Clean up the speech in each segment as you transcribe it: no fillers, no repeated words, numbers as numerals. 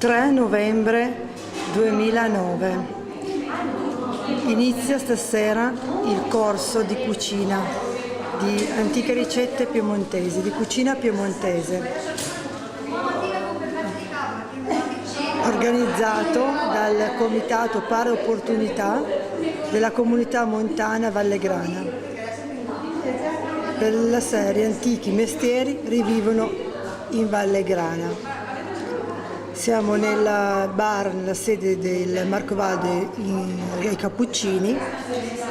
3 novembre 2009. Inizia stasera il corso di cucina, di antiche ricette piemontesi, di cucina piemontese, organizzato dal Comitato Pari Opportunità della Comunità Montana Vallegrana per la serie Antichi mestieri rivivono in Vallegrana. Siamo nel bar, nella sede del Marcovalde ai Cappuccini,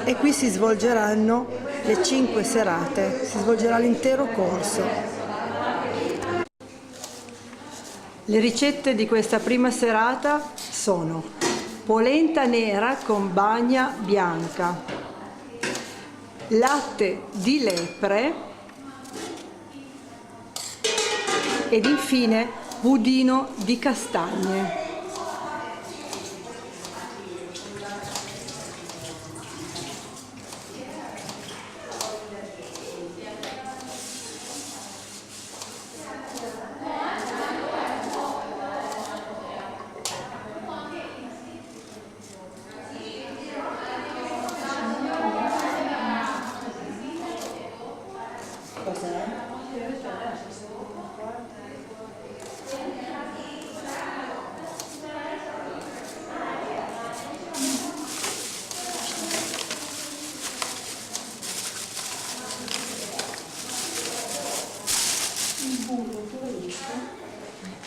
e qui si svolgeranno le 5 serate, si svolgerà l'intero corso. Le ricette di questa prima serata sono polenta nera con bagna bianca, latte di lepre ed infine budino di castagne.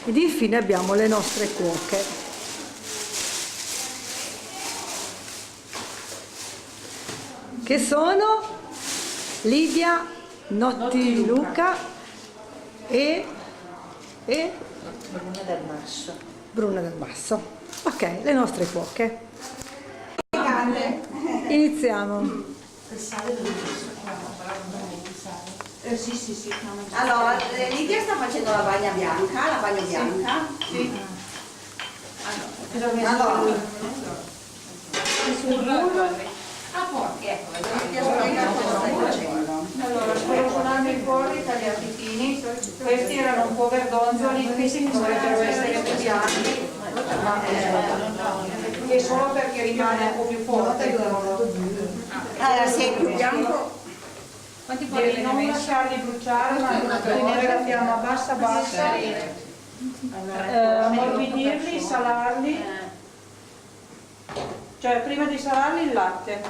Ed infine abbiamo le nostre cuoche. Che sono Lidia Nottiluca e Bruna Del Masso. Ok, le nostre cuoche. Iniziamo. Sì. Allora, Lidia sta facendo la bagna bianca. Sì. Allora, sul burro. Ah, porchi, ecco. Allora, scolonare i porri tagliati fini, questi erano un po' verdonzoli, questi dovrebbero essere più bianchi, e solo perché rimane un po' più forte. Allora, se è più bianco. Devi non lasciarli bruciare, ma tenere la fiamma bassa, ammorbidirli, salarli, cioè prima di salarli il latte,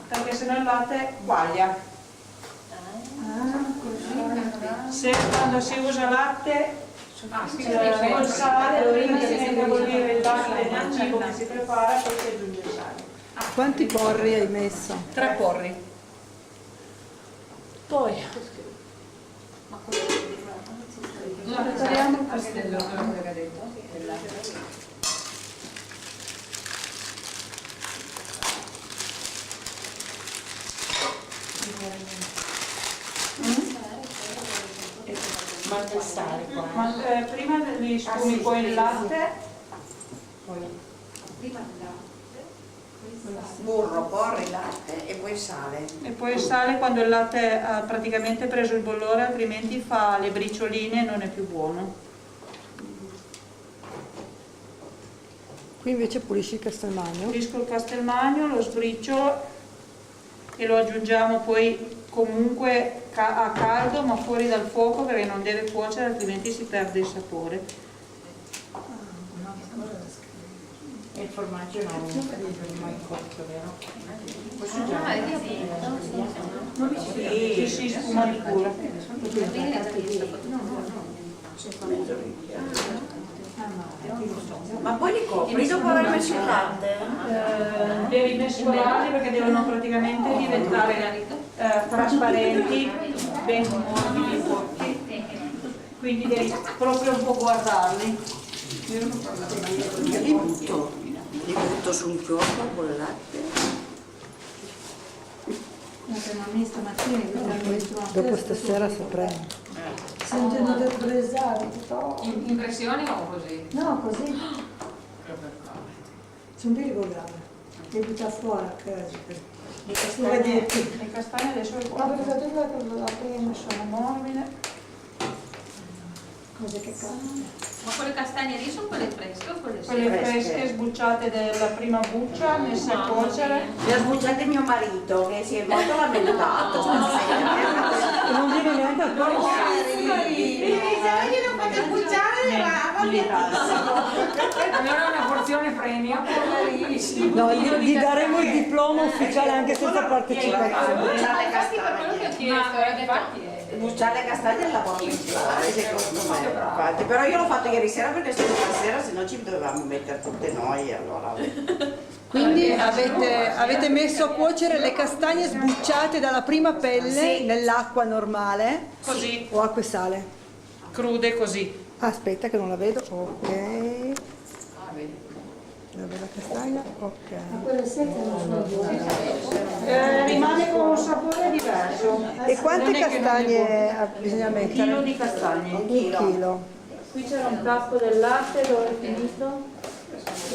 perché sennò il latte quaglia. Se quando si usa latte col sale, prima si mette a bollire il latte nel cibo che si prepara, poi si aggiunge il sale. Quanti porri hai messo? 3 porri. Poi prepariamo il castello. Manca il sale qua. Prima li sfumi poi il latte, Burro, porri, latte e poi sale. e poi il sale quando il latte ha praticamente preso il bollore, altrimenti fa le bricioline e non è più buono. Qui invece pulisci il castelmagno. Pulisco il castelmagno, lo sbriciolo e lo aggiungiamo poi comunque a caldo, ma fuori dal fuoco, perché non deve cuocere, altrimenti si perde il sapore. E il formaggio non mai cotto, vero? Sì, sfuma di pure. Ma poi li copri dopo aver messo il latte? Devi mescolarli perché devono praticamente diventare trasparenti, ben morbidi i forti, quindi devi proprio un po' guardarli. Li butto su un fuoco con il latte. Dopo stasera sapremo. Sentono del bresare, In pressione o così? no, così. Non mi ricordavo, li butta fuori a casa. Le castagne adesso le Ma guardo. perché tu la prima Sono morbide. Cose che capita. Ma quelle castagne lì sono quelle fresche o quelle Quelle secche? fresche sbucciate della prima buccia, messe a cuocere. Le ha sbucciate mio marito che si è molto lamentato stasera. E non viene neanche a cuore. Glielo fate sbucciare ma Allora una porzione premio. No, gli daremo il diploma ufficiale anche senza partecipazione. Sbucciare Infatti per quello che ho chiesto, infatti le castagne è il lavoro principale secondo me. Infatti. Però io l'ho fatto ieri sera perché stasera se no ci dovevamo mettere tutte noi allora. Quindi avete messo a cuocere le castagne sbucciate dalla prima pelle nell'acqua normale Così, o acqua e sale? crude così. Aspetta che non la vedo, ok. Dove la castagna? Ok. Ma quelle secche non sono buone. Rimane con un sapore diverso. E quante Non è che non è castagne bisogna buono. Un mettere? chilo di castagne. Un chilo. Qui c'era un tappo del latte, dove è finito?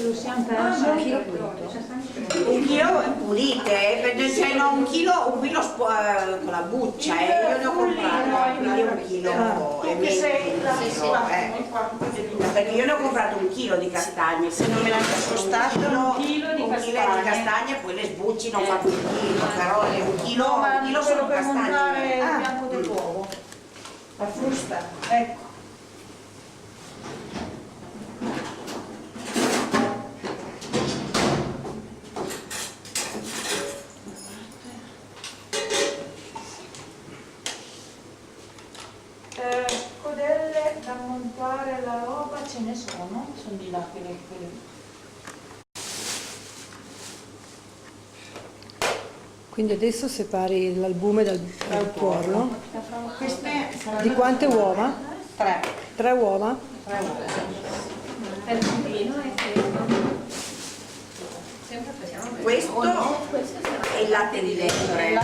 Lo siamo perso. Un chilo pulite, perché se no un chilo con la buccia, io ne ho comprato, quindi un chilo e Che sei perché io ne ho comprato un chilo di castagne, se non me l'hanno spostato un chilo di castagne poi le sbucci non fa più un chilo, però è un chilo, No, ma un chilo quello sono per montare castagne. il bianco dell'uovo. La frusta. Ecco. Scodelle da montare la roba ce ne sono di là quelle. Quindi adesso separi l'albume dal tuorlo. Queste Di saranno quante uova? 3. 3 uova? il puntino è sempre facciamo Questo è il latte di lepre.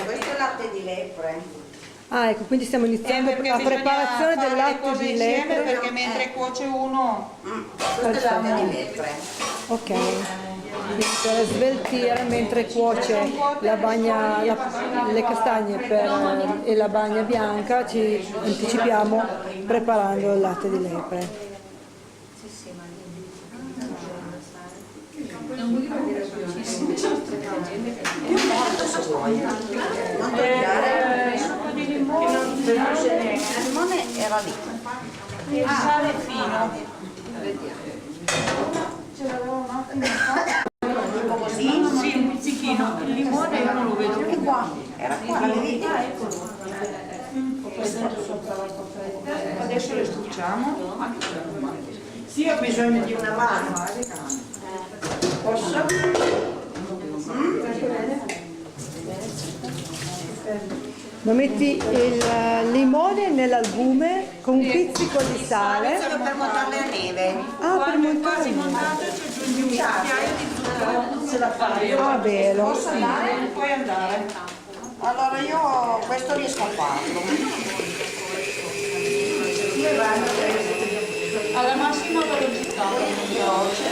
Questo è il latte di lepre. Ah, ecco, quindi stiamo iniziando la preparazione del latte di lepre. perché mentre cuoce uno Questo è il latte di lepre. Ok. Quindi per sveltire mentre cuoce le castagne e la bagna bianca ci anticipiamo preparando il latte di lepre. Non togliere. di limone, Il limone era lì. il sale fino. Ce l'avevo un attimo fa. Tipo così. Sì, un pizzichino. Il limone io non lo vedo Anche più. qua. Era qua, la vedi? Adesso le stucciamo. Sì, ho bisogno di una mano. Posso? Ma metti il limone nell'albume con un pizzico di sale. Serve per montarle a neve. Ah, per Quando è montare. quasi montato ci aggiungi un cucchiaio di zucchero. Se la fai. Ah, bello. Posso andare? Puoi andare. Allora io questo riesco a farlo. Alla massima velocità.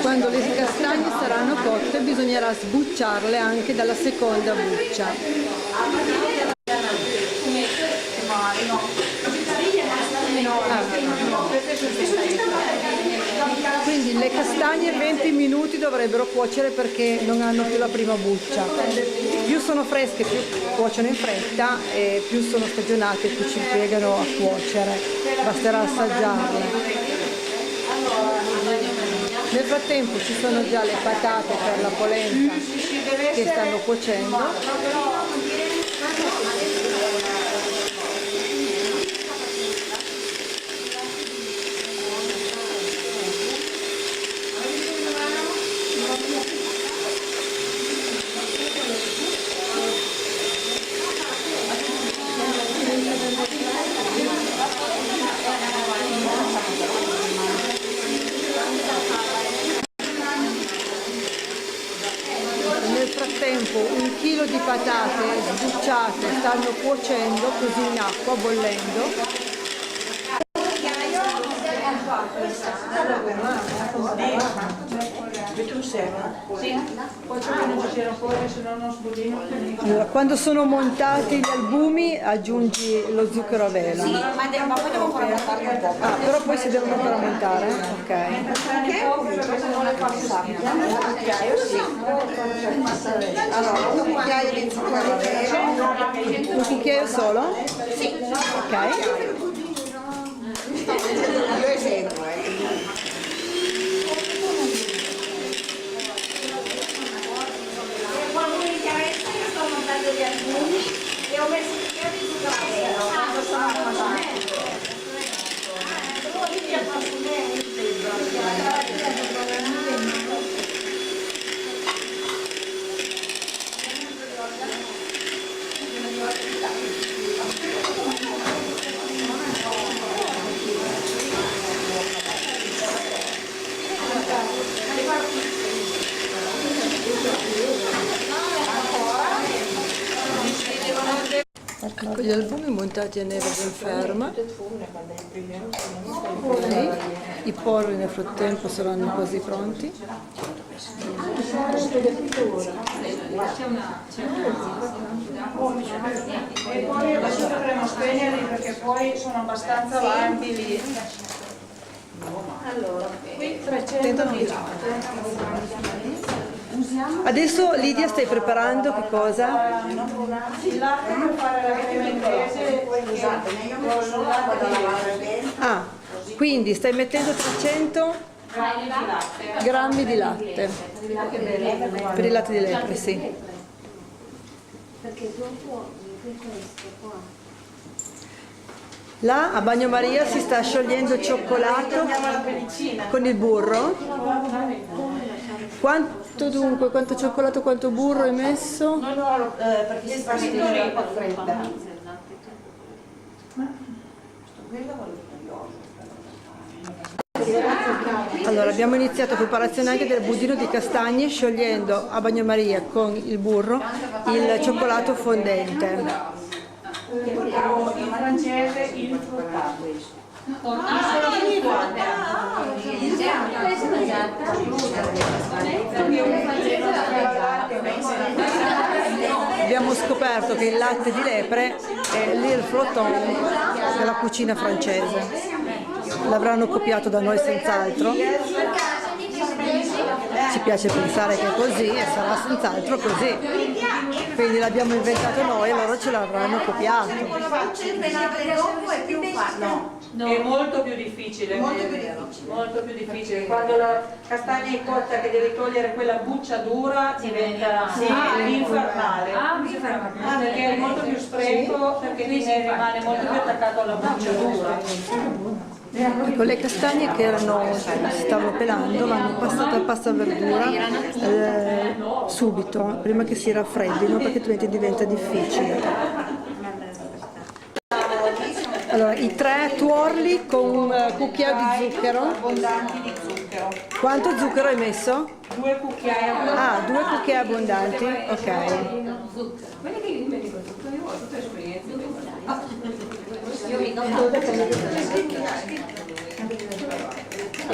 Quando le castagne saranno cotte bisognerà sbucciarle anche dalla seconda buccia. Quindi le castagne 20 minuti dovrebbero cuocere perché non hanno più la prima buccia. Più sono fresche più cuociono in fretta e più sono stagionate più ci impiegano a cuocere. Basterà assaggiarle. Nel frattempo ci sono già le patate per la polenta che stanno cuocendo. di patate sbucciate stanno cuocendo così in acqua, bollendo. Sì, poi c'è che non ci siano fuori, se no non sbudino. Allora, quando sono montati gli albumi aggiungi lo zucchero a velo. Ma poi devo ancora montare un po'. Ah, però poi si devono ancora montare? Ok. Prende poco perché se no le faccio schifo. Allora, un cucchiaio di zucchero a velo. Un cucchiaio solo? Sì. Ok. Io eseguo, Quando mi interessa io sto montando gli albumi e ho messo il cucchiaio di zucchero a velo. Quando sono montati. Ecco gli albumi montati a neve ben ferma. Ok. I porri nel frattempo saranno quasi pronti. E poi adesso dovremo spegnerli perché poi sono abbastanza avanti lì. Allora, qui 300 ml. Adesso Lidia stai preparando che cosa? Il latte per fare la piemontese con il latte Ah, quindi stai mettendo 300 grammi di latte per il latte di lepre, sì. Perché dopo di questo qua. Là a bagnomaria si sta sciogliendo il cioccolato con il burro. Quanto dunque, quanto cioccolato, quanto burro hai messo? Perché si fa sentire un po' fredda. Allora, abbiamo iniziato la preparazione anche del budino di castagne sciogliendo a bagnomaria con il burro il cioccolato fondente. in francese il fruttato. Abbiamo scoperto che il latte di lepre è l'île flottant della cucina francese. L'avranno copiato da noi senz'altro. Ci piace pensare che è così e sarà senz'altro così. Quindi l'abbiamo inventato noi e loro ce l'avranno copiato. È molto più difficile, molto più difficile. Quando la castagna è cotta che devi togliere quella buccia dura diventa infernale. Perché è molto più spreco, perché ti ne rimane molto più attaccato alla buccia dura. Ecco, le castagne che si stavano pelando vanno passate al pasta verdura subito, prima che si raffreddino, perché altrimenti diventa difficile. Allora, i 3 tuorli con un cucchiaio di zucchero. Abbondanti di zucchero. Quanto zucchero hai messo? 2 cucchiai abbondanti. Ah, 2 cucchiai abbondanti, ok. Vedi che io mi dico tutto, io ho tutte le esperienze.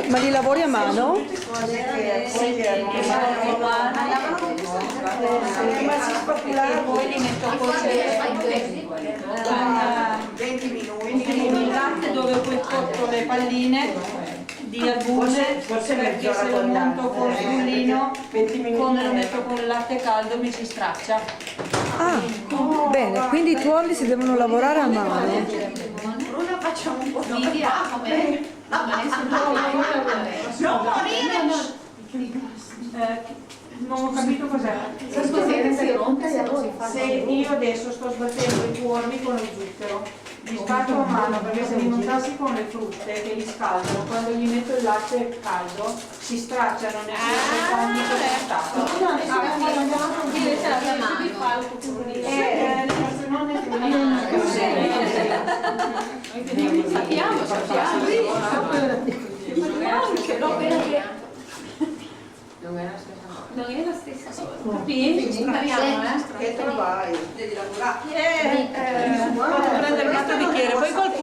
Ma li lavori a mano? Poi li metto a cuocere 20 minuti in latte dove poi cotto le palline di albume, perché se lo monto col frullino, come lo metto con il latte caldo mi si straccia. Ah, bene, quindi i tuorli si devono lavorare a mano. Bruna, facciamo un po' Mi dirà come non morire! Non ho capito cos'è. Se io adesso sto sbattendo i tuorli con lo zucchero, li sbatto a mano perché se li montassi con le frutte che li scaldo, quando gli metto il latte caldo si stracciano nel ogni stato. invece la tua mano sappiamo. Se Non è la stessa cosa. Capisci? Impariamo, Che trovai? Devi lavorare. Posso prendere un altro bicchiere, poi qualcuno...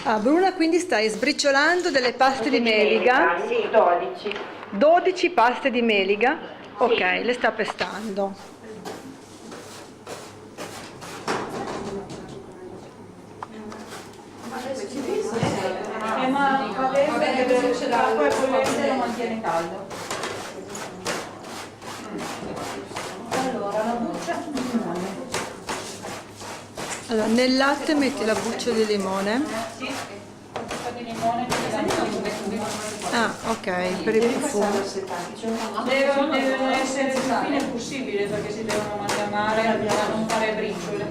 Ah, Bruna quindi stai sbriciolando delle paste di meliga. Sì, 12. 12 paste di meliga. Ok, le sta pestando. Ma adesso l'acqua è bollente e lo mantiene caldo. Allora, la buccia di limone. Allora, nel latte metti la buccia di limone. Sì, la buccia di limone che dà Ah, ok, per il profumo. devono essere il più fine possibile perché si devono amalgamare per non fare briciole.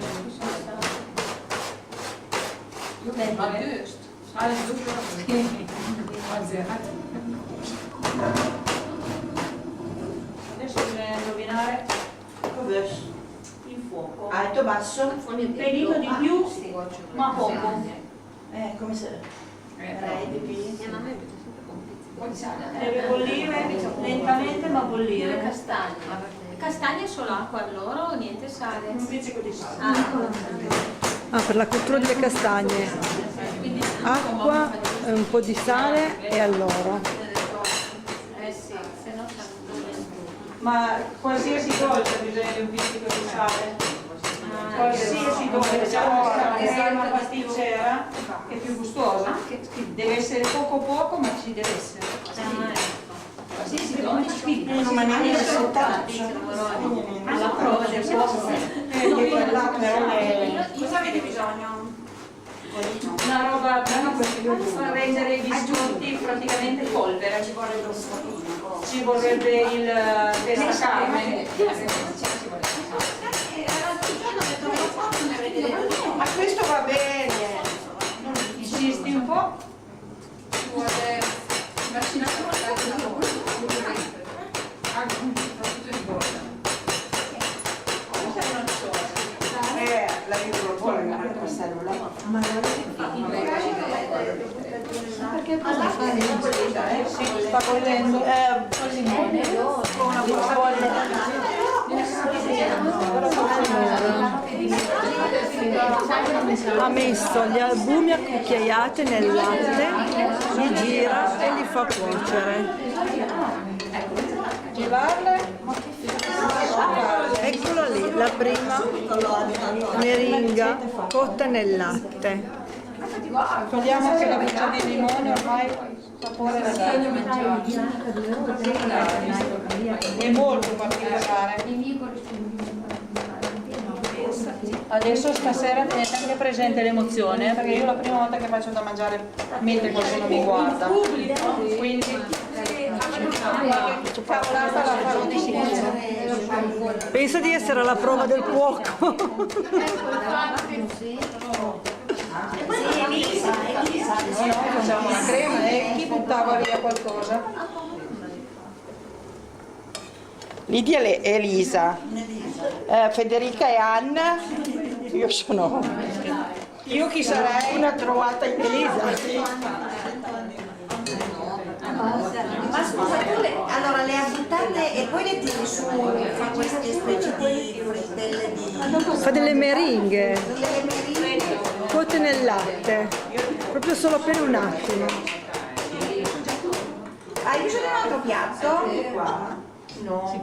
Adesso bisogna indovinare il fuoco. Alto, basso? Un pelino di più, ma poco. Come se... Deve bollire lentamente ma bollire. Castagne. Castagne solo acqua allora o niente sale? Un pizzico di sale. Ah, per la cottura delle castagne. Acqua, un po' di sale e alloro. Sì, se no Ma qualsiasi dolce ha bisogno di un pizzico di sale. Qualsiasi dolce, diciamo questa crema pasticcera che è più gustosa, deve essere poco poco ma ci deve essere. Qualsiasi dolce, Non mangiare alla prova del fuoco. Cosa avete bisogno? una roba per far rendere i biscotti praticamente polvere. Ci vorrebbe il pescacarne. Ma questo va bene. Insisti un po'. Vuole vaccinato La vivo fuori, ma per passare un lavoro. Ma Sta bollendo. Ha messo gli albumi a cucchiaiate nel latte, li gira e li fa cuocere. Girarle. Eccola lì, la prima meringa cotta nel latte. Togliamo anche la buccia di limone, ormai il sapore la dà. È molto particolare. Adesso stasera tenete anche presente l'emozione, perché io la prima volta che faccio da mangiare mentre qualcuno mi guarda. Quindi cavolata la farò di sicuro. Penso di essere alla prova del cuoco. No, facciamo la crema e chi buttava via qualcosa? Lidia e Elisa, Federica e Anna, io sono Io chi sarei? una trovata in Elisa. Ma scusa, tu allora le hai buttate e poi le tiri su, fa queste specie di frittelle di... Fa delle meringhe delle merine. cotte nel latte, proprio solo per un attimo. Hai bisogno di un altro piatto? No.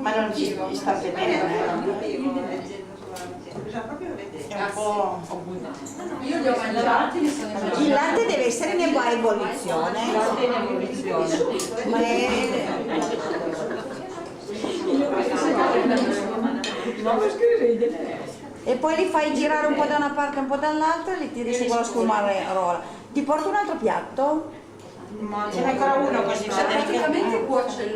Ma non ci sta vedendo. È un po'... Io li ho mangiati, li sono mangiati. Il latte deve essere in buona evoluzione. Ma e poi li fai girare un po' da una parte e un po' dall'altra e li tiri su con la scumarola. Ti porto un altro piatto? Ma ce n'è ancora uno così. Praticamente cuoce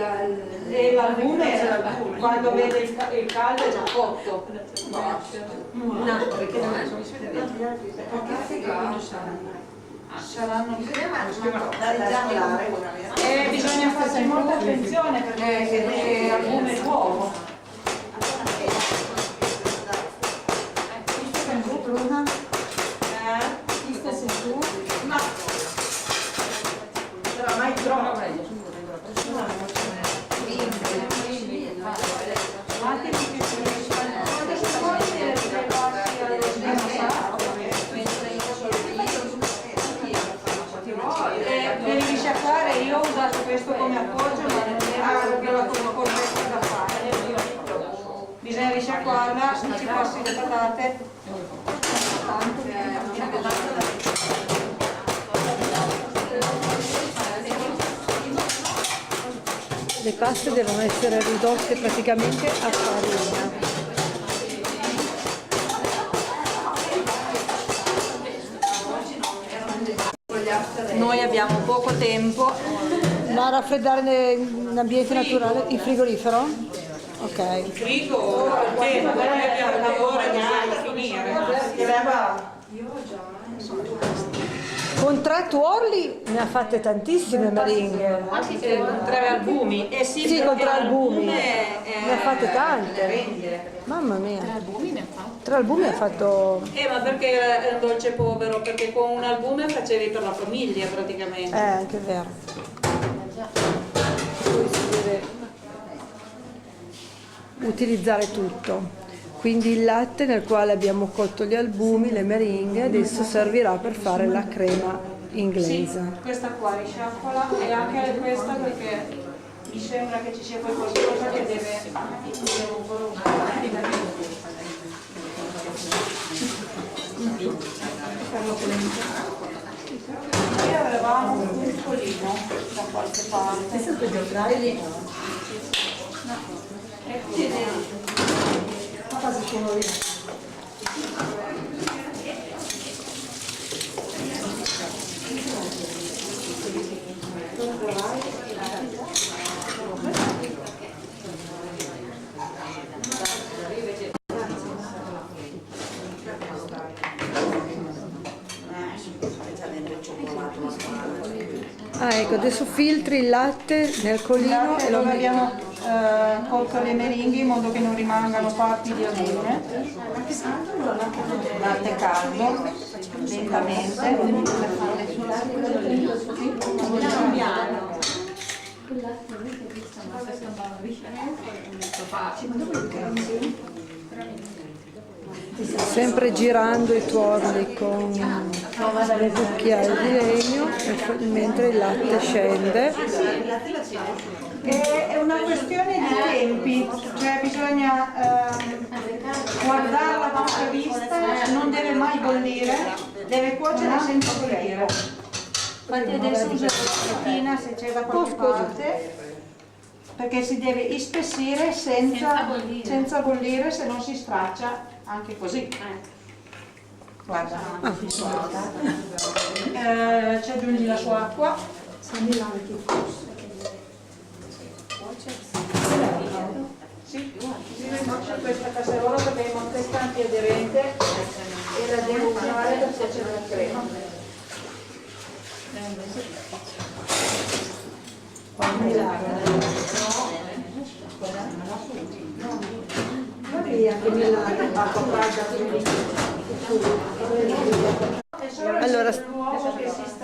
E l'albume quando vede il caldo è già cotto. Saranno bisogna farci molta attenzione perché l'albume è nuovo. di sciacquarla, ci passi le patate. Le paste devono essere ridotte praticamente a farina. Noi abbiamo poco tempo. Ma a raffreddare in ambiente naturale, in frigorifero? Ok. Il frigo, il tempo, noi abbiamo lavoro e dobbiamo finire. Con 3 tuorli ne ha fatte tantissime meringhe. 3 albumi. Sì, con 3 albumi. Ne ha fatte tante. Mamma mia. 3 albumi ha fatto. Ma perché è un dolce povero? Perché con un albume facevi per la famiglia praticamente. Anche è vero. Poi si deve utilizzare tutto. Quindi il latte nel quale abbiamo cotto gli albumi, le meringhe, adesso servirà per fare la crema inglese. Sì, questa qua risciacquola e anche questa perché mi sembra che ci sia poi qualcosa che deve ancora e avevamo un piccolino da qualche parte. Ah, ecco, adesso filtri il latte nel colino e lo metti. Abbiamo cotto le meringhe in modo che non rimangano parti di albume. Latte caldo, lentamente. Sempre girando i tuorli con le cucchiaie di legno mentre il latte scende. È una questione di tempi, cioè bisogna guardarla a vostra vista, non deve mai bollire, deve cuocere senza bollire. Infatti adesso uso la spettina se c'è da qualche parte, perché si deve ispessire senza bollire, se non si straccia anche così. Guarda, ci aggiungi la sua acqua. Sì, rimuovo questa casseruola perché è molto antiaderente e la devo usare per cuocere la crema. Allora,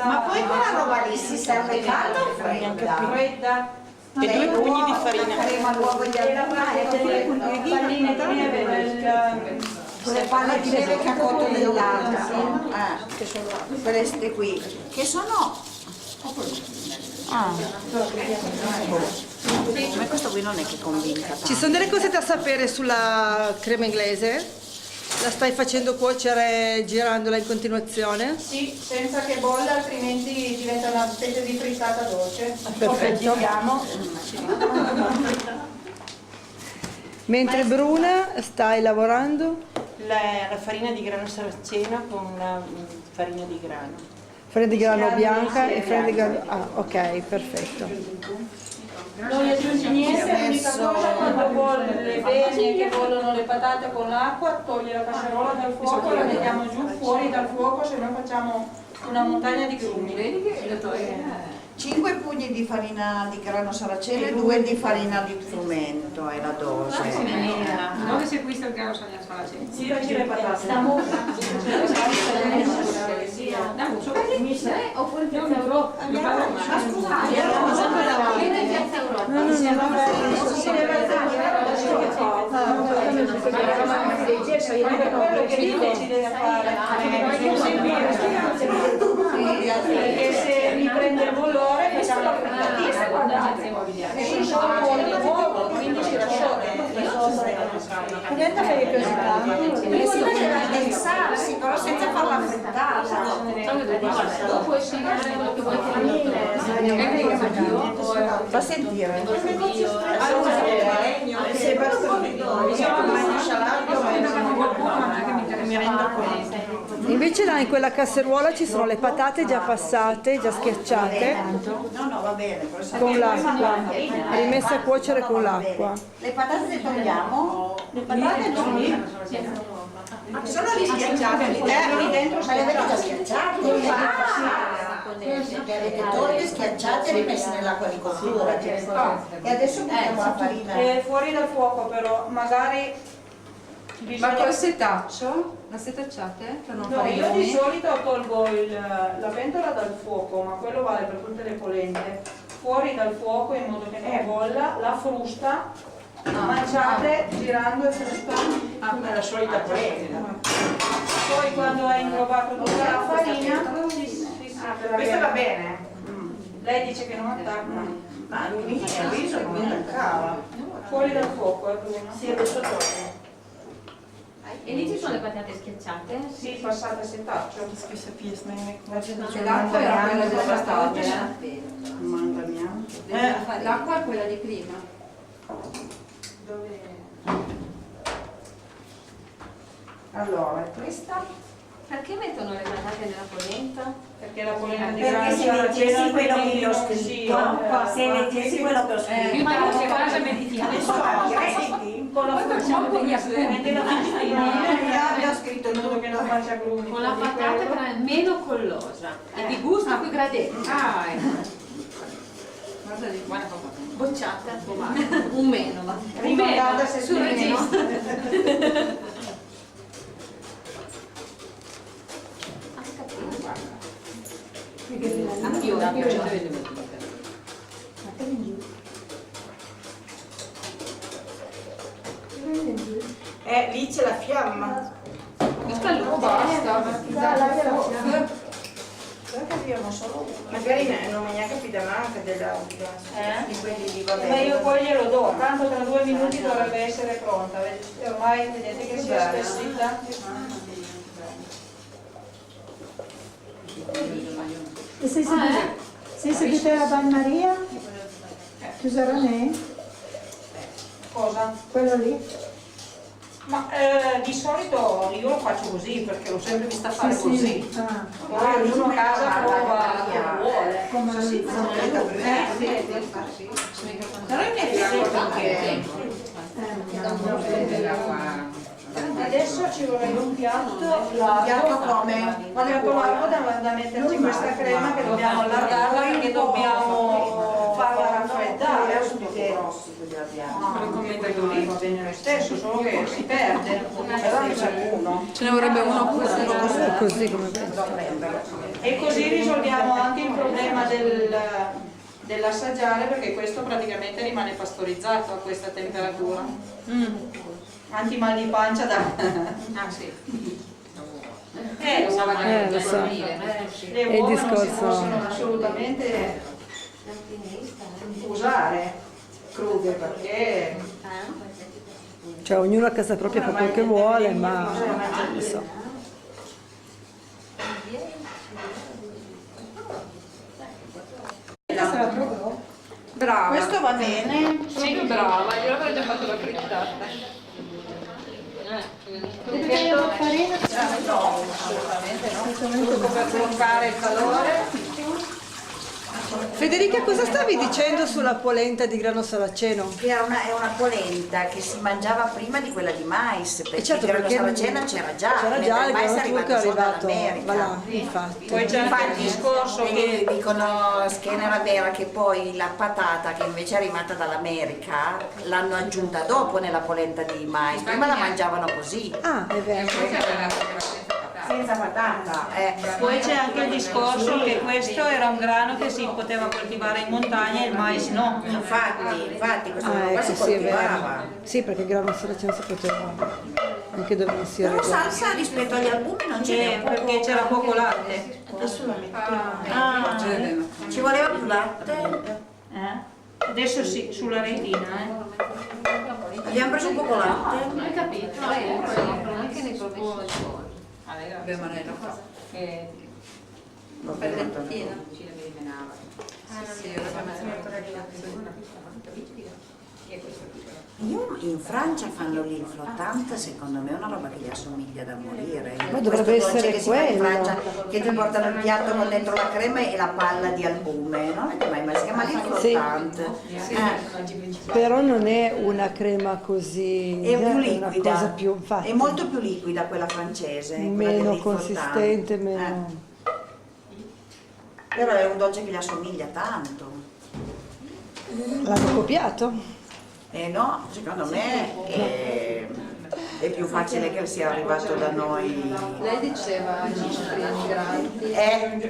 Ma poi quella roba lì si serve calda o fredda? Fredda. E 2 pugni di farina. Crema l'uovo di Palline di neve le palle di neve che ha cotto nel latte. Queste qui. Che sono? Ma questo qui non è che convinca tanto. ci sono delle cose da sapere sulla crema inglese? La stai facendo cuocere girandola in continuazione? Sì, senza che bolla, altrimenti diventa una specie di frittata dolce. Perfetto. Mentre Bruna stai lavorando? La farina di grano saraceno con la farina di grano. Farina di grano bianca e farina di grano. Ah, ok, perfetto. Non gli aggiungi niente, l'unica cosa quando bolle le bene che bollono le patate con l'acqua, togli la casseruola dal fuoco e la mettiamo giù fuori dal fuoco, se no facciamo una montagna di grumi. 5 pugni di farina di grano saraceno e 2 di farina di frumento è la dose. Dove si acquista il grano saraceno? Sì, facci le patate. Oppure in Piazza Europa? Ma scusate, quello che è difficile da fare. Perché se mi prende il bollore facciamo la frittatina, guardate. E sono solo polli d'uovo, quindi si rascioglie. Diventa curiosità. Si faceva pensarsi, però senza farla affrettare. Dopo scegliere quello che vuoi Fa sentire. Mi rendo conto. Invece là in quella casseruola ci sono le patate già passate, già schiacciate, No, va bene. con l'acqua, rimesse a cuocere con l'acqua. Le patate le togliamo? Le patate non sono lì schiacciate lì dentro. Ma le avete già schiacciate? Le avete tolte, schiacciate e rimesse nell'acqua di cottura. E adesso mettiamo la farina. Fuori dal fuoco però, magari Ma bisogna... col setaccio? La setacciate? Per non No, fare i io di nomi? solito tolgo la pentola dal fuoco, ma quello vale per tutte le polente. Fuori dal fuoco in modo che non bolla, la frusta, mangiate girando e frustando. Come la solita polenta. Poi quando hai inglobato tutta la farina, Questa va bene. lei dice che non attacca. Ma lui il riso non attaccava. Fuori dal fuoco, Bruno. Sì, adesso torno. E lì ci sono le patate schiacciate? Sì, passate a setaccio. L'acqua era quella delle patate. Mamma mia. L'acqua è quella di prima. Allora, questa? Perché mettono le patate nella polenta? Perché la polenta di Perché grano se saraceno leggessi quello che io ho sì, scritto, se leggessi quello che ho scritto. Ma non che cosa meditiamo? con la facciamo con gli aspetti la Abbiamo scritto in modo che non faccia grumi. Con la patata però è meno collosa e di gusto più gradevole. Ah, ecco. Guarda lì, buona papà. Bocciata, un meno, va. Rimandata se sul registro. Anch'io, lì c'è la fiamma. questa è basta. Magari non mi neanche capita manca di quelli di va Ma bene. io poi glielo do, tanto tra 2 minuti dovrebbe essere pronta. Ormai vedete che si è spessita. E sei seguita alla bagnaria? Chiuseranè? Cosa? Quello lì? Ma di solito io lo faccio così perché l'ho sempre vista fare così. Ah, Poi ognuno a casa prova come vuole. come la Però in effetti anche Adesso ci vorrebbe un piatto largo. piatto come? Un piatto largo da metterci questa crema che dobbiamo allargarla perché dobbiamo farla raffreddare. Come quello lì va bene lo stesso, solo che si perde. Però ne c'è uno. Ce ne vorrebbe uno così come E così risolviamo anche il problema dell'assaggiare perché questo praticamente rimane pastorizzato a questa temperatura. Anti mal di pancia da... Ah sì. Lo so. Le il uova non si discorso. possono assolutamente usare crude perché Cioè ognuno a casa propria fa quel che vuole, ma non so. Brava. Questo va bene. Sì, brava, io avrei già fatto la frittata. no, assolutamente no. Tutto per bloccare il calore. Federica, cosa stavi dicendo sulla polenta di grano saraceno? Che è una polenta che si mangiava prima di quella di mais, perché certo, il grano perché saraceno c'era già, c'era mentre già, il mais è il grano turco è arrivato solo arrivato, dall'America. voilà, infatti. Poi c'è anche il discorso che Dicono Schiena Vera che poi la patata che invece è arrivata dall'America l'hanno aggiunta dopo nella polenta di mais, prima la mangiavano così, Ah, è vero. Senza patata. poi c'è anche il discorso che questo era un grano che si poteva coltivare in montagna e il mais no. Infatti questo Ah, qua ecco, si sì, è vero. coltivava. Sì, perché il grano saraceno si poteva anche dove non si però arriva. salsa rispetto agli albumi non ce n'è Perché c'era poco latte. Adesso la mettiamo. ci voleva più latte. Adesso sì, sulla retina. Abbiamo preso un poco latte. Hai capito? Anche nei propri Beh, ma lei lo fa. Per lentina. Io in Francia fanno lì il flottante, secondo me è una roba che gli assomiglia da morire. Ma dovrebbe Questo dolce essere che si fa in quello. Francia, che ti portano il piatto con dentro la crema e la palla di albume, non avete mai si chiama lì il flottante. Però non è una crema così, È più una liquida, cosa più, infatti, è molto più liquida quella francese, quella meno del consistente, flottante. meno... Però è un dolce che gli assomiglia tanto. L'hanno copiato? No, secondo me è più facile che sia arrivato da noi. Lei diceva agli emigranti.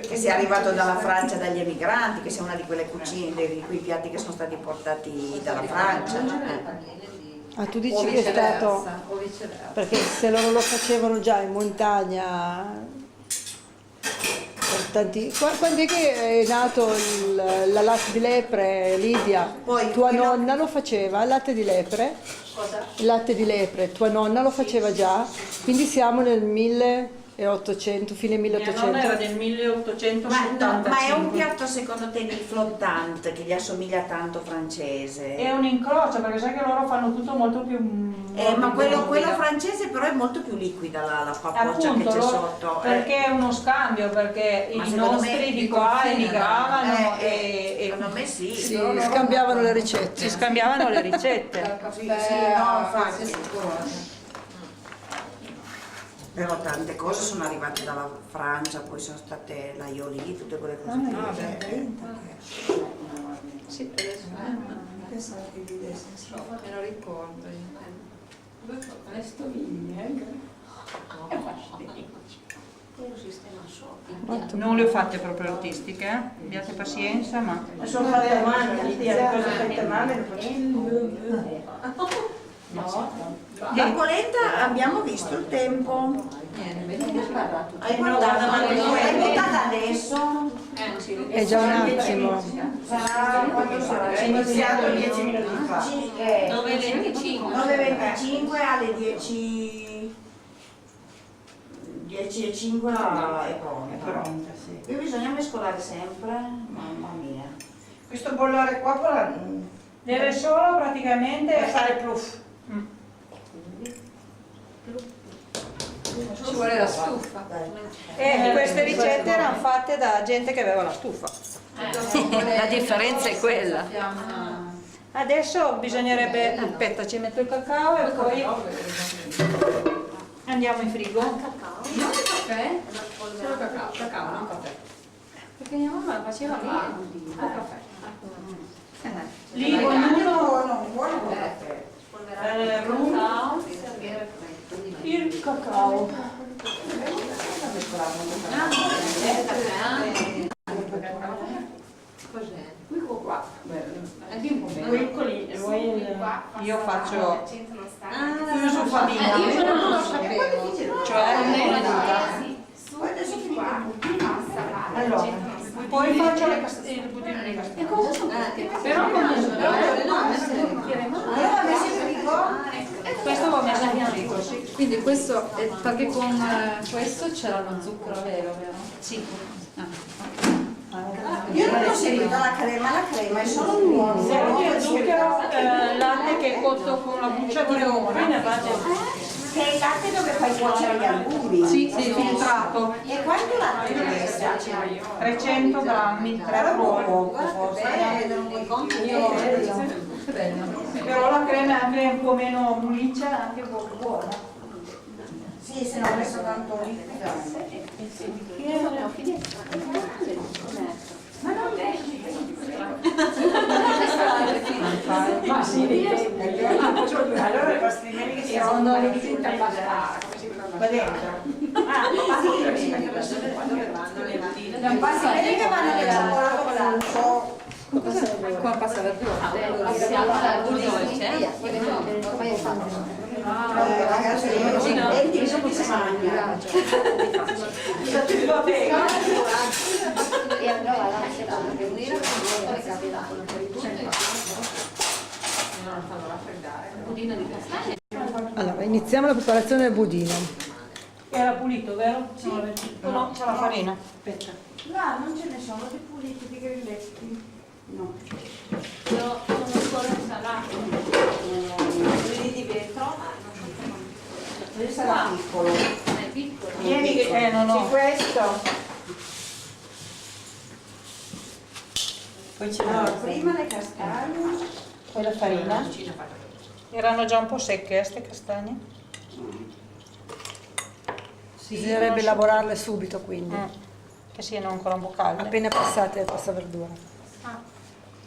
Che sia arrivato dalla Francia dagli emigranti, che sia una di quelle cucine, di quei piatti che sono stati portati dalla Francia. Ah, tu dici che è stato... O viceversa. Perché se loro lo facevano già in montagna... Quando è che è nato la latte di lepre, Lidia? Poi Tua quello- nonna lo faceva, il latte di lepre? Cosa? Il latte di lepre, tua nonna lo faceva già? Quindi siamo nel 1800, fine Mia nonna era 1800. del Ma 1875. è un piatto secondo te il flottante che gli assomiglia tanto francese? È un incrocio, perché sai che loro fanno tutto molto più... Ma quello morbido. francese però è molto più liquida la pappoccia Appunto, che c'è sotto. perché è uno scambio, perché Ma i secondo nostri me di qua emigravano secondo me sì. Sì, scambiavano le ricette. si scambiavano le ricette. Sì, no, infatti. Però tante cose sono arrivate dalla Francia, poi sono state l'aioli, tutte quelle cose lì. Sì, adesso me lo ricordo. Le stoviglie. Non le ho fatte proprio artistiche, abbiate pazienza, ma... Sono fatte a mano, le cose fatte a mano. La polenta abbiamo visto il tempo. Hai guardato, ma l'hai buttata adesso? È già un attimo. Sarà quando sarà? È iniziato 10 minuti fa. 9:25. 9:25 alle 10:05 è pronta. Sì. Qui bisogna mescolare sempre, mamma mia. Questo bollore qua Deve solo praticamente... per fare pluff. Ci vuole la stufa. E queste ricette erano fatte da gente che aveva la stufa. La differenza è quella. Adesso bisognerebbe... Aspetta, ci metto il cacao e poi andiamo in frigo. Non il caffè? Solo cacao, non caffè. Perché mia mamma faceva lì il caffè. Lì ognuno non vuole un caffè. il cacao. Cos'è? Qua. Anche un po' meno. Piccoli, e voi io faccio Uso famiglia. Io non lo sapevo. Cioè allora, poi faccio il budino di castello. Cosa sono? Però questo l'ho messo in frigo, sì. Quindi questo è perché con questo c'era lo zucchero vero, vero? Sì. Io non ho seguito la crema è solo un uovo. Serve il zucchero, latte che è cotto con la buccia di limone, ne fate Che è il latte dove fai cuocere gli albumi. sì, filtrato. E quanto latte deve essere? 300 grammi, 3 Poco, forse. però la crema è anche un po' meno muliccia, anche molto buona. Sì, se no ho messo tanto liquido. Ma sì, Allora i pastiglieri che si Sono riuscita a passare. va dentro. Non passa che vanno nel cioccolato blanco. Come passa la tua? Ragazzi, 20 minuti si mangia. E andrò alla seconda per unire con il capitano per i punti. non fanno raffreddare. Budino di castagne. Allora, iniziamo la preparazione del budino. Era pulito, vero? Sì. No, c'è la farina. Aspetta. Là non ce ne sono di puliti, di grilletti. No. Io sono ancora insalato. Quelli di vetro. Questo sarà piccolo. È piccolo. Vieni che no. questo. Poi c'è Allora, prima le castagne. poi la farina. Erano già un po' secche queste castagne? Bisognerebbe lavorarle subito, quindi, Che siano ancora un po' calde. appena passate questa verdura.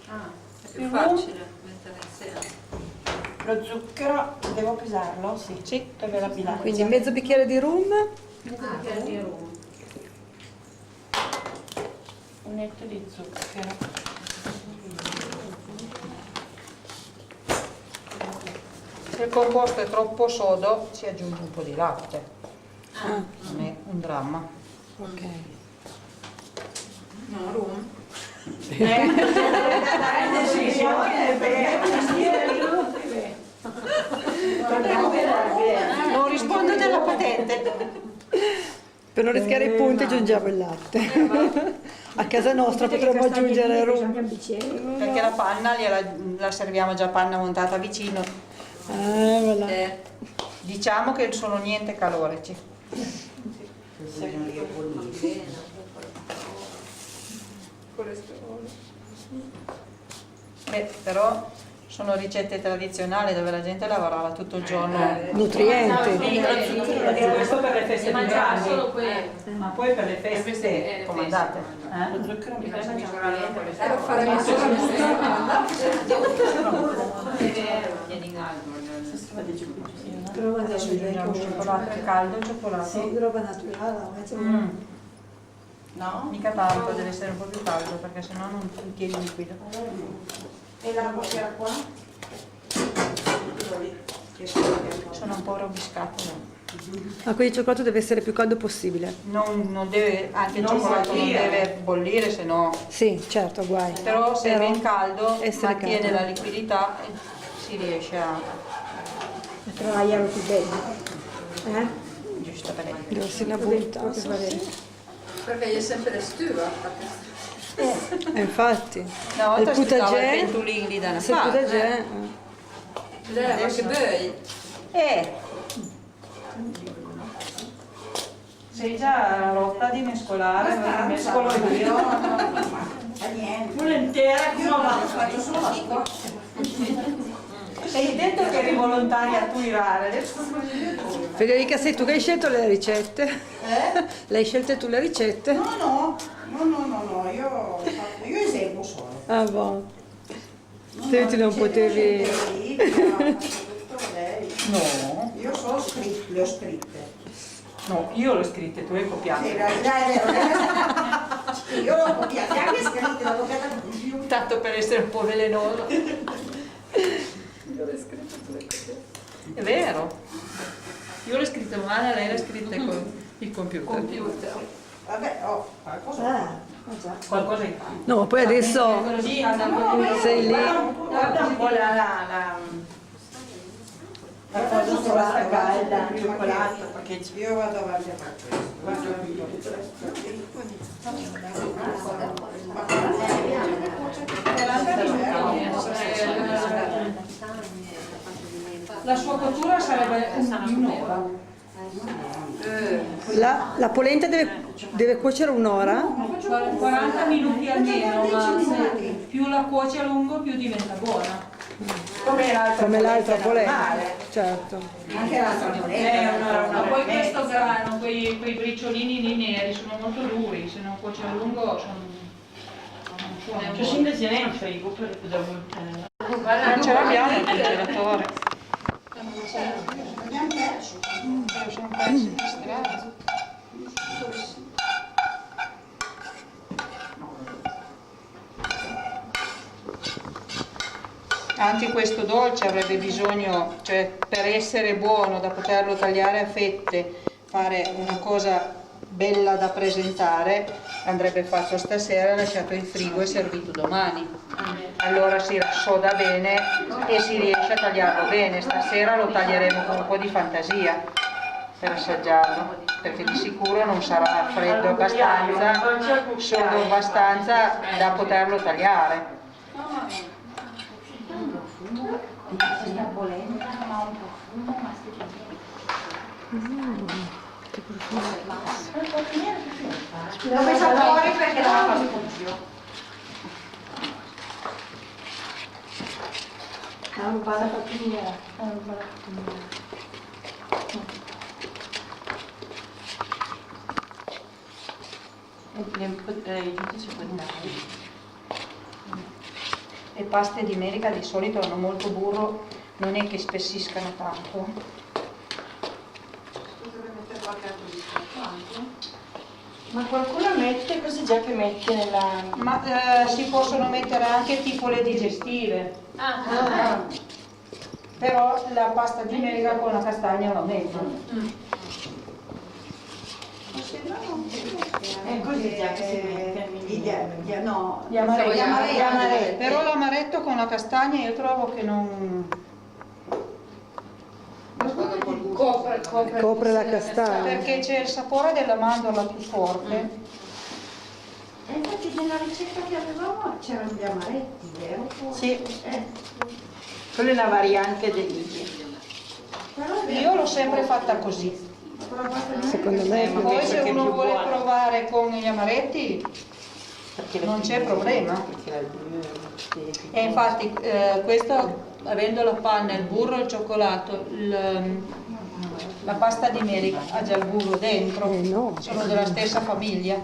È più facile mettere insieme. Lo zucchero devo pesarlo? Sì. Sì, dove la bilancia. Quindi mezzo bicchiere di rum, Mezzo bicchiere di rum. Un netto di zucchero. Se il composto è troppo sodo si aggiunge un po' di latte. Non è un dramma. ok. No, rum. Non rispondo della patente. Per non rischiare i punti aggiungiamo il latte. A casa nostra potremmo aggiungere il rum. Perché la panna la serviamo già panna montata vicino. Voilà. Diciamo che sono niente calorici. Beh, però sono ricette tradizionali dove la gente lavorava tutto il giorno. Nutrienti. E questo per le feste Si più mangiava grandi. solo quello. Ma poi per le feste Comandate. lo zucchero mi piace Adesso aggiungiamo cioccolato caldo, cioccolato. roba naturale. No? Mica tanto, deve essere un po' più caldo perché sennò non tieni liquido. E la porterà qua? Sono un po' robiscato. Ma quindi il cioccolato deve essere il più caldo possibile. Non deve, anche il Non cioccolato non bollire. deve bollire, se no. Sì, certo, guai. Però se è ben caldo essere mantiene caldo. la liquidità e si riesce a. Travagliare più bene. Giusto per lei. Deve essere una bontà. Perché gli è sempre stuva. Infatti. Una volta il si usava il potager, pentolin lì da una se il parte. potager, Che böj. sei già rotta di mescolare, mescolo io. Volentieri, Faccio solo la hai detto che eri volontaria a tuirare, adesso Federica, sei tu che hai scelto le ricette? Le hai scelte tu le ricette? No, io eseguo solo. Ah, boh. Se tu non potevi. No, Io solo le ho scritte. no, io l'ho scritta, tu hai copiato. Sì, è vero. Io l'ho copiata, anche scritte, l'ho copiata con più. tanto per essere un po' velenoso. È vero. Io l'ho scritto male, lei l'ha scritta con il computer. Vabbè, qualcosa. Qualcosa in No, ma poi adesso sei lì. Guarda un po' la cosa sulla calda, il cioccolato, perché io vado avanti a fare questo. Guarda La sua cottura sarebbe di un'ora. La polenta deve cuocere un'ora? 40 minuti almeno, ma se più la cuoci a lungo più diventa buona. Come l'altra polenta. Certo. anche l'altra polenta. Ma poi questo grano, quei briciolini lì neri sono molto duri, se non cuoci a lungo sono. C'è sindazione in frigo per non ce l'abbiamo il congelatore. Abbiamo perso. Sono persi di strada. Anche questo dolce avrebbe bisogno, cioè per essere buono, da poterlo tagliare a fette, fare una cosa bella da presentare, andrebbe fatto stasera, lasciato in frigo e servito domani. Allora si rassoda bene e si riesce a tagliarlo bene. Stasera lo taglieremo con un po' di fantasia per assaggiarlo, perché di sicuro non sarà freddo abbastanza, solo abbastanza da poterlo tagliare. L'ho messa fuori perché dava fastidio. Le paste di melica di solito hanno molto burro, non è che spessiscano tanto. Ma qualcuno mette così già che mette nella... Ma si possono mettere anche tipo le digestive. Però la pasta di melica con la castagna va meglio. È così già che si mette. No, Gli amaretti. Però l'amaretto con la castagna io trovo che non... Copre la castagna. Perché c'è il sapore della mandorla più forte. E infatti nella ricetta che avevamo c'erano gli amaretti, vero? sì. Quella è una variante dell'India. Io l'ho sempre fatta così. Secondo me è più Poi se perché è uno più vuole buona. provare con gli amaretti non c'è problema. E infatti questo, avendo la panna, il burro e il cioccolato, la pasta di melica ha già il burro dentro, no. sono della stessa famiglia.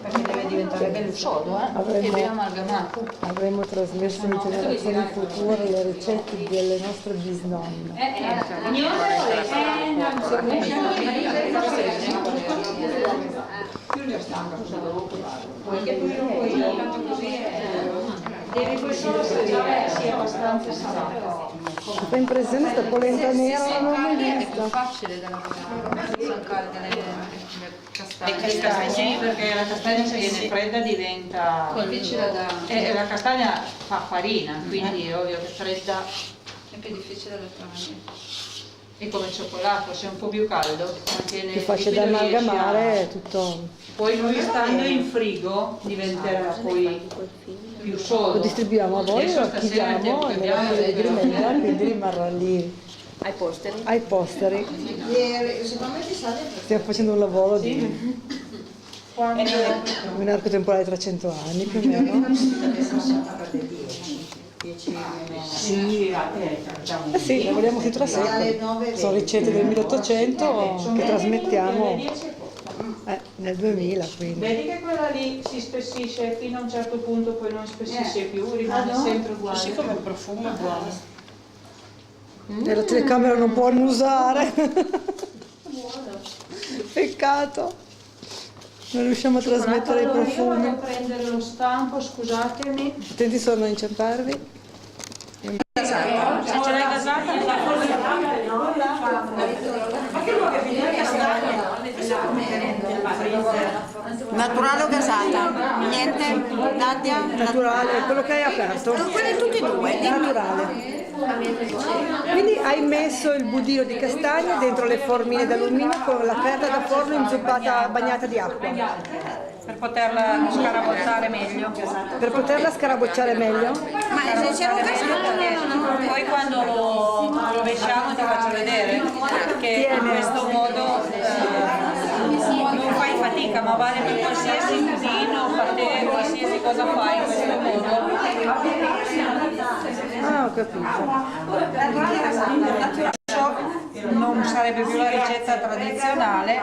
Perché deve diventare bello sodo, e ben amalgamato. Avremmo trasmesso in generazioni future le ricette delle nostre bisnonne. Devi poi solo assaggiare che sia abbastanza salato. Questa impressione, sta polenta nera non l'ho mai vista. Facile da staccare delle Le castagne, perché la castagna se viene fredda diventa... difficile da... E la castagna fa farina, quindi è ovvio che fredda è più difficile da trovare. è come il cioccolato, se è un po' più caldo, mantiene Più facile da liquido, riesci amalgamare è tutto. Poi lui stando in frigo diventerà poi più Lo sodo. distribuiamo a voi, Adesso lo stasera chiudiamo e abbiamo nella grimella, quindi rimarrà lì Ai posteri? ai posteri. Secondo me ci sa Stiamo facendo un lavoro di un arco temporale tra 100 anni più o meno. Sì, lavoriamo tutto a secco. Sono ricette del 1800 che trasmettiamo nel 2000, quindi. Vedi che quella lì si spessisce fino a un certo punto, poi non spessisce più, rimane sempre uguale. Così come il profumo è buono. E la telecamera non può annusare. Peccato. Non riusciamo a trasmettere i Allora, io profumi. vado a prendere lo stampo, scusatemi. Attenti solo a non inciamparvi. Ce l'hai gasata? Naturale o gasata? Niente? Nadia? Naturale, quello che hai aperto. Quelli tutti e due. Naturale. Quindi hai messo il budino di castagna dentro le formine d'alluminio con la carta da forno inzuppata, bagnata di acqua. Per poterla scarabozzare meglio. Per poterla scarabocciare meglio? Ma se c'è un gasata? Poi quando lo rovesciamo ti faccio vedere che in questo modo non fai fatica, ma vale per qualsiasi budino, patè, qualsiasi cosa fai in questo modo. Ah, ho capito. Non sarebbe più la ricetta tradizionale,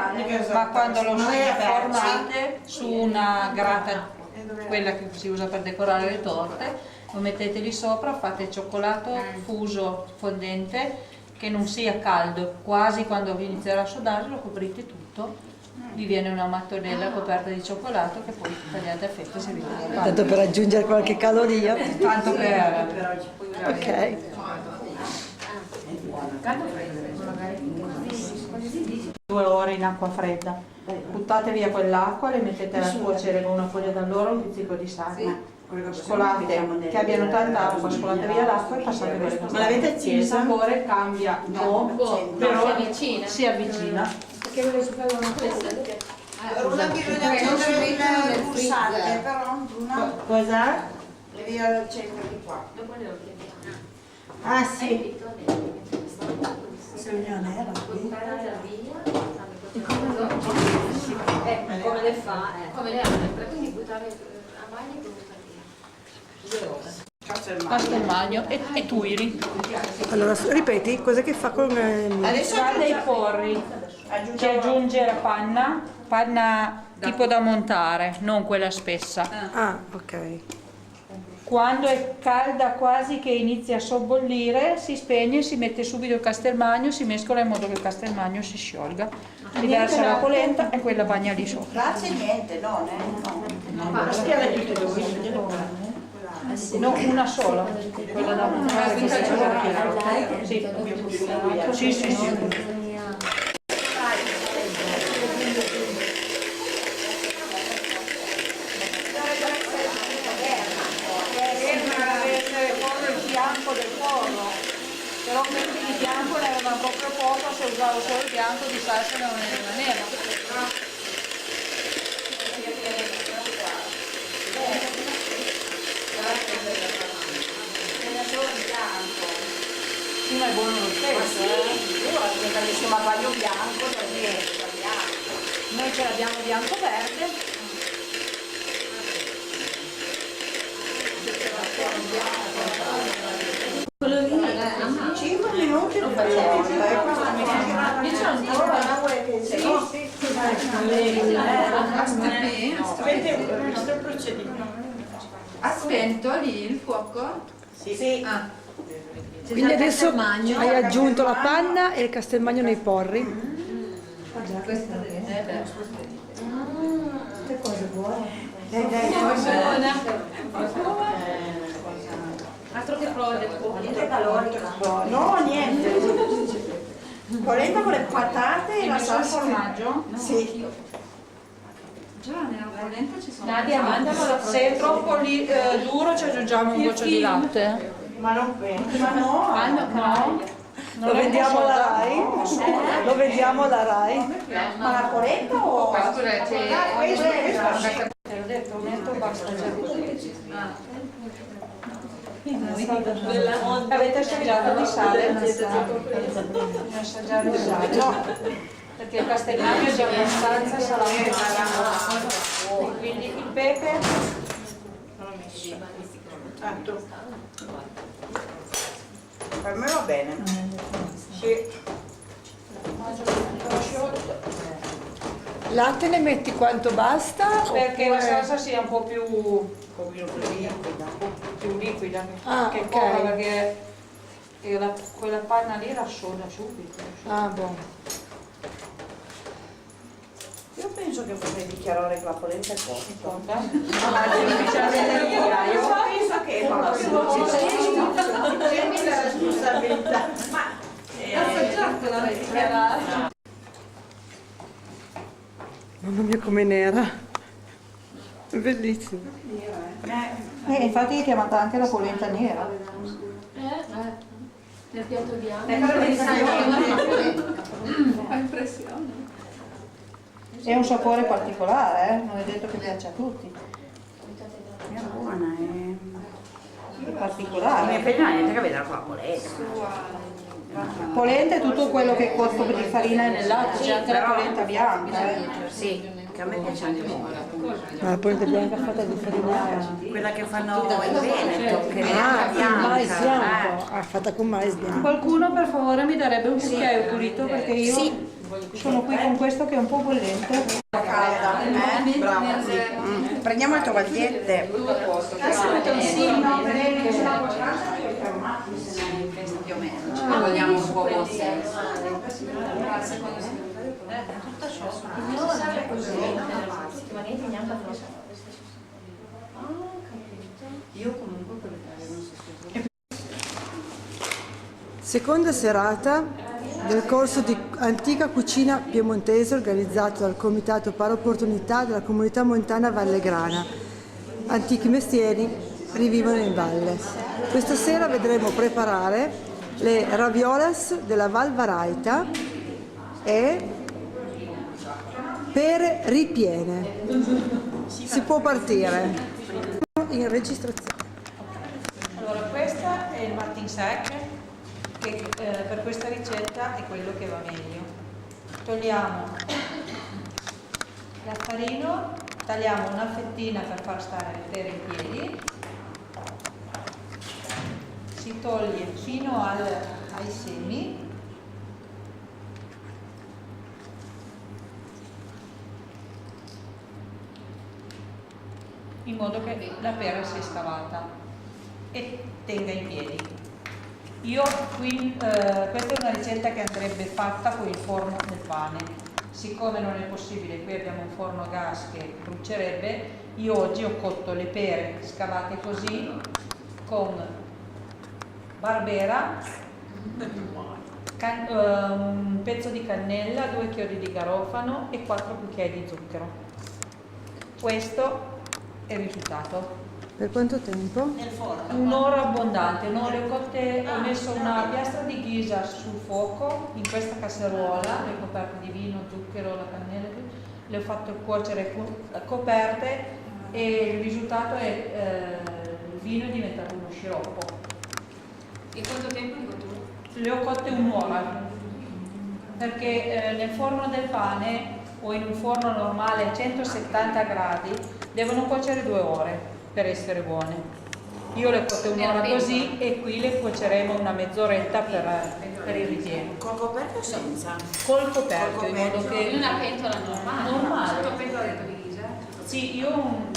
ma quando lo formate su una grata, quella che si usa per decorare le torte, lo mettete lì sopra, fate il cioccolato fuso fondente che non sia caldo, quasi quando inizierà a sudare lo coprite tutto, vi viene una mattonella coperta di cioccolato che poi tagliate a fette e servite alla panna. Tanto per aggiungere qualche caloria. Tanto per... Ok. 2 ore in acqua fredda, buttate via quell'acqua, le mettete a cuocere con una foglia d'alloro, un pizzico di sale, scolate, che abbiano tanta acqua, scolate via l'acqua e passate quelle cose. Ma l'avete accesa? Il sapore cambia, no, però si avvicina. Perché volevo fare una cosa. Una bisogna accendere il pulsante, però una Cosa? devi accendere di qua. Ah sì. Come le fa? Come le altre, quindi buttare a bagno e buttare via. 2 ore. Castelmagno e tuiri. Allora, ripeti, cos'è che fa con... Adesso Scalda i porri, ci aggiunge la panna tipo da montare, non quella spessa. Ah, ok. Quando è calda quasi che inizia a sobbollire, si spegne, si mette subito il castelmagno, si mescola in modo che il castelmagno si sciolga. Si versa la polenta e quella bagna lì sopra. grazie niente, no, No, una sola, quella da montare che si scioglie. Sì, sì, sì. Però quelli di bianco ne avevano proprio poco, se usavo solo il bianco di salsa non ne rimaneva. Sì, ma è buono lo stesso, perché insomma bagno bianco non riesco, Noi ce l'abbiamo bianco-verde. 5 minuti lo facciamo, Ha spento lì il fuoco? Sì. Quindi adesso hai aggiunto la panna e il castelmagno nei porri. Questa deve essere. Che cose buone. Altro che No, niente. Polenta con le patate e la salsa formaggio? Sì. Già nella polenta ci sono. Nadia, mandamela. Se è troppo duro ci aggiungiamo un goccio di latte. Ma non penso. Ma no. No? Lo vediamo alla Rai? Lo vediamo alla Rai? Ma la polenta o? Questo Te l'ho detto, metto basta già così. Avete assaggiato di sale? Assaggiare di sale? No, perché il castelmagno è già abbastanza salato. Quindi il pepe? Tanto. Per me va bene. Sì. Latte ne metti quanto basta? Perché la oppure- salsa sia un po' più liquida che ok. coca, perché quella panna lì la soda subito. Ah, buono. Io penso che potrei dichiarare che la polenta è cotta. Io penso che la responsabilità. Ma assaggiato la dichiarare. Mamma mia com'è nera. Bellissimo. infatti è chiamata anche la polenta nera. Nel piatto bianco. Fa impressione. È un sapore particolare, non è detto che piaccia a tutti. è buona, È particolare. appena niente che vedere con la polenta. Polenta è tutto quello che è cotto di farina e nel latte, c'è anche la polenta bianca. Sì, che a me piace anche molto. Ma la polenta bianca è fatta di farina. Quella che fanno in Veneto, che Ah, è il mais bianca. bianco. Ah, fatta con mais bianco. Qualcuno per favore mi darebbe un cucchiaio pulito perché io sono qui con questo che è un po' bollente. Calda, brava, sì. Prendiamo le tovagliette. Tutto a posto. meno, ci vogliamo un po' buon senso. Io comunque non so. Seconda serata del corso di antica cucina piemontese organizzato dal Comitato Pari Opportunità della Comunità Montana Vallegrana. Antichi mestieri rivivono in valle. Questa sera vedremo preparare le raviolas della Val Varaita e pere ripiene. Si può partire in registrazione. Allora, questa è il martinsack, che per questa ricetta è quello che va meglio. Togliamo l'affarino, tagliamo una fettina per far stare le pere in piedi, si toglie fino ai semi, in modo che la pera sia scavata e tenga in piedi. Io qui, questa è una ricetta che andrebbe fatta con il forno del pane. Siccome non è possibile, qui abbiamo un forno a gas che brucierebbe, io oggi ho cotto le pere scavate così con barbera, un pezzo di cannella, 2 chiodi di garofano e 4 cucchiai di zucchero. Questo è il risultato. Per quanto tempo? Un'ora abbondante, no? Ho messo una piastra di ghisa sul fuoco in questa casseruola, le ho coperte di vino, zucchero, la cannella, le ho fatte cuocere coperte e il risultato è il vino è diventato uno sciroppo. E quanto tempo di cottura? Le ho cotte un'ora, perché nel forno del pane o in un forno normale a 170 gradi devono cuocere 2 ore per essere buone. Io le cotte un'ora così e qui le cuoceremo una mezz'oretta per il ripieno. Col coperto o senza? Col coperto, in modo che... Una pentola normale. Normale. Sottopentola di ghisa. Sì, io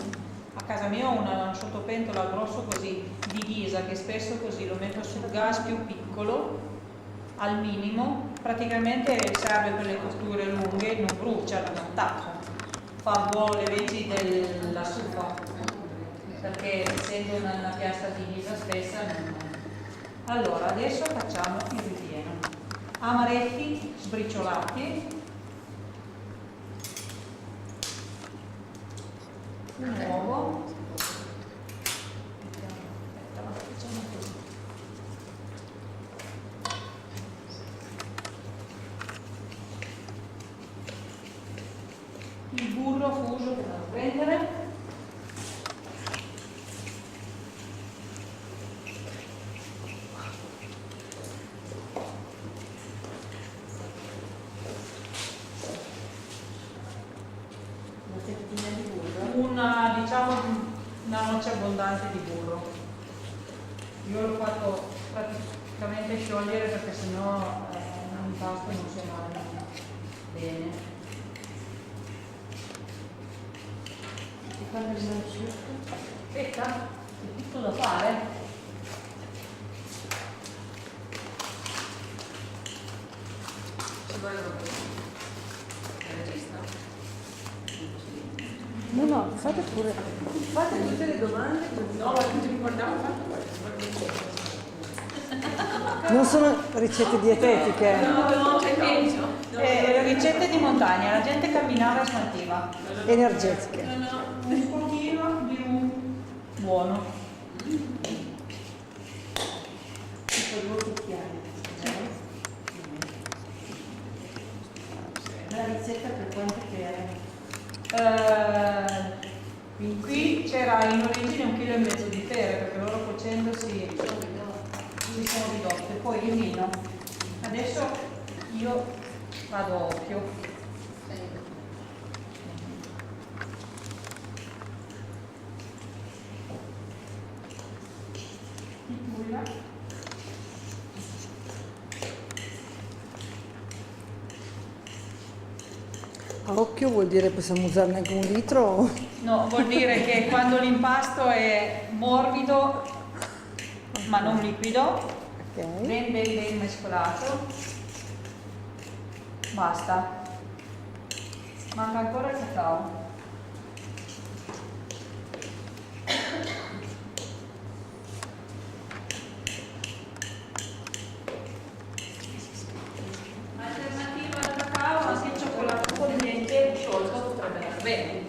a casa mia ho una sottopentola grosso così di ghisa che spesso così lo metto sul gas più piccolo al minimo, praticamente serve per le cotture lunghe, non brucia, non attacca, fa buone le veci della stufa, perché essendo una piastra di ghisa stessa non... Allora adesso facciamo il ripieno. Amaretti sbriciolati, un uovo, il burro fuso che devo prendere, una noce abbondante di burro. Io l'ho fatto praticamente sciogliere perché sennò un impasto non si mangia bene. Aspetta, è tutto da fare. Ci vuole proprio. Regista. No, fate pure. Fate tutte le domande. No, ma non ti ricordavo Non sono ricette dietetiche. No, c'è peggio. Ricette di montagna, la gente camminava e smaltiva. Energetiche. Un pochino di un buono. La ricetta per quante pere? Qui c'era in origine 1,5 kg di pere, perché loro cuocendo si sono ridotte. Poi il vino. Adesso io vado a occhio. A occhio vuol dire possiamo usarne anche 1 litro? No, vuol dire che quando l'impasto è morbido ma non liquido, Ok. ben mescolato. Basta. Manca ancora il cacao. Alternativa al cacao, anche il cioccolato fondente sciolto potrebbe andare bene.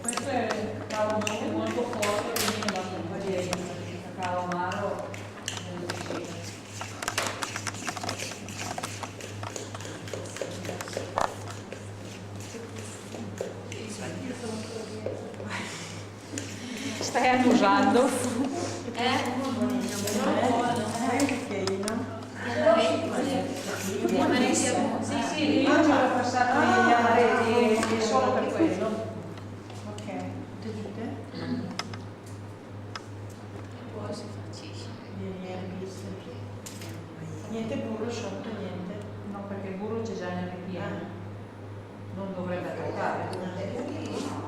Questo è un cacao molto forte, quindi ne basta un po' di cacao amaro. Stai annusando? Sì, sì, io ce l'ho passato negli amarelli solo per quello. Ok. Poi si faccisce. Niente burro sotto, niente. No, perché il burro c'è già nel ripieno. Non dovrebbe attaccare.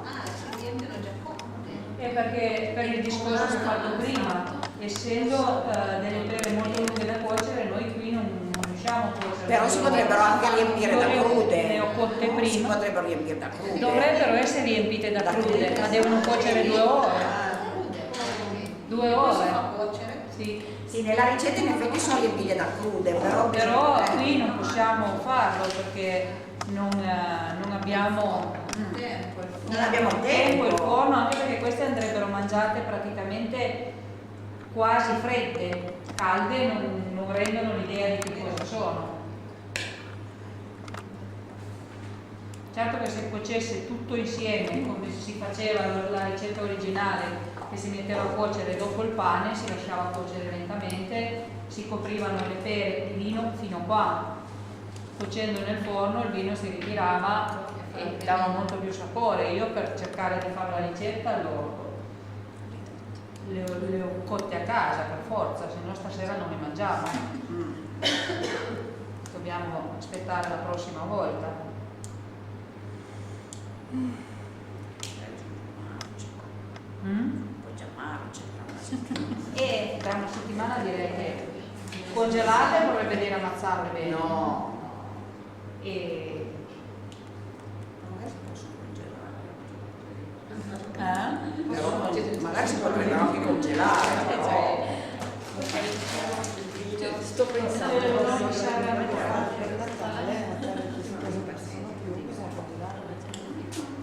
Ah, si riempiono già comode. È perché per il discorso che ho fatto prima, essendo delle pere molto lunghe da cuocere, noi qui non riusciamo a cuocere. Però si potrebbero anche riempire da crude. Ne ho cotte Si prima. potrebbero riempire da crude. Dovrebbero essere riempite da crude, ma devono cuocere 2 ore. 2 ore. Sì. Sì, nella ricetta in effetti sono riempite da crude, però Qui non possiamo farlo perché non abbiamo non abbiamo il tempo. forno, anche perché queste andrebbero mangiate praticamente quasi fredde, calde non rendono l'idea di che cosa sono. Certo che se cuocesse tutto insieme come si faceva la ricetta originale, che si metteva a cuocere dopo il pane, si lasciava cuocere lentamente, si coprivano le pere di vino fino qua, cuocendo nel forno il vino si ritirava e dava molto più sapore. Io per cercare di fare la ricetta le ho cotte a casa per forza, se no stasera non le mangiamo. Dobbiamo aspettare la prossima volta. E tra una settimana direi che congelate vorrebbe dire ammazzarle bene. No. E Però magari si potrebbero anche congelare, però. Sto pensando.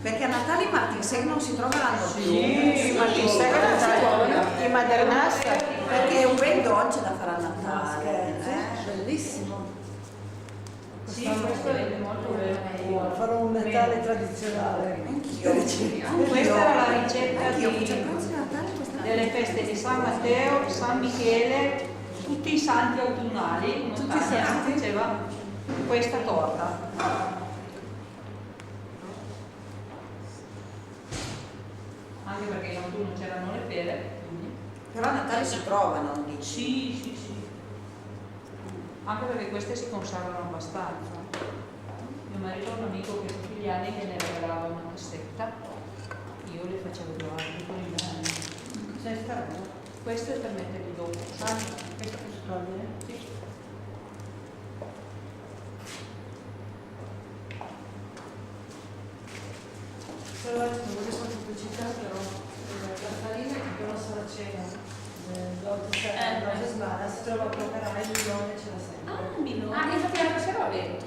Perché a Natale i Martinsegg non si troveranno più. Sì, ma ti sai che Natale in Madernassa? Perché è un bel dolce da fare a Natale. Bellissimo. sì, questo è molto bello. Farò un Natale tradizionale. Questa era la ricetta Anch'io faccio il pranzo di Natale delle feste di San Matteo, San Michele, tutti i santi autunnali, in montagna, faceva questa torta. Anche perché in autunno c'erano le pere. Però a Natale si trovano, dici? Sì, sì, sì. Anche perché queste si conservano abbastanza. Mio marito ha un amico che tutti gli anni gliene regalava una cassetta, io le facevo trovare con i miei. Questo è per metterli dopo. Questo posso togliere? Sì. Però questa pubblicità però la farina che però saracena la settimana si trova a Procarai, il Milone ce l'ha sempre. Ah, Milone. Infatti la sera ho detto.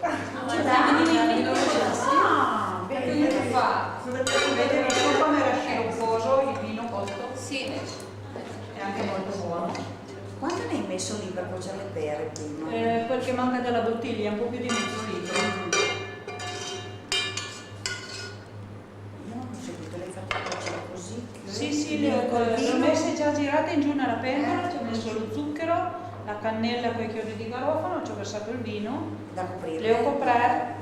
Perché Che fa? Vedete il suo come era sciropposo, il vino cotto? Sì. È anche molto buono. Quanto ne hai messo lì per cuocere le pere prima? Quel che manca della bottiglia, un po' più di mezzo litro. Io non ho seguito, le hai fatte cuocere così? Sì, sì, le ho messe già girate in giù nella pentola, ci ho messo lo zucchero, la cannella con i chiodi di garofano, ci ho versato il vino, Da coprire? le ho coperte,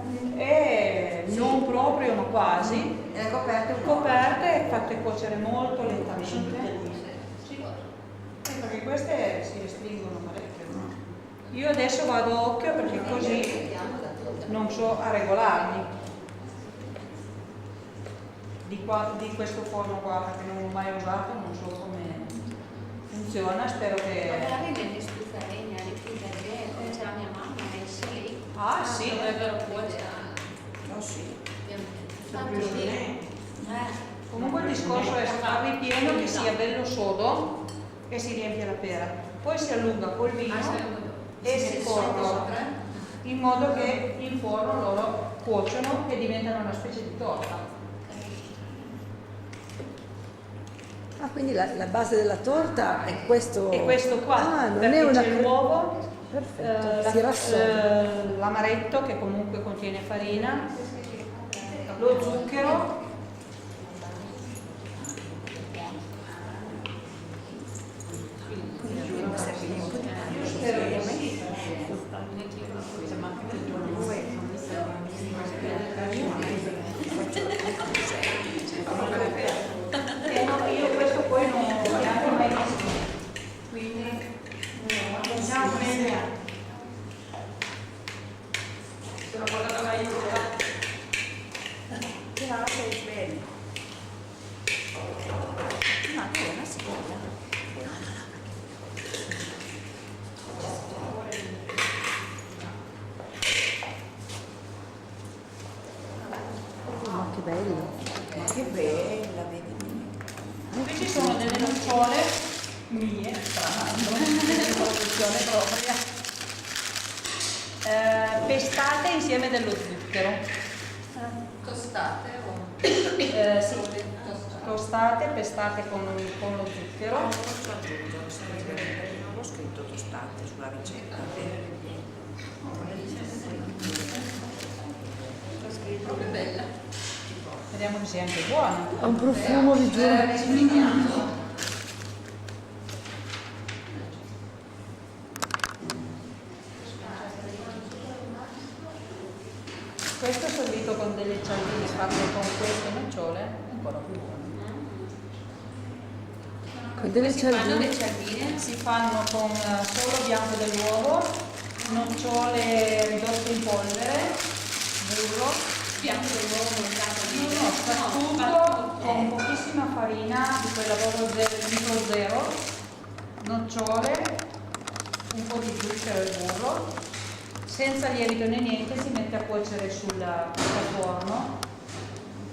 non proprio ma quasi, E le coperte un po'? coperte e fatte cuocere molto lentamente. Sì, perché queste si restringono parecchio. Io adesso vado a occhio perché così non so a regolarmi. di questo forno qua, perché non l'ho mai usato, non so come funziona, spero che... Magari nelle stufe a legna, le friggere, come c'è la mia mamma, messi lì. Ah sì, Dovrebbero cuocere. Oh sì. Infatti, comunque il discorso è far ripieno che sia bello sodo e si riempie la pera, poi si allunga col vino e si forno in modo che in forno loro cuociono e diventano una specie di torta. Ah, quindi la base della torta è questo. E questo qua, Ah, non perché è una c'è l'uovo, Perfetto, si rassoda. l'amaretto che comunque contiene farina, lo zucchero, io questo poi non l'ho neanche mai visto, quindi andiamo a vedere. Sono guardata mai io. Bene. Ma tu una seconda. Ma che bello. Che bella, vedi. Qui ci sono delle nocciole mie, tra l'altro, di produzione propria, pestate insieme dello zucchero. tostate o... Sì, tostate, pestate con lo zucchero. Non l'ho scritto tostate sulla ricetta. Che bella. Vediamo che sia anche buona. Ha un profumo, vi giuro. Questo è servito con delle cialdine fatte con queste nocciole, è ancora più buono. Con delle Si fanno cialdine. le cialdine? Si fanno con solo bianco dell'uovo, nocciole ridotte in polvere, burro, Bianco dell'uovo montato di... spattuto con pochissima farina di quella micro zero, nocciole, un po' di zucchero e burro, senza lievito né niente, si mette a cuocere sul forno,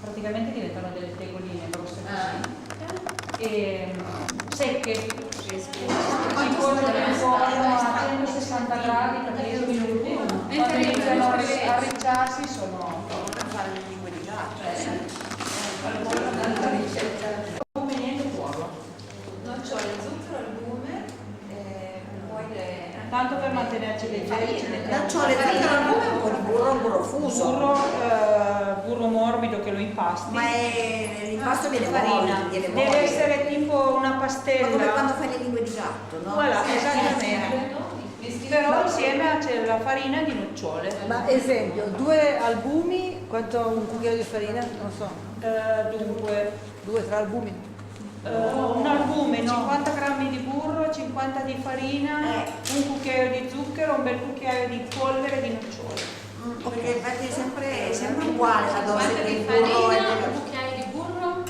praticamente diventano delle tegoline grosse così, e secche, si cuociono in forno a 160 gradi per 10 minuti, quando iniziano a arricciarsi sono Fare le lingue di gatto. come niente fuoco. Nocciole, zucchero, albume, poi le... Tanto per mantenerci leggeri ci mettiamo Nocciole, zucchero, albume, un po' di burro fuso. burro morbido che lo impasti. Ma l'impasto viene Farina. morbido, viene Deve morbido. essere tipo una Ma come pastella. quando fai le lingue di gatto, no? Voilà, esattamente. Però insieme c'è la farina di nocciole. Ma esempio, 2 albumi, quanto un cucchiaio di farina? Non so. Dunque, 2 3 albumi. un albume, 50 grammi di burro, 50 di farina, un cucchiaio di zucchero, un bel cucchiaio di polvere di nocciole. Perché infatti è sempre uguale la dose 50 del di burro e farina, un del... cucchiaio di burro,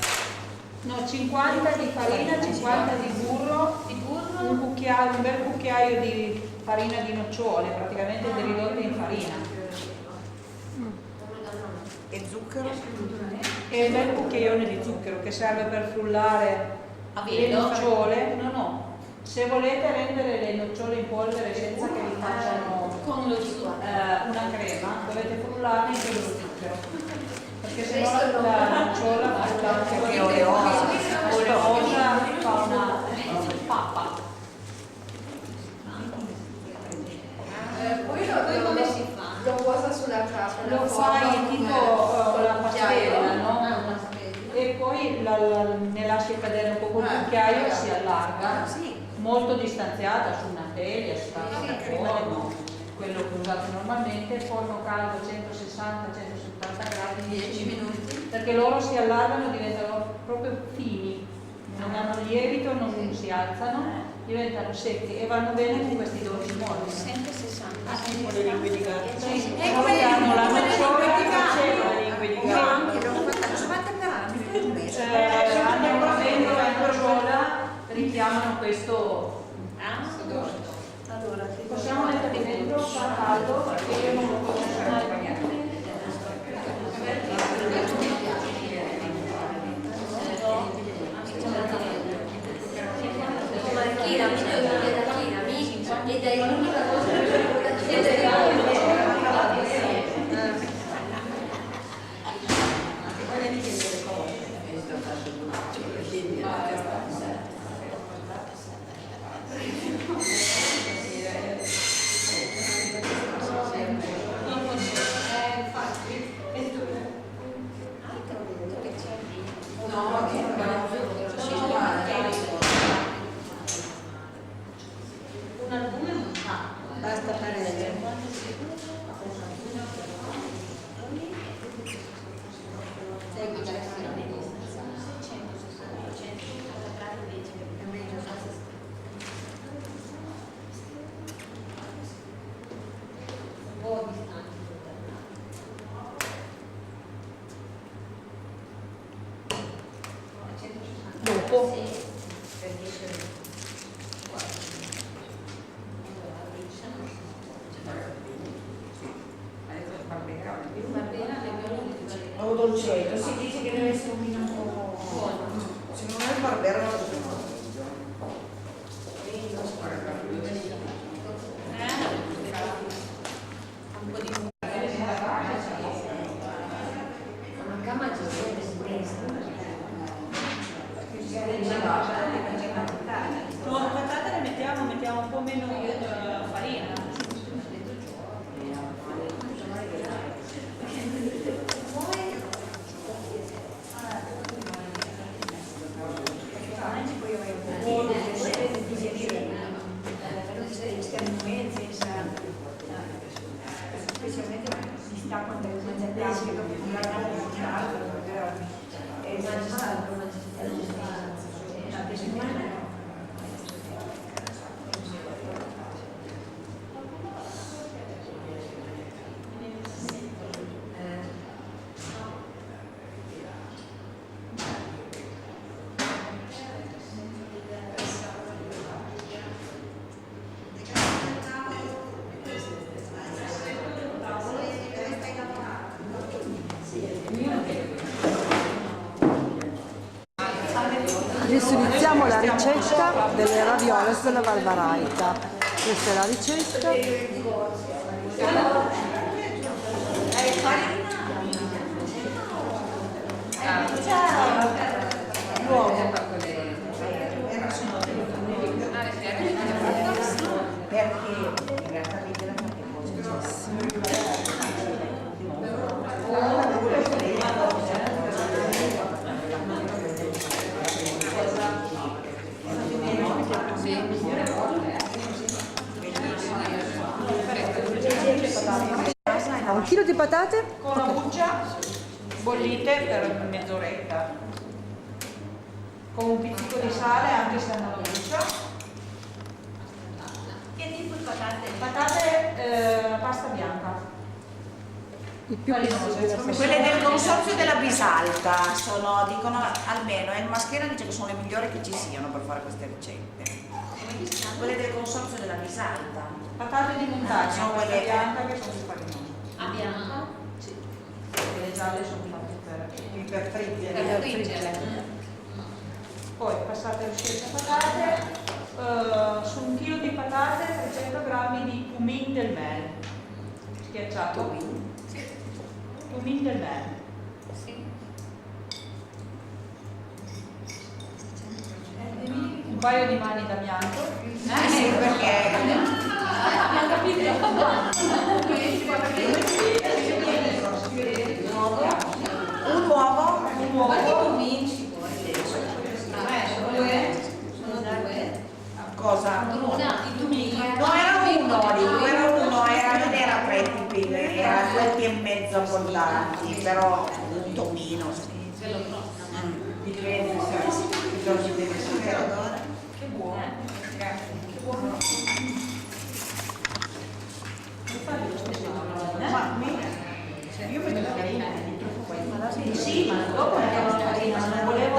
No, 50 di farina, 50 di burro, un bel cucchiaio di farina di nocciole, praticamente ridotte in farina. E zucchero? E un bel cucchiaione di zucchero che serve per frullare A le velo? nocciole. No, se volete rendere le nocciole in polvere senza che vi facciano con lo zucchero. una crema, dovete frullarle in quello zucchero, perché se no la nocciola frulla anche Perché oleosa. oleosa, fa una pappa. Poi come si fa? Lo posa sulla trappola. Lo fai tipo la pastella, no? E poi ne lasci cadere un po' col cucchiaio e si allarga, molto distanziata su una teglia, su un forno, quello che usate normalmente, forno caldo 160-170 gradi, 10 minuti, perché loro si allargano, diventano proprio fini, non hanno lievito, non si alzano, diventano secchi e vanno bene con questi dolci morbidi. 160. Con le lingue di gatto. Loro hanno la nocciola che c'è le lingue di Io gatto. anche l'ho fatta 50 grammi. sarà caldo perché io non lo posso fare niente. E dai l'unica cosa che Basta fare. Dopo. O dolcetto, si dice che deve essere un vino un po' buono. Se non è il barbero non lo so. No, le patate le mettiamo un po' meno farina. Adesso iniziamo la ricetta delle ravioles della Valvaraita. Questa è la ricetta. Un chilo di patate Con la buccia bollite per mezz'oretta. Con un pizzico di sale anche se hanno la buccia. Che tipo di patate? Patate pasta bianca. il più possibile. Quelle del consorzio della Bisalta sono, dicono almeno, il Maschera dice che sono le migliori che ci siano per fare queste ricette. Quelle del consorzio della Bisalta. Patate di montagna, Sono quelle quelle- bianche che sono più farinose. A bianco? Sì. Quelle gialle sono fatte Per friggere. Per friggere. Poi passate le scelte patate, su un chilo di patate 300 grammi di cumin del mel, schiacciato. Cumin del mel. Un paio di mani d'amianto. Sì, perché Abbiamo capito. un uovo, Quanti cominci? Sono due. cosa? Una di tumino. No, era uno, non era tre tipi, era 2 e mezzo abbondanti, però un tomino. Dipende se cosa si deve sapere. Che buono. Grazie. Che buono. Io vedo la farina. Sì, ma dopo mettiamo la farina, non volevo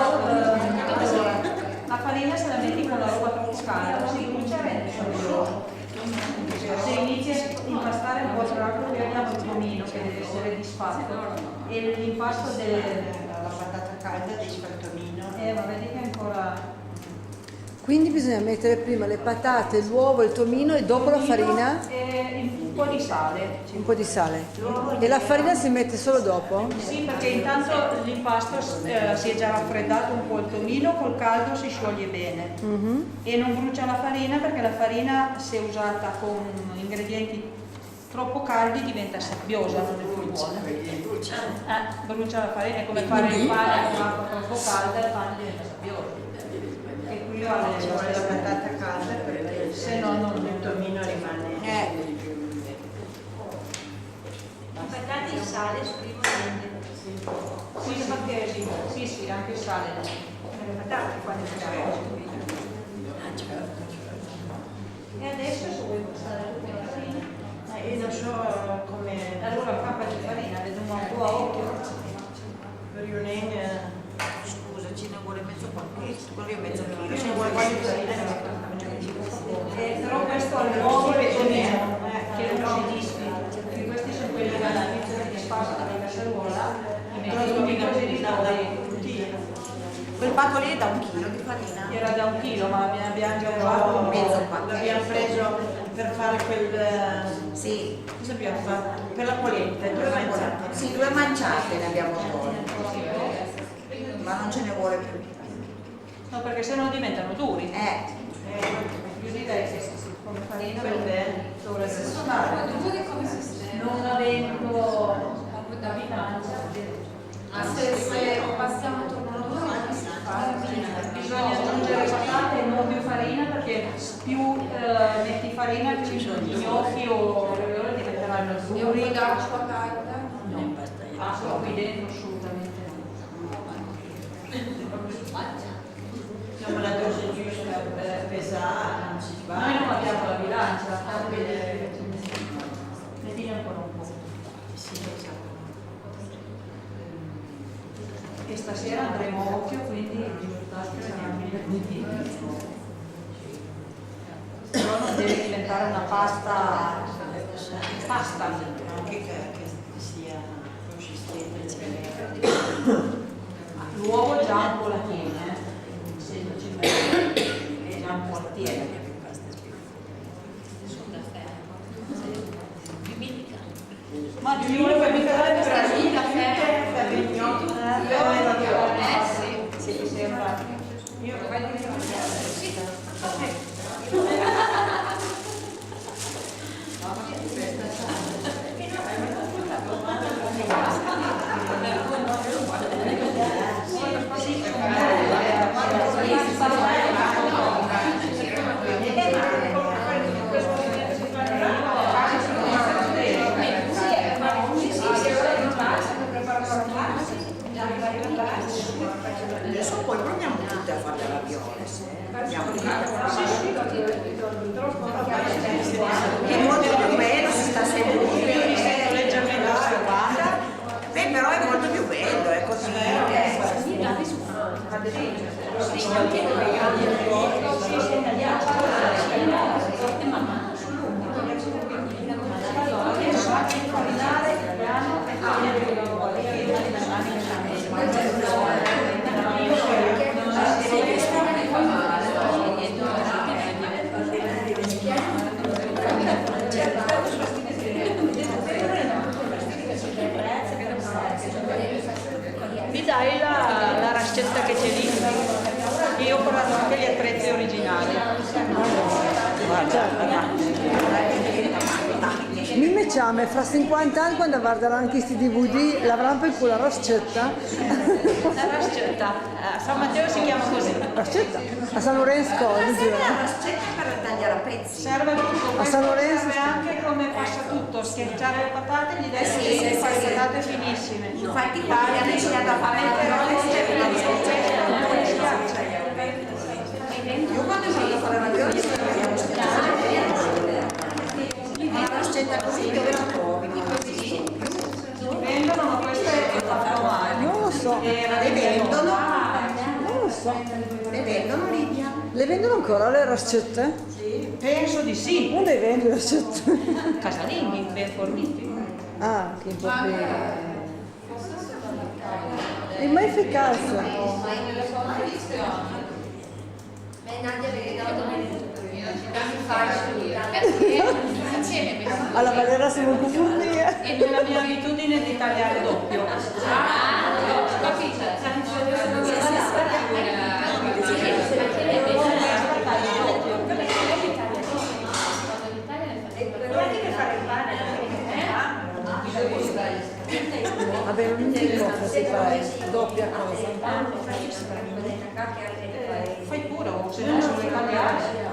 la farina se la metti con la roba troppo scalda, così comincia a rendere soglioso. Se inizi a impastare E l'impasto La patata calda di spaltomino. ma vedi che ancora... Quindi bisogna mettere prima le patate, l'uovo, il tomino e dopo la farina E un po' di sale. un po' di sale. E la farina si mette solo dopo? Sì, perché intanto l'impasto si è già raffreddato un po' il tomino, col caldo si scioglie bene. E non brucia la farina perché la farina, se usata con ingredienti troppo caldi, diventa sabbiosa, non è più buona. Brucia la farina, è come fare il pane con acqua troppo calda, il pane diventa sabbioso. E qui io Ci vuole la patata calda perché se no non il tomino rimane. Le patate in sale sicuramente. sì, perché sì, anche il sale nelle patate quando si E adesso se vuoi passare tutta la farina, Io non so come. allora fa un po' di farina, vedo un po' a occhio. Scusa, ce ne vuole mezzo pacchetto, quello è mezzo chilo, ce ne vuole quasi farina. Però questo è l'uovo e il tomino, che non si disfi. Questi sono quelli che si spassa dalla casseruola, i metodi così di Quel pacco lì è da 1 chilo di farina. era da 1 chilo, ma abbiamo già usato Mezzo pacco. L'abbiamo preso per fare quel. Sì, Cosa abbiamo fatto? Per la polenta, 2 manciate. sì, 2 manciate ne abbiamo tolte, ma non ce ne vuole più. No, perché se no diventano duri. Io direi che Come farina dovrebbe stare. Duri come sistema. Non avendo la bilancia, Se passiamo attorno a due, si fa. bisogna aggiungere patate e non più farina, perché più metti farina più gli gnocchi o le ravioli diventeranno E un duri. po' d'acqua calda. Acqua qui dentro assolutamente no. Siamo la dose giusta per pesare, non si Noi sbaglia. non abbiamo la bilancia, mettine ancora un po'. E stasera andremo a occhio, quindi i risultati saranno divertenti. Però non deve diventare una pasta. Anche che sia consistente. L'uovo già un po' la tiene, se non ci metti, già un po' la tiene. Ma ci vuole per misurare per il caffè, per il gnocchi. sì, mi sembra. Io Adesso poi proviamo tutte a fare le raviole. Andiamo lì. È molto più bello, si sta seduti, leggermente osservata. Beh, però è molto più bello, è così. mi dai la ricetta che c'è lì? Io ho portato anche gli attrezzi originali. Mi meciamo fra 50 anni quando guarderanno questi DVD l'avranno per culo la ricetta. La ricetta, a San Matteo si chiama così. Ricetta a San Lorenzo La ricetta per tagliare a pezzi. Serve tutto, A questo San Lorenzo serve anche come passa tutto, schiacciare le patate, gli dai sì, le sì, sì. patate finissime. Infatti quando mi hanno insegnato a fare le raviole io quando sono a fare ravioli abbiamo una ricetta così dove la trovi? Vendono, ma questo è fatto male. non lo so, Le vendono? non lo so. Le vendono Livia? Le vendono ancora le ricette? Penso di sì. Non le vendi le ricette? Casalinghi, ben forniti. Ah, che un po' più. È mai efficace. Alla Valera siamo un po' furnie. E non abbiamo abitudine di tagliare doppio. Vabbè, non ti può si fare doppia cosa. Fai pure, se no sono le tagliare.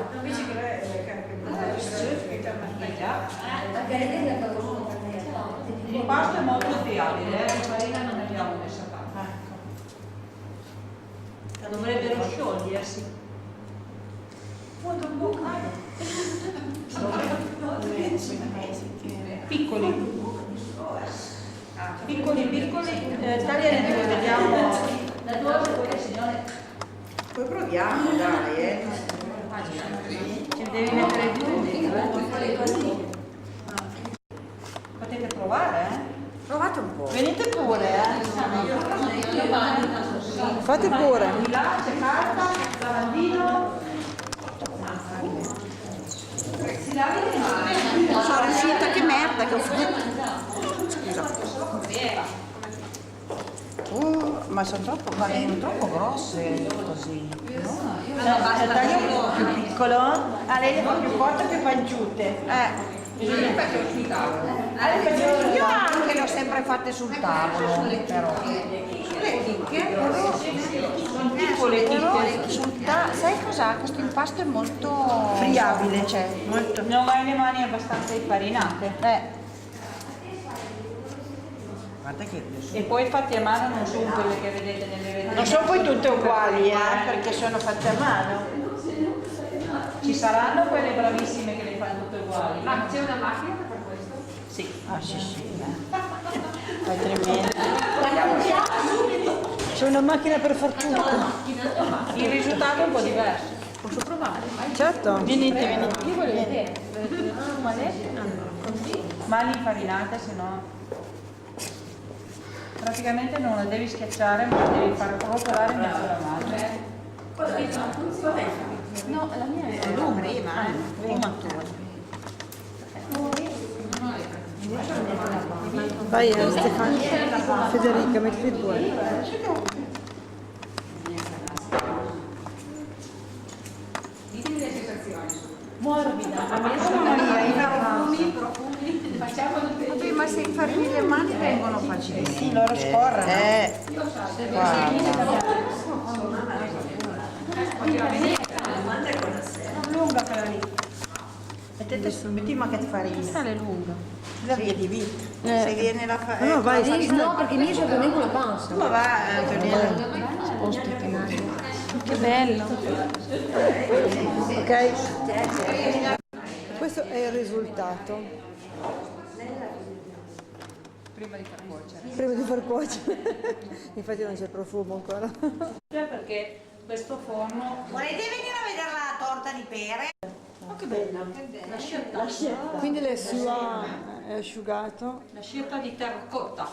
Il pasto è molto friabile, la farina non ne abbiamo messa tanta. Dovrebbero sciogliersi. Quanto un po' piccoli. Piccoli, taglieremo, vediamo. Poi proviamo, dai, Ci devi mettere giù dentro. Potete provare, Provate un po'. Venite pure, Fate pure. Di là c'è carta, lavandino. Sono riuscita, che merda che ho fatto. Ma sono troppo grosse così. Taglio un po' più piccolo, a lei fa più forte che panciute. Io anche le ho sempre fatte sul tavolo, però. Piccole, Sai cos'ha? Questo impasto è molto friabile, cioè molto. non hai le mani abbastanza infarinate. Guarda che E poi fatti a mano non sono quelle che vedete nelle vetrine. non sono poi tutte uguali, perché sono fatte a mano. Ci saranno quelle bravissime che le fanno tutte uguali. Ma c'è una macchina per questo? Sì. Ah sì. È tremendo. C'è una macchina per far tutto. Il risultato è un po' diverso. Posso provare? Certo. Venite. Io voglio vedere. Mani infarinate, se no. Praticamente non la devi schiacciare, ma la devi far rosolare in mezzo alla mano. No, la mia è Prima, Vai Stefano. Federica, metti due. morbida. Profumi. Facciamo Vabbè, ma se infarini le mani vengono facilmente. Sì, loro scorrono. Lunga quella lì. Metti ma che farina. è lunga. La via di vita. Se viene la farina. No, vai. No, perché mi esce con la panza. Ma va, Antoniella. Che bello. Ok? Questo è il risultato. Prima di far cuocere. Prima di far cuocere. Infatti non c'è profumo ancora. Perché questo forno Volete venire a vedere la torta di pere? oh, che bella. Quindi le sua è asciugato. La scelta di terracotta.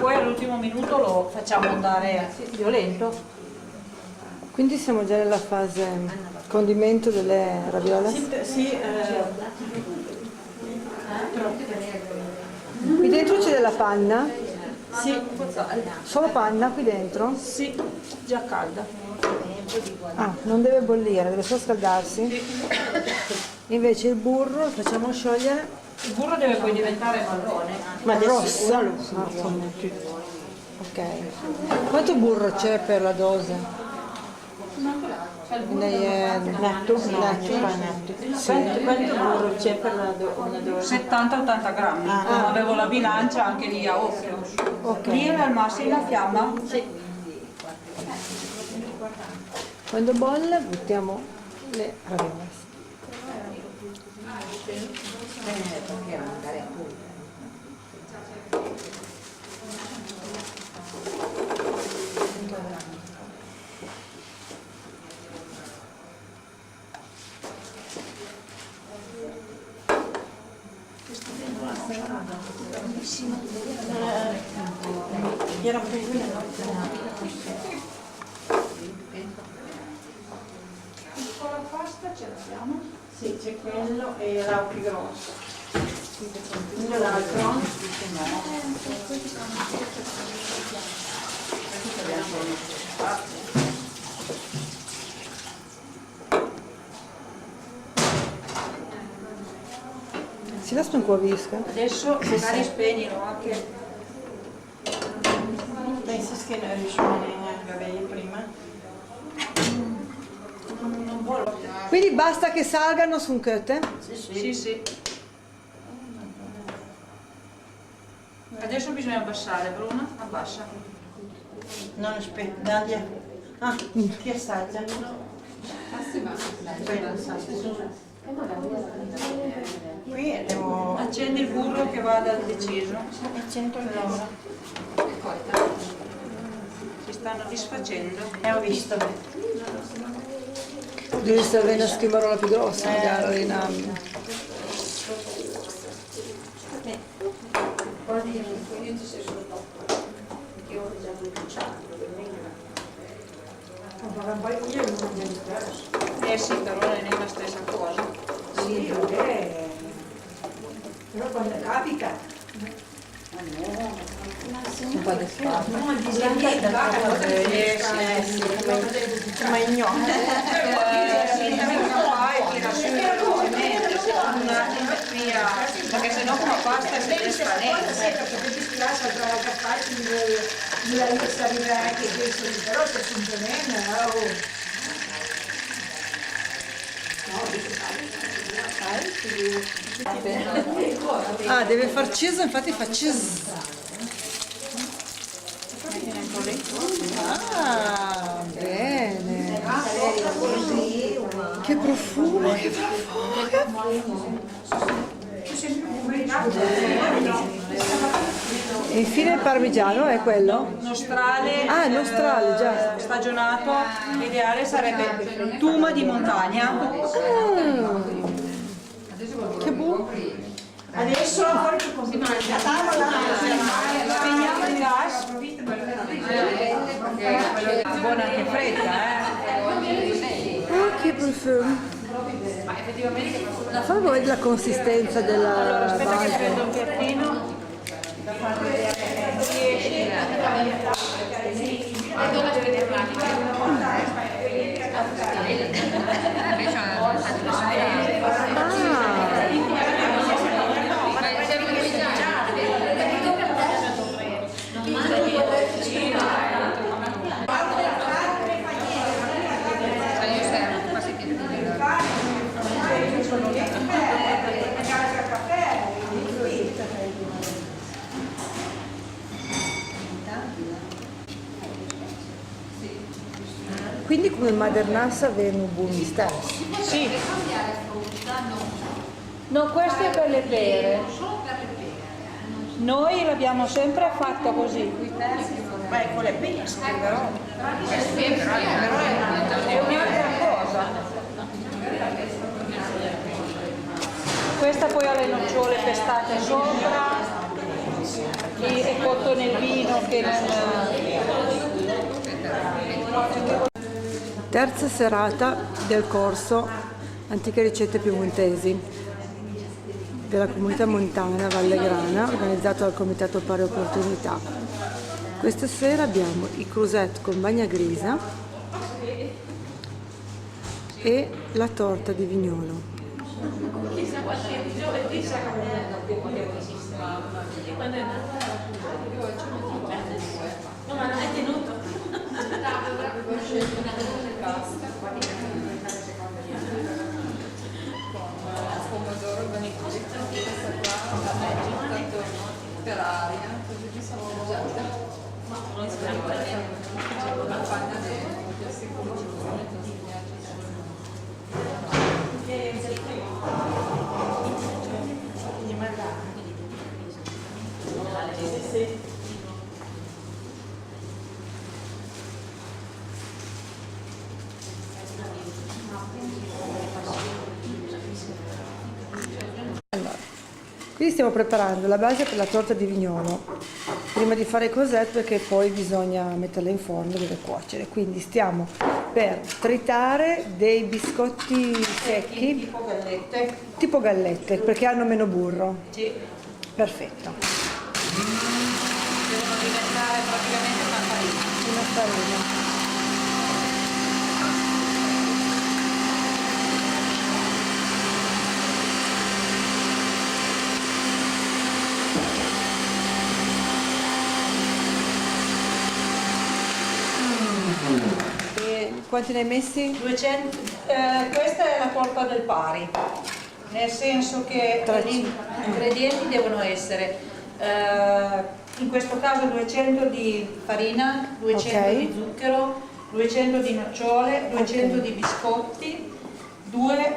Poi all'ultimo minuto lo facciamo andare violento. Quindi siamo già nella fase condimento delle raviole. Qui dentro c'è della panna. Sì, Solo panna qui dentro? sì, già calda. Ah, non deve bollire, deve solo scaldarsi. Invece il burro lo facciamo sciogliere. Il burro deve poi diventare marrone. Ma rossa. Ok. Quanto burro c'è per la dose? Lei è netto? Quanto burro c'è per una dose? 70-80 grammi. Come avevo la bilancia anche lì a occhio. Ok. Lì è al massimo la fiamma? Sì. Quando bolle buttiamo le raviole. Con la pasta ce l'abbiamo? Sì, c'è quello e l'auchi grosso. L'altro? Si lascia un po' visca. Adesso magari spegnilo anche. Pensi che non riusciamo a vedere prima? Quindi basta che salgano su un cutte? Sì, sì. Adesso bisogna abbassare, Bruna, abbassa. Non aspetta, Nadia. Ah, chi assaggia? Qui devo... Accendi il burro che vada deciso. È 109. Si stanno disfacendo. Ho visto. Devi servire una schimarola più grossa, magari una... Sì, però non è la stessa cosa. Sì, vabbè. Però quando capita. un po' di spazio. Ma ignoto. Perché sennò come pasta si trasparente. Perché ti spiace trovare capaci di la lista di vecchi, però se sono bene, Ah, deve far cheese, infatti fa cheese. Ah, bene. Che profumo, che profumo. E infine il parmigiano è quello? Nostrale, Ah, nostrale, già. stagionato, l'ideale sarebbe tuma di montagna. Che buono. Adesso spegniamo il gas. Buona anche fredda, Ah, che profumo. Fammi vedere la consistenza della Allora aspetta che base. prendo un piattino. Quindi come Madernassa viene un buon mister. Sì. No, questo è per le pere. Noi l'abbiamo sempre fatto così. Beh, con le pesche però. È un'altra cosa. Questa poi ha le nocciole pestate sopra e cotto nel vino che Terza serata del corso Antiche ricette piemontesi della comunità montana Vallegrana, organizzato dal Comitato Pari Opportunità. Questa sera abbiamo i crusette con bagna grisa e la torta di Vignolo. Per aria, così ci siamo mangiati. Ma non spero una panna di assicurazione. Quindi stiamo preparando la base per la torta di Vignolo. Prima di fare cos'è, perché poi bisogna metterla in forno e deve cuocere. Quindi stiamo per tritare dei biscotti secchi, tipo gallette, perché hanno meno burro. Sì. Perfetto. Devono diventare praticamente una farina. Una farina. E quanti ne hai messi? 200, questa è la torta del pari, nel senso che gli ingredienti devono essere in questo caso 200 di farina, 200 di zucchero, 200 di nocciole, 200 di biscotti, 2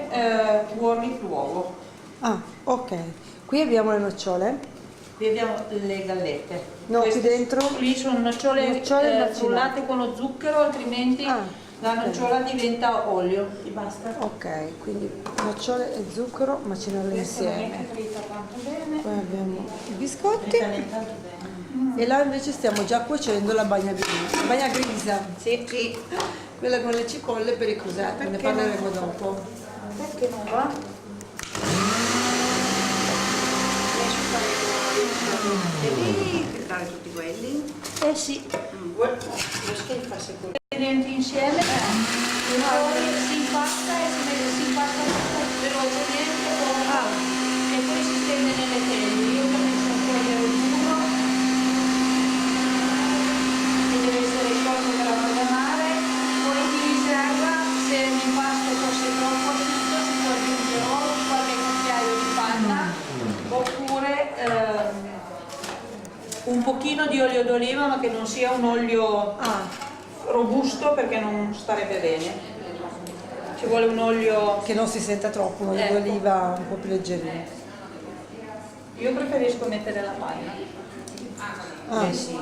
uova d'uovo. Ah, ok. Qui abbiamo le nocciole. Qui abbiamo le gallette. No, qui dentro? Qui sono nocciole macinate. frullate con lo zucchero, altrimenti la nocciola diventa olio. E basta. Ok, quindi nocciole e zucchero macinarle insieme. Poi abbiamo i biscotti e là invece stiamo già cuocendo la bagna grisa. Sì. Quella con le cipolle per i crusetti, ne parleremo dopo. Perché non va? Devi filtrare tutti quelli? Eh sì. Lo schifo secondo. Ingredienti insieme, e poi si impasta e si impasta velocemente e poi si stende nelle teglie. Io ho messo un po' di burro che deve essere sciolto per amalgamare, poi di riserva, se l'impasto fosse troppo asciutto si può aggiungere o qualche cucchiaio di panna oppure un pochino di olio d'oliva, ma che non sia un olio robusto perché non starebbe bene. Ci vuole un olio Che non si senta troppo, un olio d'oliva un po' più leggerino. Io preferisco mettere la panna. Ah. Sì.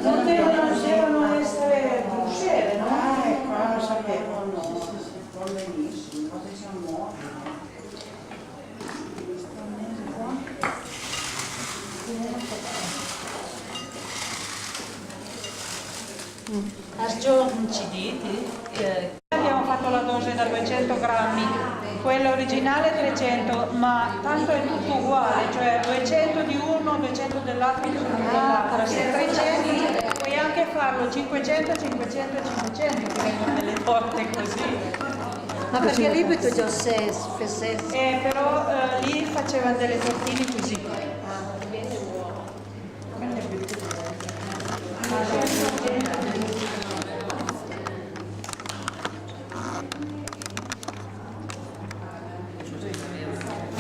Non devono essere bruscere, no? Ecco, non lo sapevo, no. Va benissimo, così siamo morti. Aggiungiti. Abbiamo fatto la dose da 200 grammi, quella originale 300, ma tanto è tutto uguale, cioè 200 di uno, 200 dell'altro, 200 dell'altro. Se 300 puoi anche farlo 500, 500 e 500, che vengono delle torte così. Ma perché lì tu già sei, Però lì facevano delle tortine così.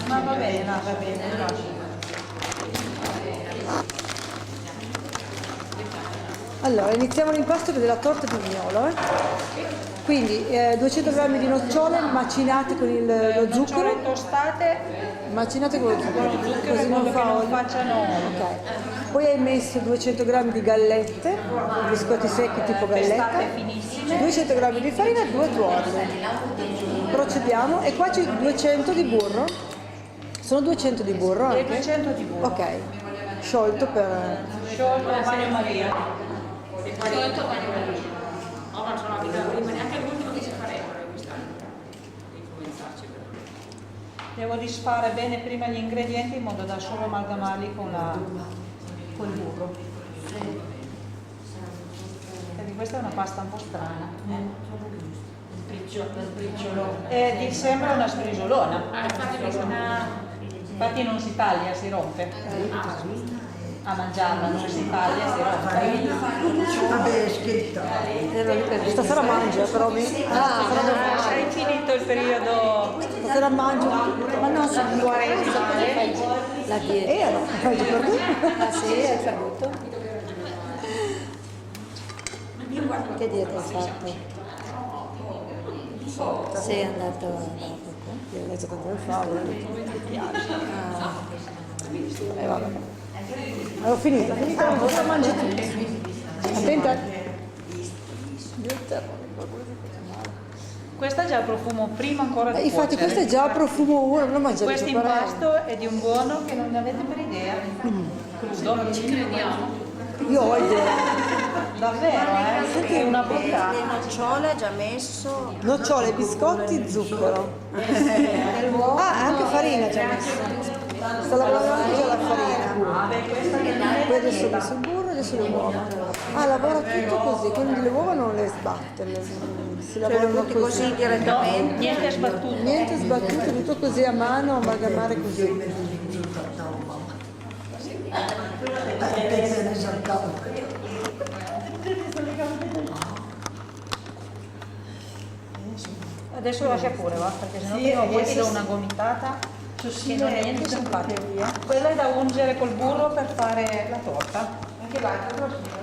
Ma va bene, va bene. Allora, iniziamo l'impasto della torta di Vignolo. Quindi 200 g di nocciole macinate con lo zucchero. Nocciole tostate Macinate con lo zucchero, così non fa olio. facciano olio. Ok. Poi hai messo 200 g di gallette, biscotti secchi tipo galletta, Pestate finissime. 200 g di farina e 2 tuorli. Procediamo e qua c'è 200 di burro. Sono 200 di burro E anche? 200 di burro. Ok, sciolto per... Sciolto a bagnomaria. Sciolto a bagnomaria. Oh, ma sono abituata prima, neanche l'ultimo che si farebbero quest'anno. Incominciarci però. Devo disfare bene prima gli ingredienti in modo da solo amalgamarli con il burro. Perché questa è una pasta un po' strana. Sembra una sbrisolona. Infatti non si taglia, si rompe. A mangiarla non si taglia, si rompe. Vabbè, è scritto. Stasera mangio, però mi... Hai finito il periodo Stasera mangio. ma non sono quaresimale? la dieta. No, hai già perduto? Ah sì, hai perduto? Che dieta hai fatto? Sei andato Io ho letto quanto favole, mi piace. E vabbè. Ho finito, ora mangi tutto. Attenta. Questa è già il profumo prima ancora di Infatti cuocere. questo è già profumo 1, non mangiare Questo impasto è di un buono che non ne avete per idea. Crudo. Ci crediamo. Io ho idea. Davvero, È una bontà. Le nocciole ha già messo. Nocciole, biscotti, zucchero. Ah, anche farina già messa. Sta lavorando anche già la farina. Poi adesso ho messo il burro e adesso le uova. Ah, lavora tutto così, quindi le uova non le sbatte, si lavorano Tutti così così. direttamente. Niente sbattuto. Niente sbattuto, tutto così a mano, amalgamare così. Adesso lascia pure, va? Perché sennò prima o poi ti do una gomitata che non è niente simpatico. Quella è da ungere col burro per fare la torta. Anche l'altra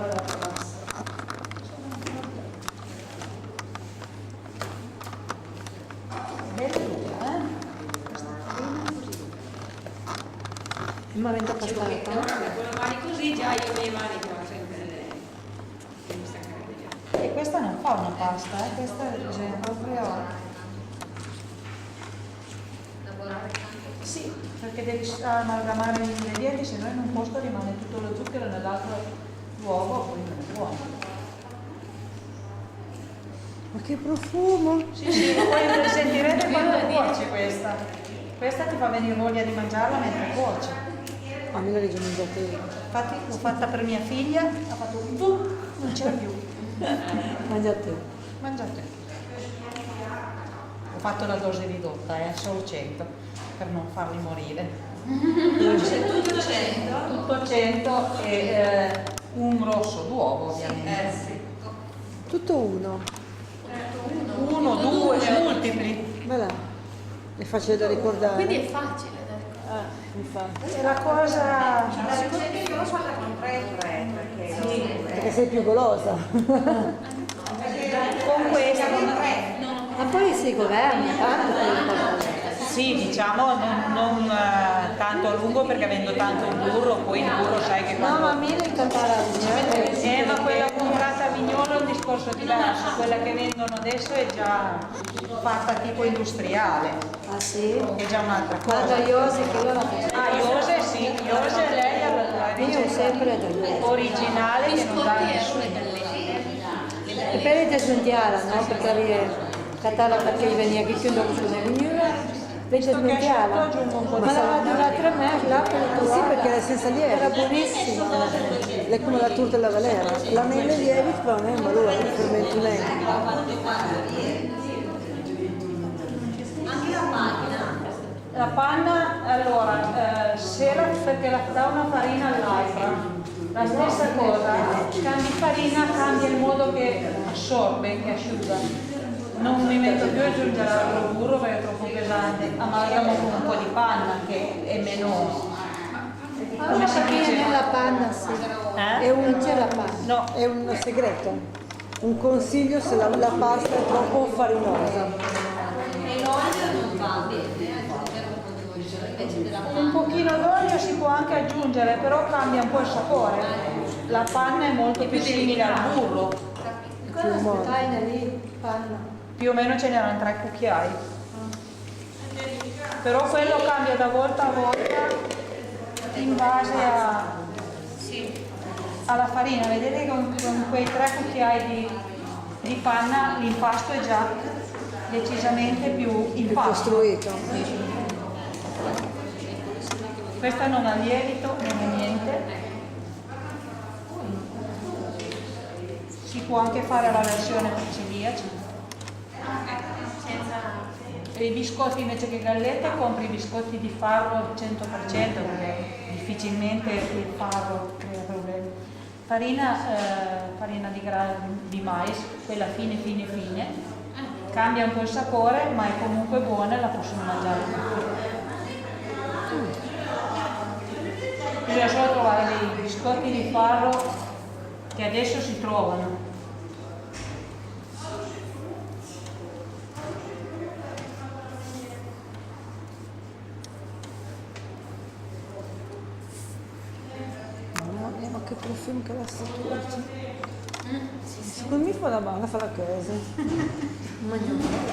Ma venta passata. Con le mani così già io le mani E questa non fa una pasta, questa è proprio... Sì, perché devi amalgamare gli ingredienti, se no in un posto rimane tutto lo zucchero e nell'altro l'uovo, poi non è buono. Ma che profumo! Sì, poi sentirete quando cuoce questa. Questa ti fa venire voglia di mangiarla mentre cuoce. A me l'hai già mangiata io. Infatti l'ho fatta per mia figlia, ha fatto un boom, non c'era più. Mangiate. Mangiate. Ho fatto la dose ridotta, solo 100, per non farli morire. tutto 100. Tutto 100 e un rosso d'uovo ovviamente. Tutto uno. Uno, due, multipli. Voilà. È facile da ricordare. Quindi è facile da ricordare. Infatti. È la cosa... La ricetta io l'ho fatta con 3 perché Perché sei più golosa. Con questa... Ma poi si governa tanto quello. Sì, diciamo non tanto a lungo perché avendo tanto il burro, poi il burro sai che quando... No, ma mi devi cantare ma quella comprata a Vignolo è un discorso diverso, quella che vendono adesso è già fatta tipo industriale, Ah sì? è già un'altra Ma cosa. da Iose che io la faccio. Ah, Iose sì, Iose lei ha la Io ricetta sempre da Iose. originale che non dà Biscotti e nessuno. rolle E per te sentiala, no? Perché catala perché veniva che chiudo con le vignole. Vedi sentiala. Aggiungo un po' di Ma la sale. durata a me, là sì, perché era senza lievito. Era buonissima. È come la turta della Valera. La nelle lievito, ma non è malore, il fermento lento. La panna, allora, perché la dà una farina all'altra, la stessa cosa, cambi farina, cambia il modo che assorbe, che asciuga. Non mi metto più a aggiungere altro burro perché è troppo pesante, amalgamo con un po' di panna che è meno... Come si dice? nella panna, sì. Eh? È un, c'è la panna. No. È un segreto. Un consiglio se la pasta è troppo farinosa. e l'olio non va bene, invece della Un pochino d'olio si può anche aggiungere, però cambia un po' il sapore. La panna è molto più simile al burro. Più molle. lì, panna. Più o meno ce n'erano 3 cucchiai. Però quello cambia da volta a volta in base alla farina. Vedete che con quei 3 cucchiai di panna l'impasto è già decisamente più impasto. Costruito. Questa non ha lievito, non ha niente. Si può anche fare la versione per celiaci. E i biscotti invece che gallette compri i biscotti di farro al 100% perché difficilmente il farro crea problemi. Farina di mais, quella fine, cambia un po' il sapore ma è comunque buona e la possono mangiare tutti. Bisogna solo trovare dei biscotti di farro che adesso si trovano. Ma che profumo che la statura. Secondo me fa la banda, fa la cosa.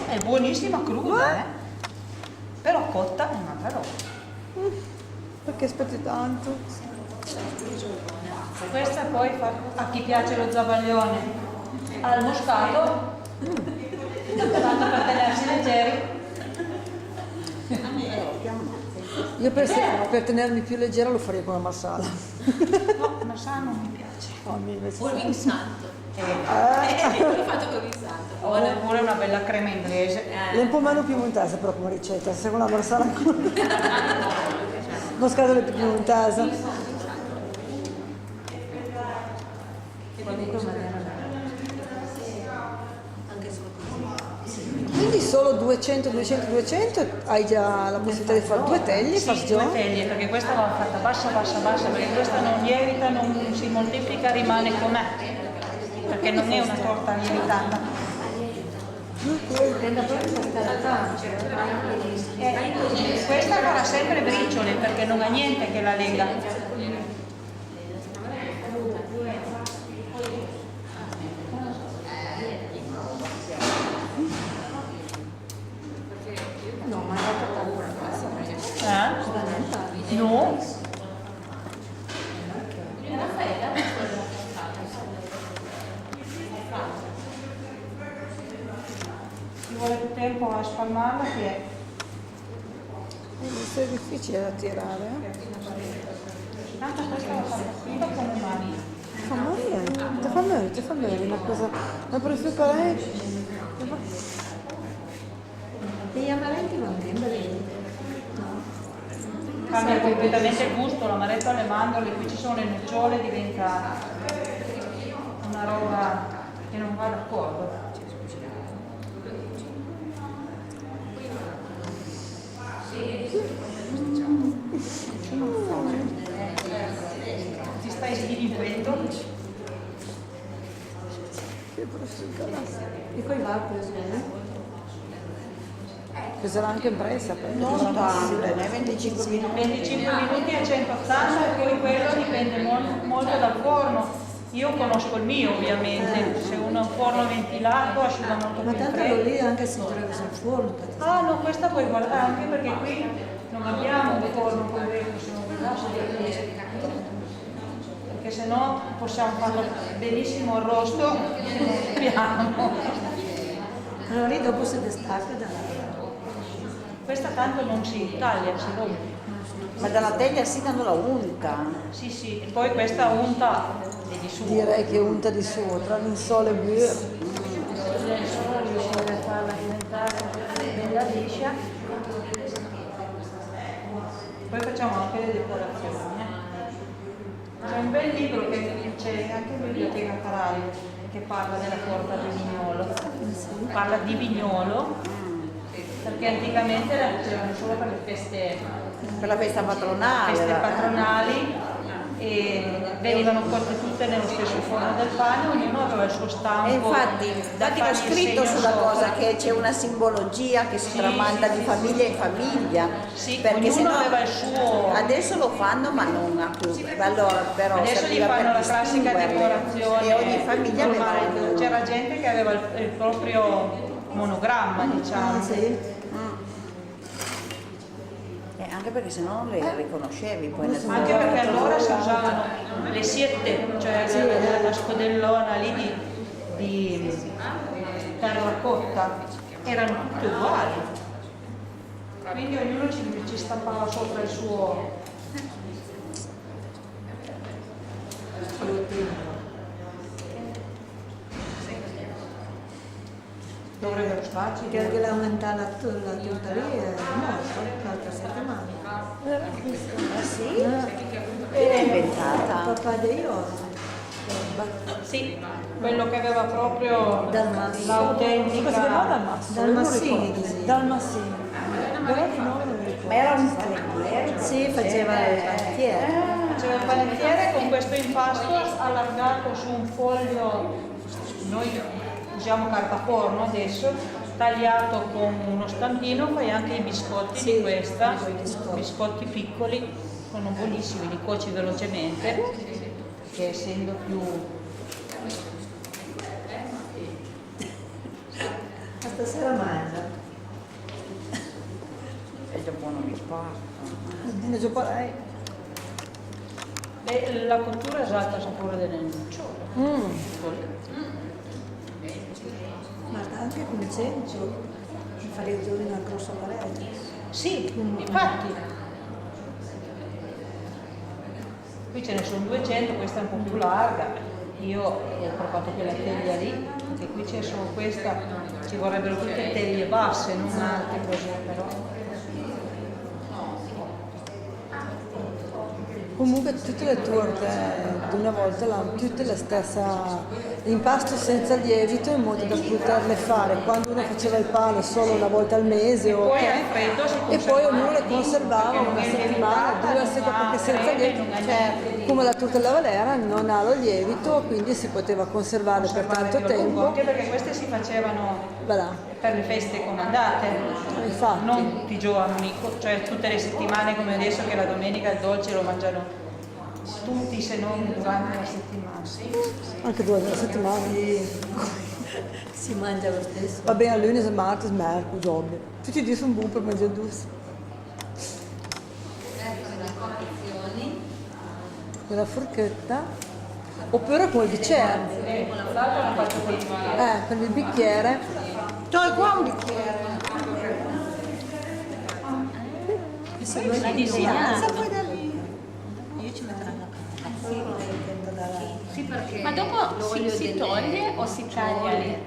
È buonissima cruda, però cotta è un'altra roba. Perché aspetti tanto? Questa poi a chi piace lo zabaglione al moscato, tanto per tenersi leggeri. Io per tenermi più leggera lo farei con la marsala. No, marsala non mi piace. A me invece O il sì. vin santo. L'ho fatto con il vin santo. Oppure una bella crema inglese. È un po' meno piemontese però come ricetta, se con la marsala con... Moscato è più piemontese. Quindi solo 200 hai già la possibilità di fare 2 teglie, far Sì, giù. 2 teglie, perché questa va fatta bassa, perché questa non lievita, non si moltiplica, rimane com'è. Perché non è una torta lievitata. Questa farà sempre briciole perché non ha niente che la lega. No. Ci vuole più tempo a spalmarla che Questo è difficile da tirare. tanto questa la fa fritta con le mani. Ti fa bene una cosa. Ma per fare E gli amaretti vanno bene. Cambia completamente il gusto, l'amaretto alle mandorle, qui ci sono le nocciole, diventa una roba che non va d'accordo. Ti stai sdiluendo? E poi va preso, che sarà anche impressa. Non tanto, 25 minuti. 25 minuti a 180 e poi quello dipende molto dal forno. Io conosco il mio ovviamente, se uno ha un forno ventilato asciuga molto ma più in tanto fretta. lì anche se trovi sul forno. Ah no, questa puoi guardare anche perché qui non abbiamo un forno con vetro, se non guardate. Perché se no possiamo farlo benissimo arrosto se non abbiamo. Allora lì dopo si distacca dalla... Questa tanto non si taglia, si rompe. Ma dalla teglia sì quando la unta. Sì, sì, e poi questa unta è di su. Direi che unta di su, tra l'insole e beurre. Solo riuscire a farla diventare bella liscia. Poi facciamo anche le decorazioni. C'è un bel libro che c'è anche in Biblioteca Carali che parla della torta di Vignolo. Parla di Vignolo perché anticamente la facevano solo per le feste Per la festa patronale. patronali e venivano cotte tutte nello stesso forno del pane, ognuno aveva il suo stampo. E infatti ho fargli scritto il segno sulla sopra. cosa che c'è una simbologia che si tramanda di famiglia in famiglia. Sì, perché ognuno sennò aveva il suo. adesso lo fanno ma non a più. Allora però Adesso gli serviva fanno per la classica distinguerle. decorazione e ogni famiglia aveva normale. un... C'era gente che aveva il proprio monogramma, diciamo. Anche perché se no non le riconoscevi poi nel Anche perché allora si usavano le siette, cioè la scodellona lì di terracotta, erano tutte uguali. Quindi ognuno ci stampava sopra il suo. Dovrebbero starci. Perché anche l'aumentare la torta lì è molto, l'altra settimana. sì? L'hai inventata? Papà di io. Sì, quello che aveva proprio Dalmassini. l'autentica. Dalmassini così. Dalmassini. Però di nuovo non mi ricordo. Ma era un panettiere? Sì, faceva il panettiere. C'era il panettiere con questo impasto allargato su un foglio, noi usiamo carta forno adesso, tagliato con uno stampino, fai anche i biscotti di questa, biscotti piccoli, sono buonissimi, li cuoci velocemente, che essendo più stasera mangia. È già buono di pasta. Ne so lei. La cottura esalta il sapore delle nocciole. Ma anche come cencio, fare una grossa parete. Sì, infatti. Qui ce ne sono 200, questa è un po' più larga. Io ho provato quella teglia lì, perché qui c'è solo questa, ci vorrebbero tutte teglie basse, non alte così però. Comunque tutte le torte di una volta hanno tutte la stessa impasto senza lievito in modo da poterle fare quando uno faceva il pane solo una volta al mese o Poi al freddo si e poi conserva. ognuno le conservava una settimana, due a seconda, perché senza lievito, come la torta alla Valera non ha lo lievito, quindi si poteva conservare per tanto tempo. Anche perché queste si facevano Voilà. per le feste comandate, Infatti. non tutti i giorni, cioè tutte le settimane come adesso che la domenica il dolce lo mangiano tutti se non durante la settimana. Anche durante la settimana. Si mangia lo stesso. Va bene, lunes en martes, mercoledì, giorni. Tutti i giorni sono buoni per mangiare due. Con la forchetta. Oppure con il bicchiere. L'altro l'ho fatto col bicchiere. Con il bicchiere. C'ho qua un bicchiere. La disegnata. Poi da lì. Io ci metterò la Ma dopo si toglie o si taglia lì?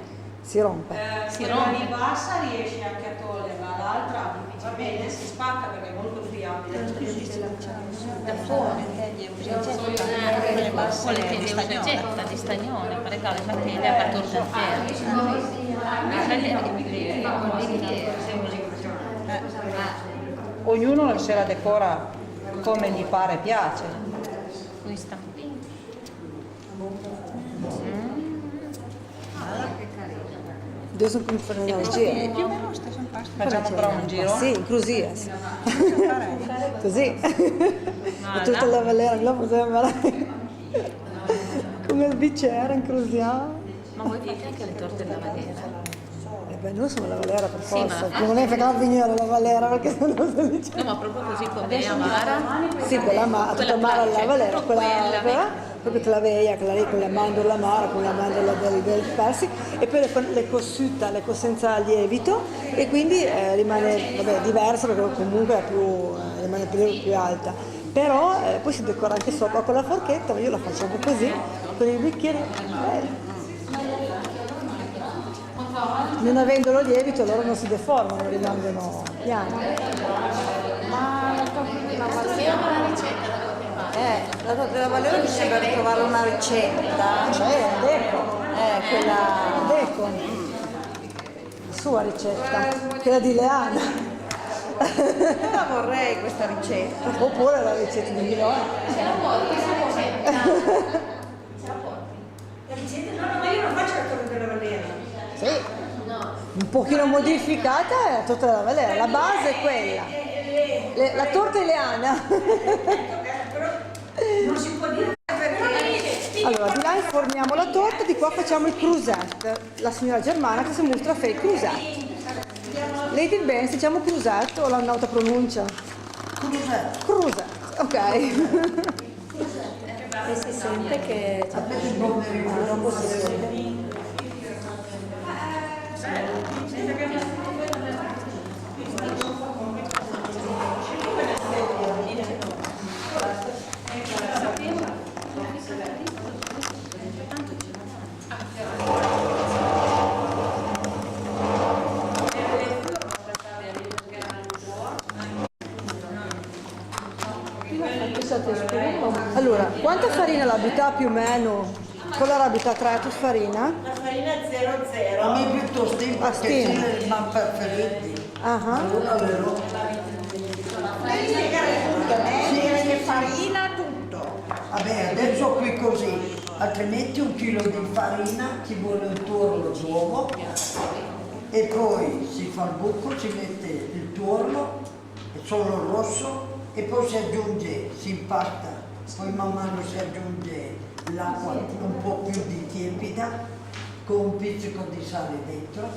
Si rompe. Si Quella rompe. di bassa riesci anche a toglierla, l'altra difficilmente si spacca perché è molto friabile. da fuori, Con le teglie usagetta di stagnone, per regalo la teglia per torta intera. Ognuno se la decora come gli pare e piace. Questa. Adesso come fare una giro. più o meno lo stesso impasto. Facciamo però un giro? Sì, così. Così. E tutta la Valera, la possiamo fare. Come il bicchiere, incrosiamo. Ma voi fate anche le torte alla Valera? Beh, noi siamo la Valera per Sì, forza. ma- Non è che non venire la Valera perché se no se dice. No, ma proprio così come amara. Sì, quella tutta amara alla Valera, proprio proprio che la veia, che la lì con la mandorla amara, con la mandorla del persi, e poi le cosciutta, le senza lievito, e quindi rimane diversa perché comunque è rimane più alta. Però poi si decora anche sopra con la forchetta, ma io la faccio un po' così, con i bicchieri. Non avendo lo lievito loro non si deformano, rimangono piani. Ma la torta della Valera, la torta della Valera bisogna trovare una ricetta. Cioè, ecco, Quella. ecco, la sua ricetta, quella di Leana. Io la vorrei questa ricetta. Oppure la ricetta di Milano. Ma io non faccio la torta della Valera. Sì, un pochino modificata è la torta della Valera, la base è quella. La torta Ileana. Non si può dire perché. Allora, di là inforniamo la torta, di qua facciamo il crusette. La signora Germana che si mostra a fare il crusette. Lei dice bene, se diciamo crusette o la nota pronuncia? Crusette, ok. E si sente che dopo si sente. Allora, quanta farina la butta più o meno? Quella la butta 3 tu farina? La farina 00. A me piuttosto Ah, perché sì. ce ne rimane preferiti. Allora vero? Meglio farina, tutto. Vabbè, adesso qui così, altrimenti 1 chilo di farina, ci vuole un tuorlo d'uovo e poi si fa il buco, si mette il tuorlo, solo rosso, e poi si aggiunge, si impasta, poi man mano si aggiunge l'acqua un po' più di tiepida con un pizzico di sale dentro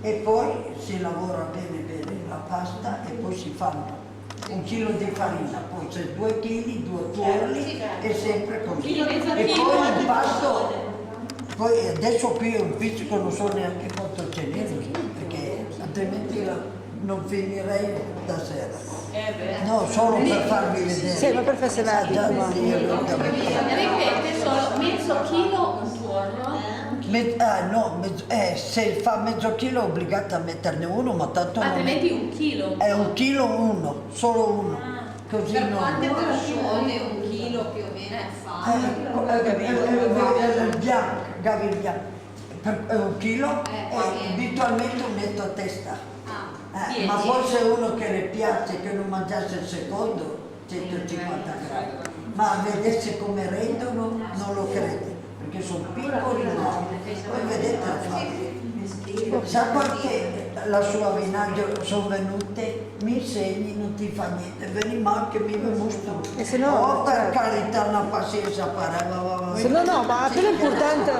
e poi si lavora bene bene la pasta e poi si fanno 1 chilo di farina, poi c'è 2 chili, 2 tuorli e sempre così. E poi un pasto, poi adesso qui è un pizzico, non so neanche quanto ce n'è, perché altrimenti non finirei stasera. No, solo per farvi vedere. Sì, ma per farsi vedere. Ripete solo mezzo chilo un tuorlo. Se fa mezzo chilo è obbligata a metterne uno, ma tanto non Altrimenti 1 chilo. è 1 chilo uno, solo uno. Così Per no. quante persone 1 chilo più o meno fa? Il bianco, Gavi il bianco. Per 1 chilo è abitualmente un netto a testa. Ma poi se uno che le piace che non mangiasse il secondo, 150 grammi. Ma a vedersi come rendono non lo crede, perché sono piccoli, no. Poi vedete la fabbrica. Sa qualche la sua vinaggio sono venute, mi insegni, non ti fa niente, veni mal che mi mostro. E se no, oh, per carità, una pazienza se no, no, ma quello è importante.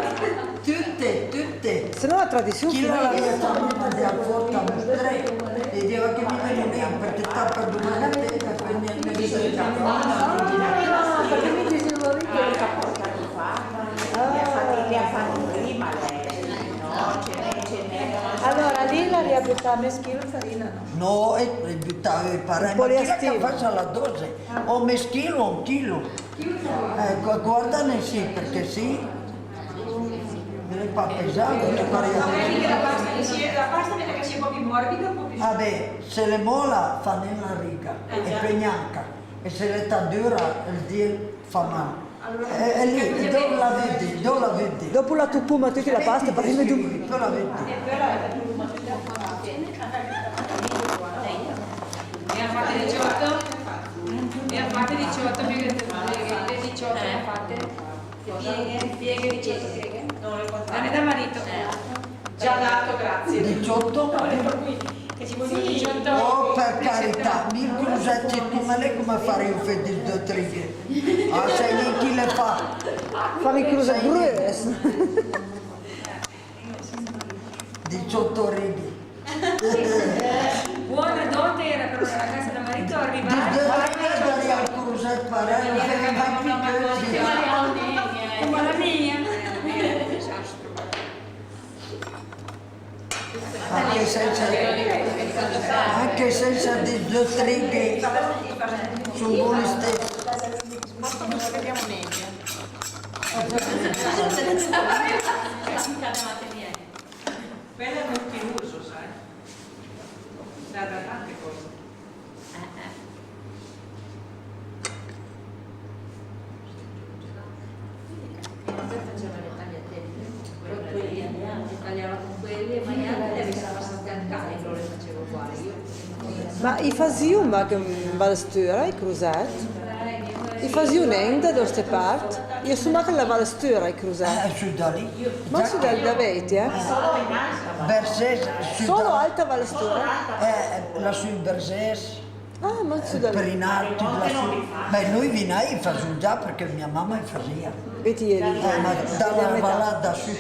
Tutte. Se no la tradizione. Chi non la mia famiglia di Alforta mostrei e diceva che mi veniva perché sta per domani a te e poi mi perché mi dici il marito? li ha fatti prima lei, no? Ce n'è. Allora lì la riabbuttava meschile farina, no? No, e buttavo i parenti. Ma chi è che faccia la dose? O meschino o 1 chilo. Guardane sì, perché sì. Deve far pesare. La pasta viene che sia un po' più morbida, un po' più... Vabbè, se le mola fa nella riga, è pegnanca. E se le sta dura, il dia fa male. È lì, dove la vedi? Dove la vedi? Dopo la tupuma tutti la pasta, prima giù. Dove la vedi? Ne ha fatte 18? Ne ha fatte 18 più che 18 ne ha fatte? Pieghe 18 pieghe? Non le contare da marito. Già dato, grazie. 18? Che ci vogliono 18. Oh, per carità, mi crusetti come lei come fare io fedil 2 trighe? Ah, sai lì chi le fa? Fammi cruzare grues. 18 righe. Buona dote era per una ragazza da marito Di arrivare. 2 trighe daria al cruset parere, ma Come la mia. anche senza di 2 trighe sono buoni stessi. Quella è multiuso, sai? Da tante cose. Tagliava con quelli e mangiava e stava abbastanza carico, le facevo uguali. Ma i fazium va che va la stura, i cruzet? I fazium enda da queste parti? Io sono che la va la stura, i cruzet. Su da lì. Ma su da veti, Berzès, Solo alta va la stura? lassù in Berzès, Ah, ma su da per i nati, lassù. Beh, noi vinai facciamo già perché mia mamma faceva. Vedi ieri. Ma dalla vallata su. E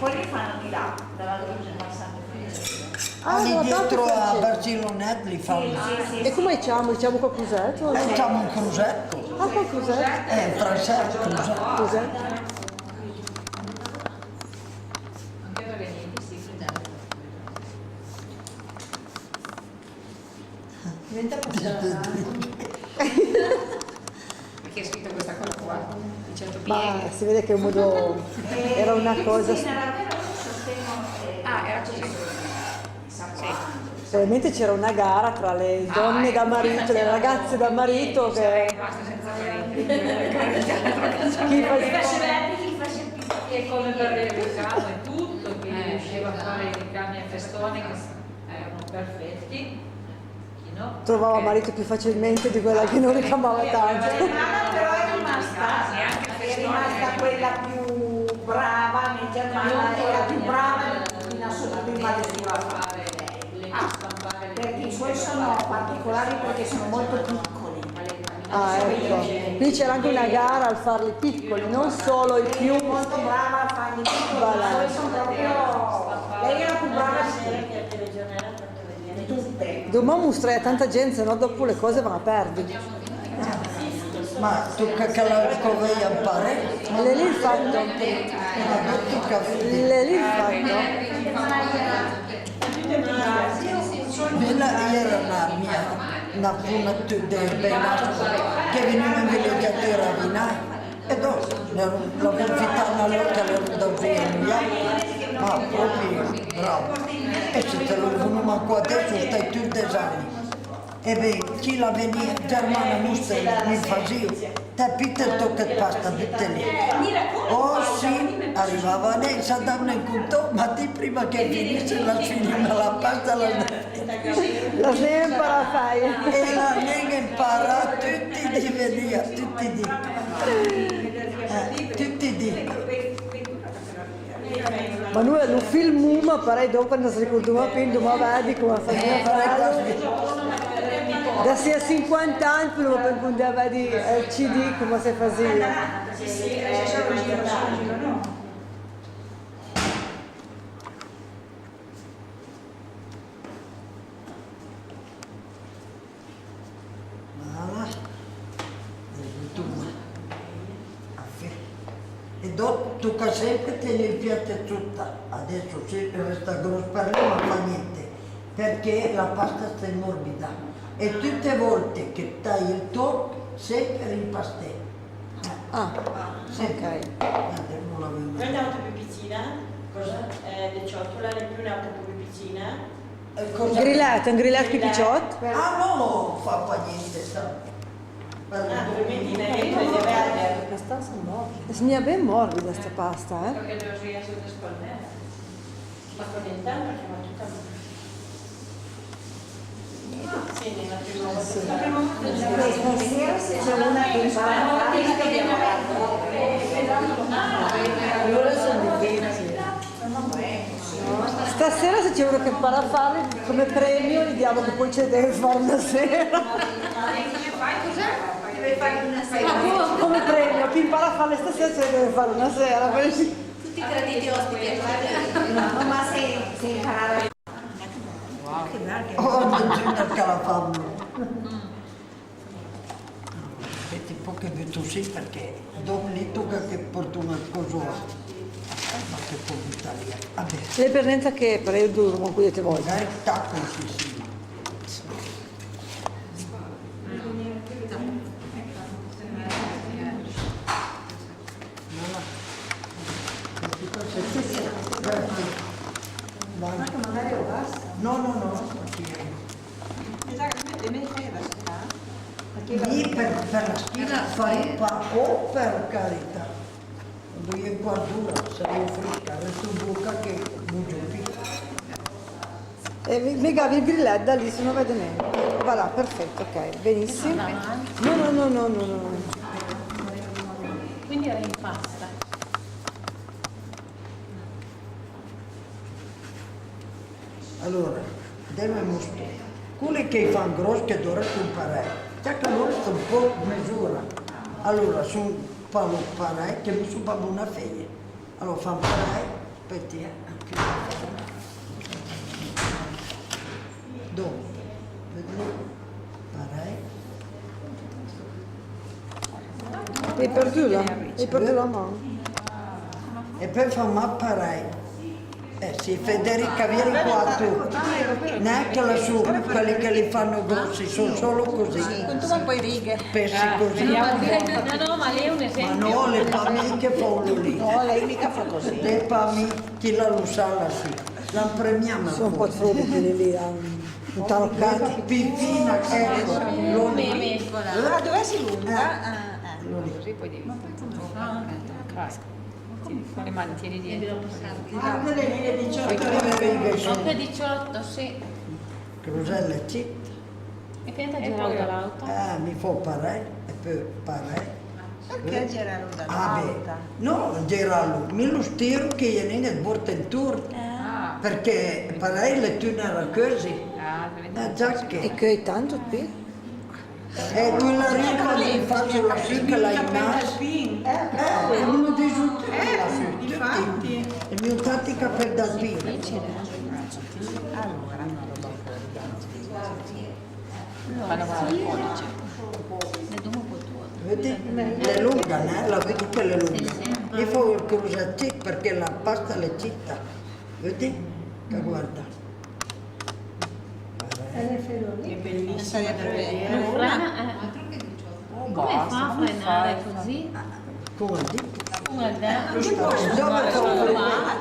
poi li fanno di là, dalla luce passante. Lì dalla dietro parte a francese. Barcellonette li fanno. E come diciamo? Diciamo qualcos'altro? Facciamo un crusetto. Ah, qualcos'altro? Francese, crusetto. Cos'è? Anche per niente si fredava. Diventa passata. Perché ho scritto questa cosa qua? 18 Ma pieghe. si vede che un modo era una cosa. Ah, era così. Probabilmente c'era una gara tra le donne da marito, le ragazze da marito che Basta senza marito. chi fa E come per il ricamo e tutto, che riusciva a fare i ricami a festoni che erano perfetti. Chi no? trovava marito più facilmente di quella che non ricamava tanto. Germana però è rimasta quella più brava, in Germana era più brava in assoluto in Valestura a fare lei. Perché i suoi sono particolari perché sono molto piccoli. Ah, ecco. Qui c'era anche una gara al farli piccoli, non solo i più. Molto brava a farli piccoli balla. sono proprio... Lei è la più brava di tutte. Dobbiamo mostrare a tanta gente, sennò dopo le cose vanno a perdere. Ma tocca che la covea impare? Le lì il fatto. Tocca vedere. Le lì il fatto. Bella era una prima del Benasco che veniva in villeggiatura a Vinai e dopo l'avevo invitata all'altra da via, ma proprio bravo. E se te lo venuto qua adesso stai tutti esami. E beh, chi la veniva, Germana Mustel, mi faceva, te pitte tocca pasta, bitte lì. Oh sì, arrivava lei, si andavano in conto, ma di prima che finisse la finiva la pasta, la devi imparare a fare. e la nega impara tutti di venire, tutti di. Tutti di. Ma noi lo filmiamo, però dopo quando si ricordava più, ma vedi come faceva. Da 50 anni, prima per andare di CD come si faceva. E dopo tocca sempre tenere il piatto tutta, adesso se resta grosso per lei non fa niente, perché la pasta sta morbida. E tutte le volte che tagli il tocco, sempre in pastè. Ah, sempre. Non l'avevo. Quella è un'auto più piccina, Cosa? le ciotole, è più un'auto più piccina. Cosa? un grilletto più picciotto. Ah no, fa qua niente, sta. Altrimenti dentro è verde. Questa sono morbida. Sembra ben morbida sta pasta, eh? Perché devo riesco a spalmare. Ma con il tempo perché va tutta... Sì, nella prima volta. Questa sera se c'è una che impara a fare, Allora sono difficili. Stasera se c'è uno che impara a fare come premio gli diamo che poi ce ne deve fare una sera. Come premio, chi impara a fare stasera ce ne deve fare una sera. Tutti i crediti ospiti. no, ma se imparare. Oh, non c'è che la fanno. Vedi poche vedo sì perché dopo lì tocca che porto una cosa, ma che può buttare. Vabbè, Le pernenta che per il duro con cui avete voglia. magari tacco sì. No. Lì per la schiena fai o per carità. Quando io in quadratura sarei fritta, resto in bocca che non giù più. E mi gavi il grilletto da lì se non vede niente. Va là, perfetto, ok, benissimo. No. Quindi era in pasta. Allora, devo mostrare. Quelli che fanno grosso che dovrete imparare, già che loro sono un po' misura. Allora, sono fanno imparare che mi sono proprio una figlia. Allora, fanno imparare, aspetti, dove? Vedete? Imparare. Hai perduto la mano. E poi fanno imparare. Sì, Federica vieni qua tu, neanche lassù, quelli che li fanno grossi, sono solo così. Tu un po' di righe. Pesci così. No, ma lei è un Ma esempio. no, le pami che fanno lì. No, lei mica fa così. Le pami, chi la lo sa lassù. La premiamo. Sono un po' troppi quelli lì, un taroccati. Pipina, ecco, lo lì. Allora dove si lunga? Così poi devi. Casca. Con le mani tieni dietro. Proprio 18, sì. Cruselle citt. E pianta girare dall'auto. Mi fa parare, e poi parare. Perché girare Ah beh, no, girarlo, mi lo stiro che io ne porto in tour. Perché parare le tune era così. Già che. E che è tanto qui? E quella ricca di faccio la succa la immagine. È uno dei tutti la succa. Infatti. Il mio tanti capelli da spina. Vedi? È lunga, né? La vedi che è lunga. Io faccio qualcosa perché la pasta è citta. Vedi? Che guarda. È bellissima da vedere. Come fa a frenare così? Come dico? Guarda, Dove sono?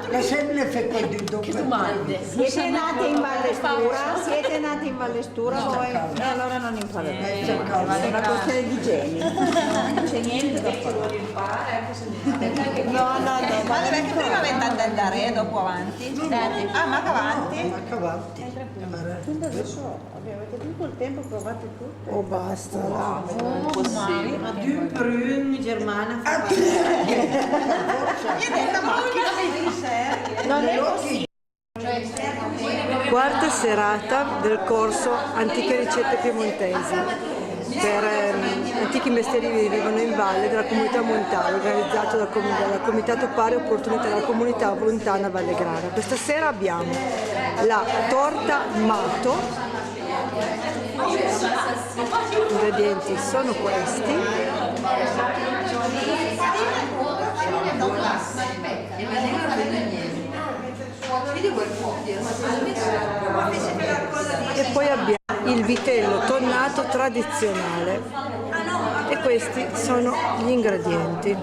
La sempre effetto di dopo. Siete nati in Vallestura? Siete nati in Vallestura voi? E allora non imparate. È una questione di geni. Non c'è niente da fare. No. Ma dov'è che prima vent'anni andare dopo avanti? Ah, ma avanti? Ma avanti. Avete tutto il tempo, provate tutto. Oh, basta. Ma du brun germana. Io detto, ma Non è possibile. Quarta serata del corso Antiche ricette piemontesi per antichi mestieri che vivono in valle della comunità montana, organizzato dal Comitato Pari Opportunità della Comunità Montana Vallegrana. Questa sera abbiamo la torta mato, gli ingredienti sono questi. E poi abbiamo il vitello tonnato tradizionale e questi sono gli ingredienti.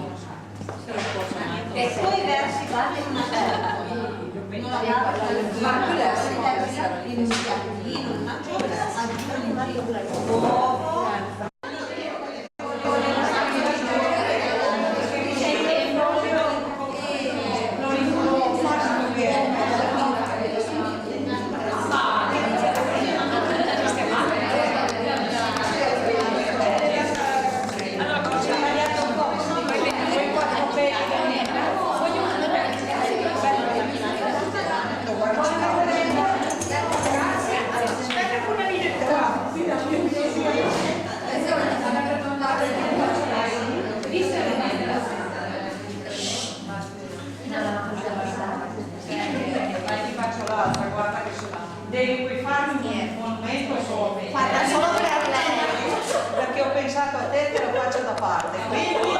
Devi farmi un monumento solo fatta solo per lei. perché ho pensato a te e te lo faccio da parte. Quindi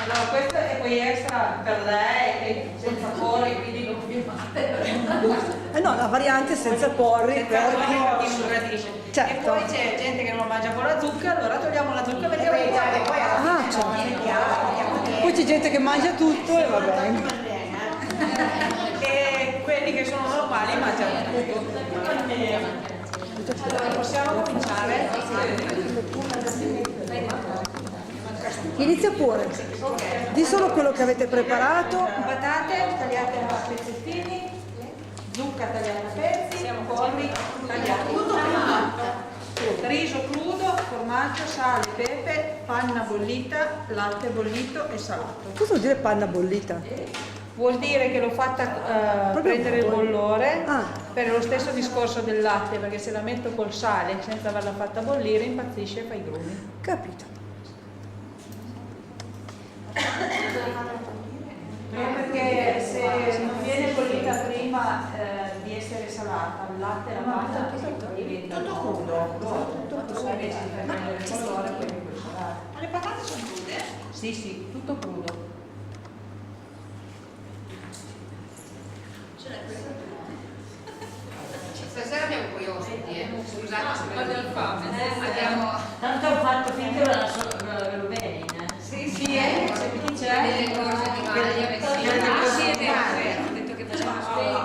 allora questo è poi extra per lei senza porri, quindi non più No, la variante senza porri per chi non gradisce. Certo. E poi c'è gente che non mangia con la zucca, allora togliamo la zucca perché poi Ah, certo. Poi c'è gente che mangia tutto e va bene. e quelli che sono normali mangiano tutto. Allora possiamo cominciare? Inizia pure. Di solo quello che avete preparato. Patate tagliate a pezzettini, zucca tagliata a pezzi, porri tagliati. Riso crudo, formaggio, sale, pepe, panna bollita, latte bollito e salato. Cosa vuol dire panna bollita? Vuol dire che l'ho fatta prendere il bollore Ah. per lo stesso discorso del latte, perché se la metto col sale senza averla fatta bollire impazzisce e fa i grumi. Capito. Perché se non viene bollita prima di essere salata, il latte e la panna diventa tutto crudo. Invece di far prendere il bollore poi mi puoi salare. Ma le patate sono crude? Sì, sì, tutto crudo. Stasera abbiamo poi ospiti, scusate se me lo dico. Abbiamo... Tanto ho fatto finché lo bene. Sì, chi c'è? Delle cose di maglia, vestiti. Sì, è vero, ho detto che facciamo solo.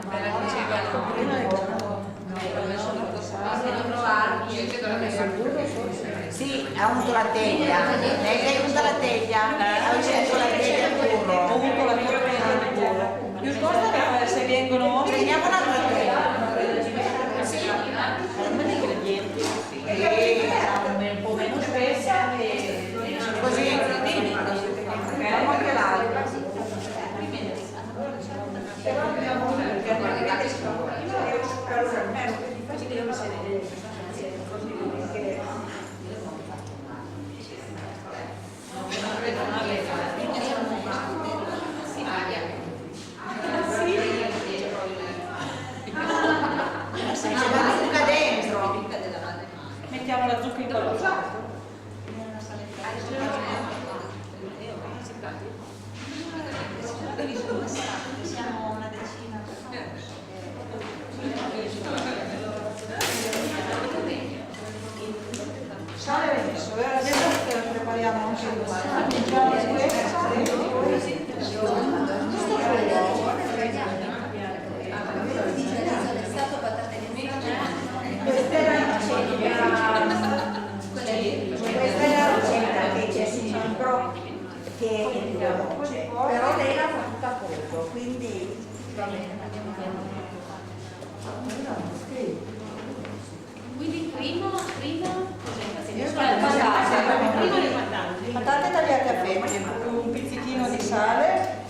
Me la dicevano. Devo provarmi, io credo la mia. Sì, ha avuto la teglia. Lei ha avuto la teglia? Ha usato la teglia al burro. Ho avuto la mia presa di burro. Più costa che se vengono ospiti. Prendiamo un'altra teglia. Gli ingredienti. Però abbiamo perché praticamente allora almeno che di fastidio non se ne deve così che c'è la zucca dentro. Mettiamo la zucca in colore. Siamo una decina. Sale l'hai messo, adesso prepariamo anche il mangiamo questa e poi Questa è la ricetta che c'è sul libro che è più veloce, però lei l'ha fatta a fondo, quindi va bene. Quindi prima patate tagliate a fette, un pizzichino di sale,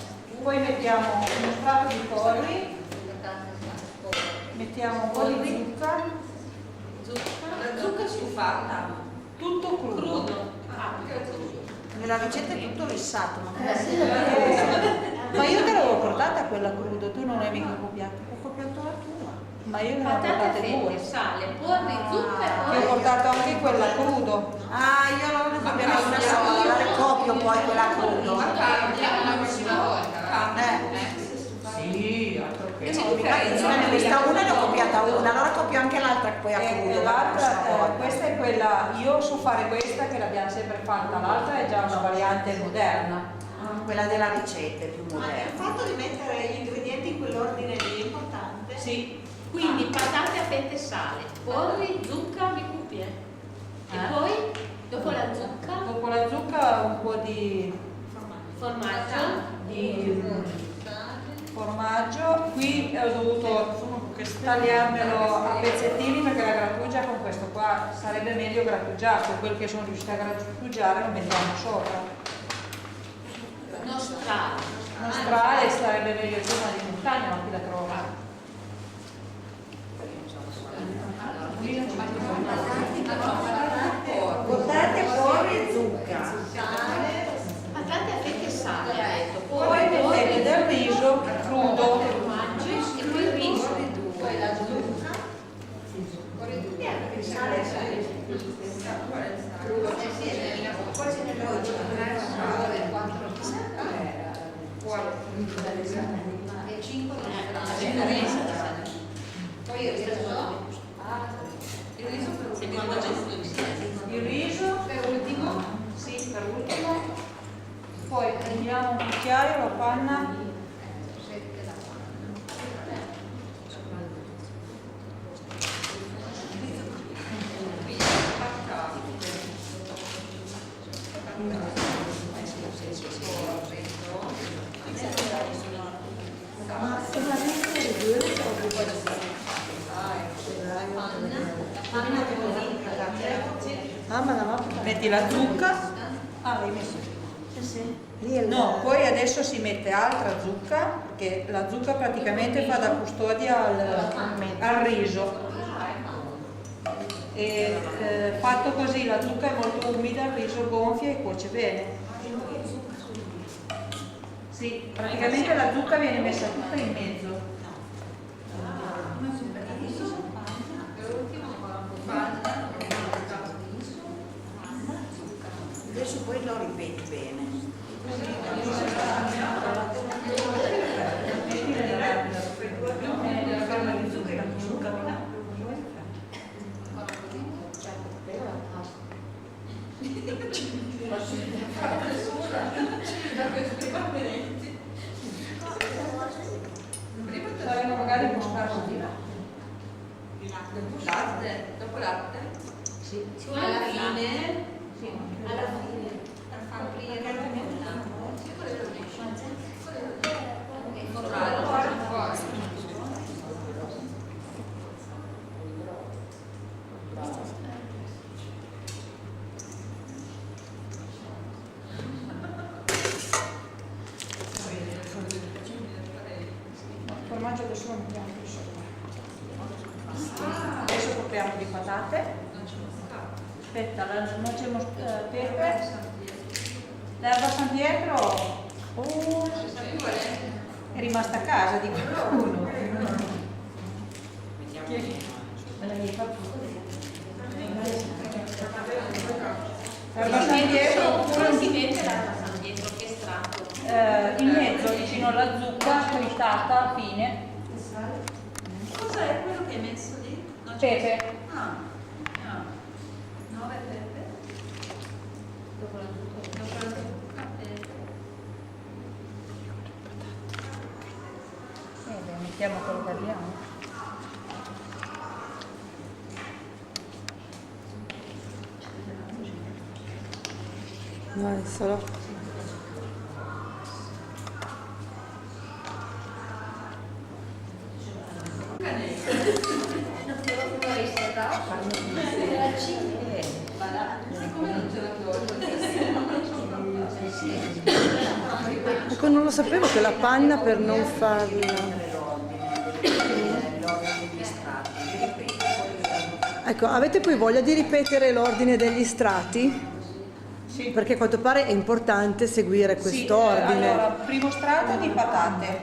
poi mettiamo uno strato di porri, mettiamo un po' di zucca, La zucca stufata. tutto crudo. Nella ricetta è tutto rissato, Ma io te l'avevo portata quella crudo, tu non hai mica copiato. Ho copiato la tua. Ma io ne ho patate a portate fette, due. sale, porri, zucca Ti ho e portato anche quella crudo. Ah, io non ne copio una sola, la ricopio poi quella crudo. la prossima volta. Sì, altro che. Ne questa una ne ho copiata una, allora copio anche l'altra che poi a crudo. Questa è quella, io so fare questa che l'abbiamo sempre fatta, l'altra è già una variante moderna. Quella della ricetta è più Il moderna. fatto di mettere gli ingredienti in quell'ordine lì è importante. Sì. Quindi patate a fette e sale, porri, zucca, le cuppie. E poi, dopo la zucca, Dopo la zucca un po' di formaggio. Qui ho dovuto tagliarmelo a pezzettini perché la grattugia con questo qua sarebbe meglio grattugiato, quel che sono riuscita a grattugiare lo mettiamo sopra. Nostrale sarebbe meglio zona di montagna, ma qui la trovo. Patate, porri e zucca. patate a fette e sale, ha detto. Poi mettete del riso crudo. Mangi e poi il riso. Poi la zucca. Il riso per ultimo, sì, per ultimo. Poi prendiamo un cucchiaio, la panna. Metti la zucca. Ah, l'hai messo? No, poi adesso si mette altra zucca, che la zucca praticamente fa da custodia al riso. E fatto così la zucca è molto umida, il riso gonfia e cuoce bene. Sì, praticamente la zucca viene messa tutta in mezzo. Adesso poi lo ripeti bene. Saranno magari un po' sparsi. Latte? Dopo latte? Sì. Alla fine, Sì. alla fine, per far aprire la formaggio adesso lo mettiamo qui sopra. Adesso copriamo di patate. Aspetta, la noce pepe, l'erba San Pietro è rimasta a casa di qualcuno. L'erba San Pietro, come si vende l'erba San Pietro? Che strato? in mezzo vicino alla zucca, tritata a fine. Cos'è quello che hai messo lì? Pepe. Ah. 9 pepe. Dopo la zucca, pepe. Mettiamo quello che abbiamo. No, è solo... Ecco, non lo sapevo che la panna per non farla... Ecco, avete poi voglia di ripetere l'ordine degli strati? Sì. Perché a quanto pare è importante seguire quest'ordine. Allora, primo strato di patate,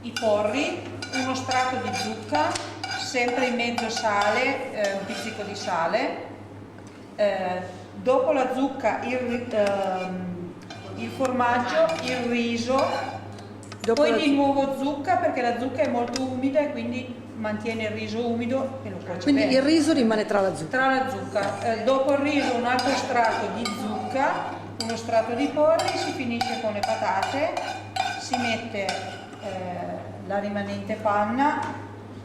i porri, uno strato di zucca, sempre in mezzo sale, un pizzico di sale, dopo la zucca il formaggio, il riso, poi di nuovo zucca perché la zucca è molto umida e quindi mantiene il riso umido e lo cuoce Quindi bene. il riso rimane tra la zucca. Tra la zucca, dopo il riso un altro strato di zucca, uno strato di porri, si finisce con le patate, si mette la rimanente panna,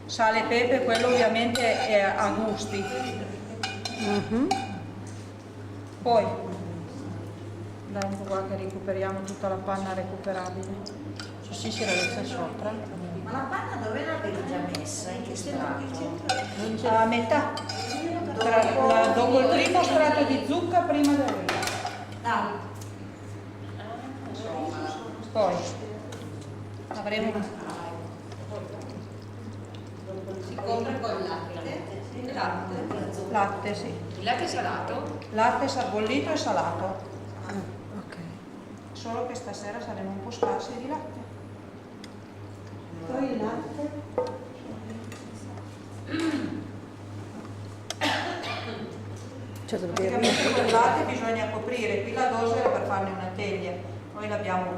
sale e pepe, quello ovviamente è a gusti. Poi, dai un po' qua che recuperiamo tutta la panna recuperabile. Sì, si resta sopra. Ma la panna dove l'avevi già messa? In che strato? A metà, dopo il primo strato di zucca prima del riso. Poi avremo Si compra con latte. latte, sì. Il latte è salato? Latte bollito e salato. Ok. Solo che stasera saremo un po' scarsi di latte. Poi il latte? Certo, Praticamente con il latte bisogna coprire, qui la dose era per farne una teglia, noi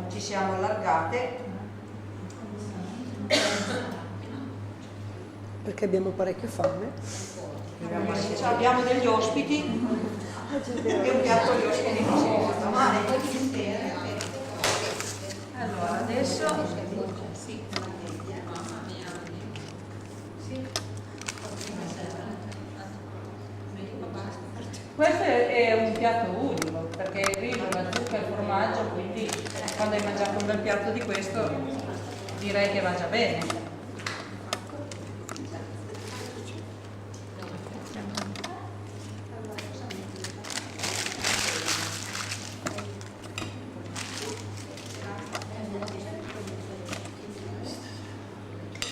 ci siamo allargate. perché abbiamo parecchio fame. Abbiamo degli ospiti e un piatto di ospiti domani. Allora adesso questo è un piatto unico perché il riso, la zucca e il formaggio, quindi quando hai mangiato un bel piatto di questo direi che va già bene.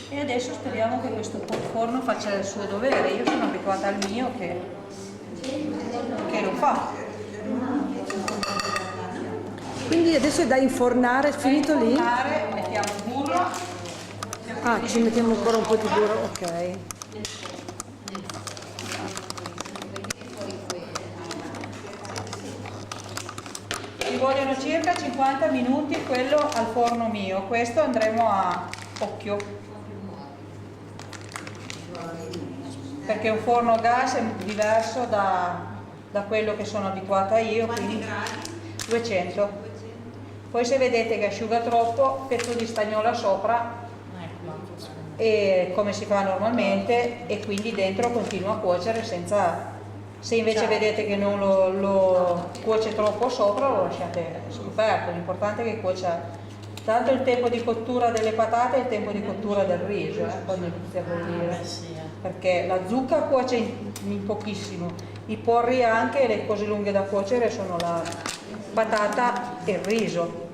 E adesso speriamo che questo forno faccia il suo dovere. Io sono abituata al mio che lo fa. Quindi adesso è da infornare, finito lì? Infornare, mettiamo il burro. Ah, ci mettiamo ancora un po' di burro, ok. Ci vogliono circa 50 minuti quello al forno mio. Questo andremo a occhio. Perché un forno a gas è diverso da quello che sono abituata io, quindi 200. Poi se vedete che asciuga troppo, pezzo di stagnola sopra, e come si fa normalmente, e quindi dentro continua a cuocere senza... Se invece vedete che non lo cuoce troppo sopra, lo lasciate scoperto. L'importante è che cuocia tanto il tempo di cottura delle patate e il tempo di cottura del riso, quando inizia a bollire. Perché la zucca cuoce in pochissimo, i porri anche, e le cose lunghe da cuocere sono la patata e il riso,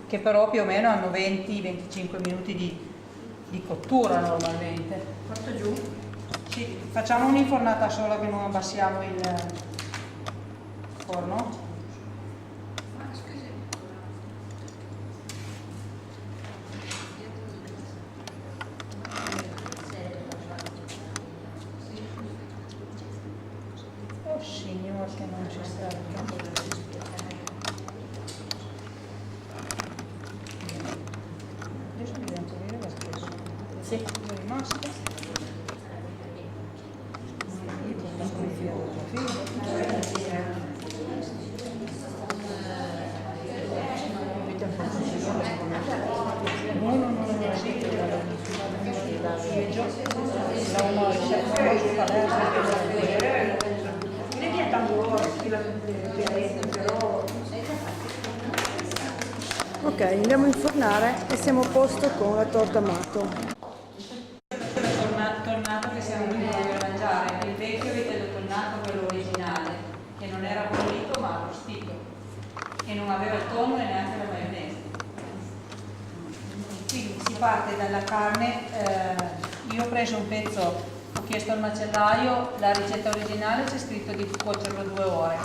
che però più o meno hanno 20-25 minuti di cottura normalmente. Porto giù? Sì, facciamo un'infornata sola che non abbassiamo il forno. Oh signor, che non ci sta. Adesso mi devo togliere la spesa. Sì. È rimasto. Ok, andiamo a infornare e siamo a posto con la torta amato. Tornato che siamo venuti a mangiare, il vecchio avete tornato quello originale, che non era bollito ma arrostito, che non aveva il tonno e neanche la maionese. Quindi si parte dalla carne, io ho preso un pezzo, ho chiesto al macellaio, la ricetta originale c'è scritto di cuocerlo 2 ore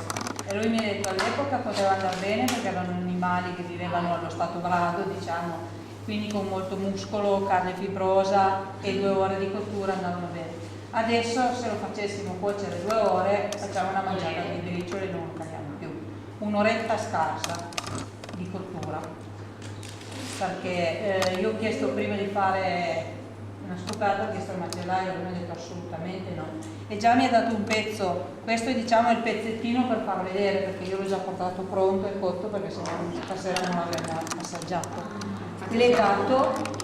e lui mi ha detto all'epoca poteva andare bene perché erano animali che vivevano allo stato brado, diciamo, quindi con molto muscolo, carne fibrosa e 2 ore di cottura andavano bene. Adesso se lo facessimo cuocere 2 ore facciamo una mangiata di briciole e non lo tagliamo più. Un'oretta scarsa di cottura, perché io ho chiesto prima di fare una scoperta, ho chiesto al macellaio, lui mi ha detto assolutamente no. E già mi ha dato un pezzo, questo diciamo è il pezzettino per far vedere, perché io l'ho già portato pronto e cotto perché se no stasera non l'avremmo assaggiato. Legato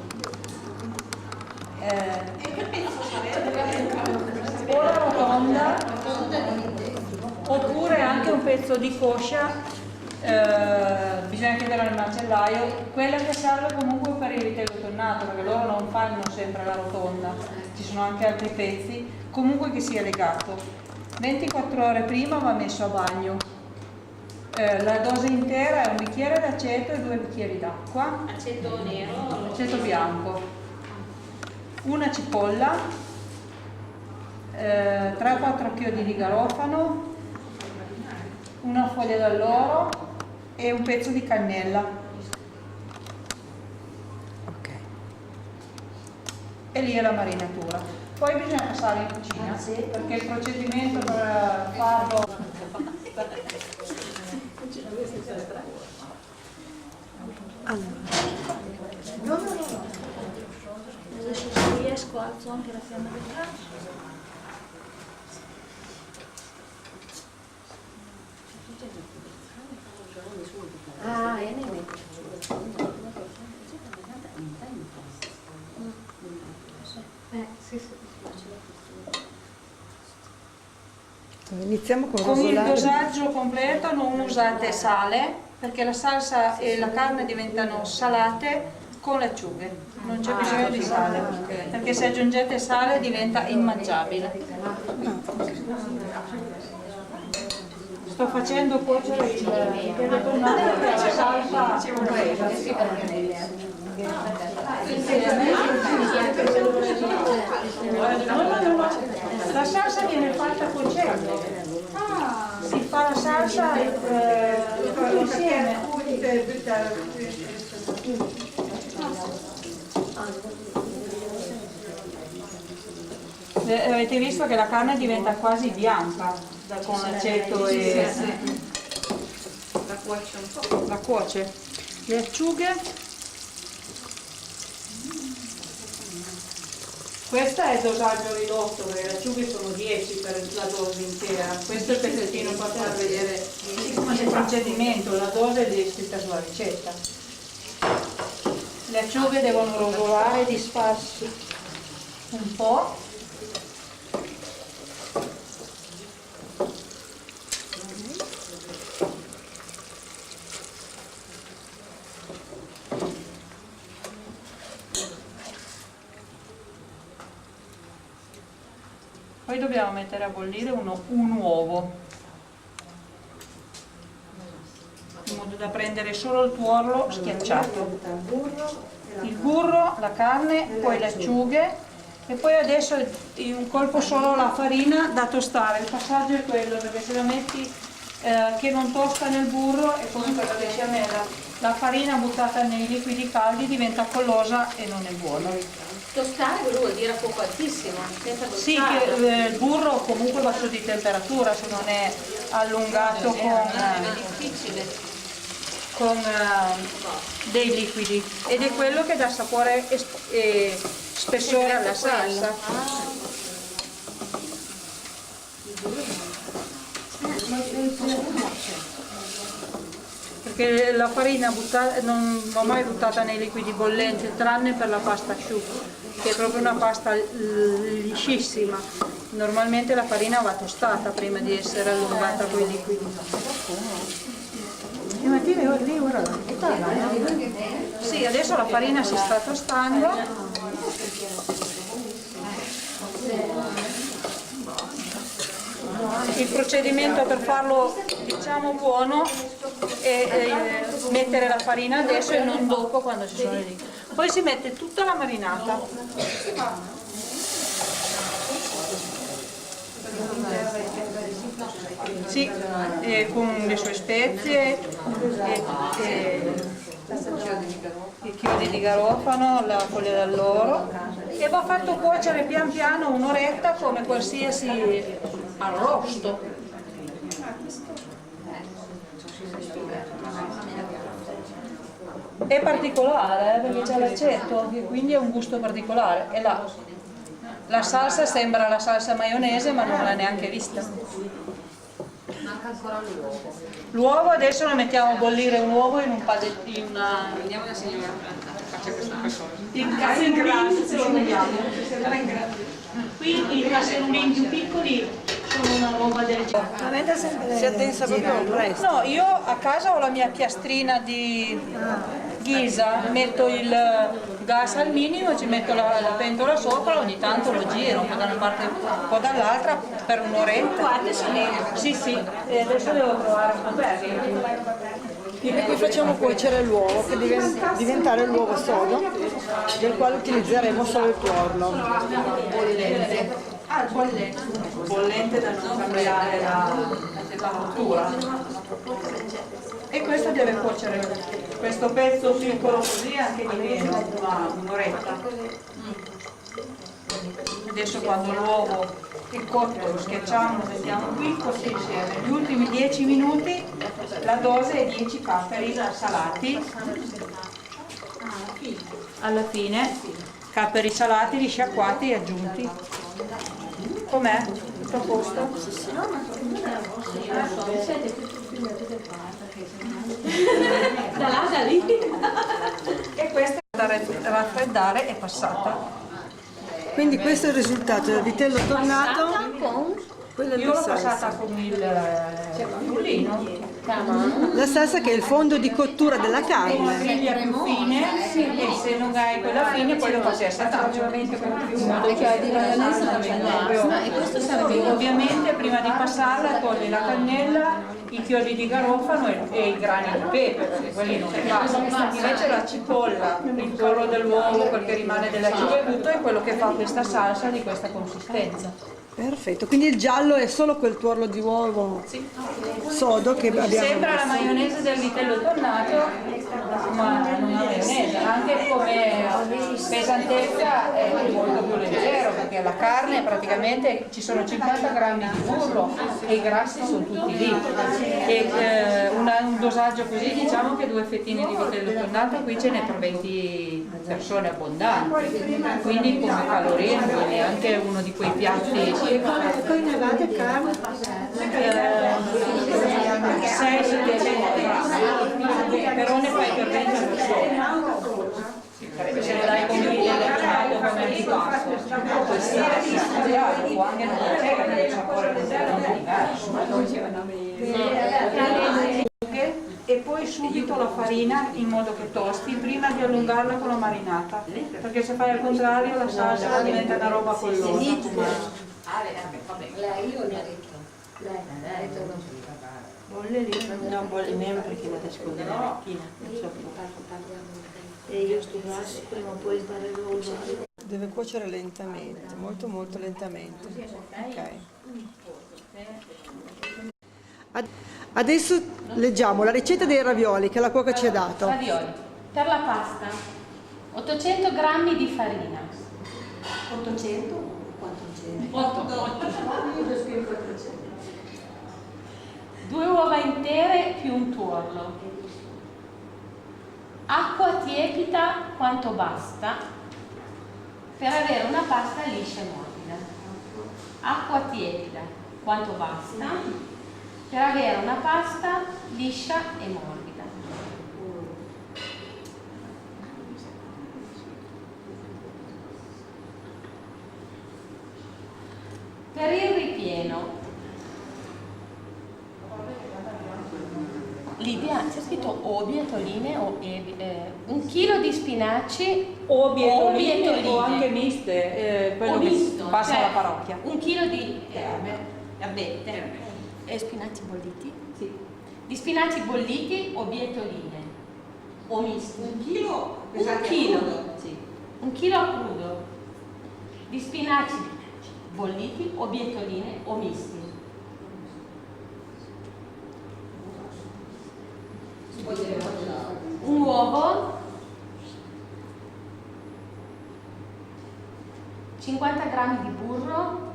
o la rotonda oppure anche un pezzo di coscia, bisogna chiedere al macellaio, quella che serve comunque per il vitello tonnato, perché loro non fanno sempre la rotonda, ci sono anche altri pezzi, comunque che sia legato. 24 ore prima va messo a bagno. La dose intera è un bicchiere d'aceto e 2 bicchieri d'acqua. Aceto nero? Aceto bianco. Una cipolla, 3 o 4 chiodi di garofano, una foglia d'alloro e un pezzo di cannella. Ok. E lì è la marinatura. Poi bisogna passare in cucina perché il procedimento per farlo... Allora. No. Adesso se riesco alzo anche la fiamma del gas. Ah, e ne sì. Iniziamo con il rosolare. dosaggio completo non usate sale perché la salsa e la carne diventano salate con le acciughe, non c'è bisogno di sale perché se aggiungete sale diventa immangiabile. Sto facendo cuocere il vitello tonnato per la salsa compresa. No. La salsa viene fatta cuocendo. Si fa la salsa insieme. Avete visto che la carne diventa quasi bianca con l'aceto e la cuoce. Le acciughe. Questa è il dosaggio ridotto perché le acciughe sono 10 per la dose intera. Questo è il pezzettino per far vedere il procedimento, la dose è descritta sulla ricetta. Le acciughe devono rosolare, disfarsi un po'. Poi dobbiamo mettere a bollire un uovo, in modo da prendere solo il tuorlo schiacciato. il burro, la carne, poi le acciughe e poi adesso in un colpo solo la farina da tostare. Il passaggio è quello, perché se la metti che non tosta nel burro e comunque la besciamella, la farina buttata nei liquidi caldi diventa collosa e non è buono. Tostare quello vuol dire a fuoco altissimo, senza tostare. Sì, che il burro comunque va su di temperatura, se non è allungato con dei liquidi, ed è quello che dà sapore e spessore alla salsa. Perché la farina non l'ho mai buttata nei liquidi bollenti, tranne per la pasta asciutta, che è proprio una pasta liscissima. Normalmente la farina va tostata prima di essere allungata con i liquidi. Sì, adesso la farina si sta tostando. Il procedimento per farlo, diciamo, buono è mettere la farina adesso e non dopo, quando ci sono i liquidi. Poi si mette tutta la marinata. Sì, con le sue spezie, i chiodi di garofano, la foglia d'alloro, e va fatto cuocere pian piano un'oretta come qualsiasi arrosto. È particolare perché c'è l'aceto e quindi ha un gusto particolare, e la salsa sembra la salsa maionese, ma non l'ha neanche vista. Manca ancora l'uovo. L'uovo adesso lo mettiamo a bollire, un uovo in un pallettino. Vediamo la signora faccia questa cosa. In cassellini se lo vediamo. Qui i cassellini più piccoli sono una roba del genere. Si addensa proprio presto. No, io a casa ho la mia piastrina di ghisa, metto il gas al minimo, ci metto la pentola sopra, ogni tanto lo giro un po' da una parte un po' dall'altra per un'oretta. Sì, sì, e adesso devo provare a coperto. E poi facciamo cuocere l'uovo, che deve diventare l'uovo sodo, del quale utilizzeremo solo il tuorlo. Bollente. Ah, bollente da non cambiare la cottura. E questo deve cuocere, questo pezzo piccolo così anche di meno, un'oretta. Adesso quando l'uovo è cotto lo schiacciamo, lo mettiamo qui così insieme. Gli ultimi 10 minuti la dose è 10 capperi salati. Alla fine capperi salati risciacquati e aggiunti. Com'è? Tutto a posto? Da là, da lì. E questa da raffreddare è passata. Quindi questo è il risultato del vitello tornato. Quello Io l'ho passata con il pullino. La salsa che è il fondo di cottura della carne. Figlia più fine, e se non hai quella fine poi lo passi a assaggiare. Ovviamente prima di passarla togli la cannella, i chiodi di garofano e i grani di pepe, perché quelli non ne passano. Invece la cipolla, il tuorlo dell'uovo, quel che rimane dell'acciuga e tutto, è quello che fa questa salsa di questa consistenza. Perfetto, quindi il giallo è solo quel tuorlo di uovo sodo che abbiamo Sembra la maionese del vitello tornato, ma non è maionese, anche come pesantezza è molto più leggero, perché la carne praticamente ci sono 50 grammi di burro e i grassi sono tutti lì. E un dosaggio così, diciamo che 2 fettine di vitello tornato qui ce n'è per 20 persone abbondanti, quindi come calorie non è neanche uno di quei piatti. Poi ne vado carne? 600-700 grammi, però ne fai per 20 persone. Se ne dai come vitello tornato come antipasto, può essere studiato, può anche non piacere, perché il sapore è diverso. E poi subito la farina in modo che tosti prima di allungarla con la marinata, perché se fai al contrario la salsa diventa una roba collosa. Lei o Enrico? Lei. Bolle lì. No, bolle meno perché la nasconde la macchina. e io sto gas prima o poi imparerò a usare. Deve cuocere lentamente, molto molto lentamente. Ok. Adesso leggiamo la ricetta dei ravioli che la cuoca ci ha dato. Ravioli. Per la pasta, 800 g di farina. 800 o 400? 8. Io scrivo 400. 2 uova intere più un tuorlo. Acqua tiepida quanto basta per avere una pasta liscia e morbida. Acqua tiepida quanto basta per avere una pasta liscia e morbida. Per il ripieno, l'idea c'è scritto o bietoline o 1 chilo di spinaci O bietoline bietoline. o anche miste, quello o che misto, passa cioè alla parrocchia. 1 chilo di erbette e spinaci bolliti, Sì. di spinaci bolliti o bietoline o misti. 1 chilo? 1 chilo, Sì. 1 chilo a crudo di spinaci bolliti o bietoline o misti. Un uovo, 50 g di burro,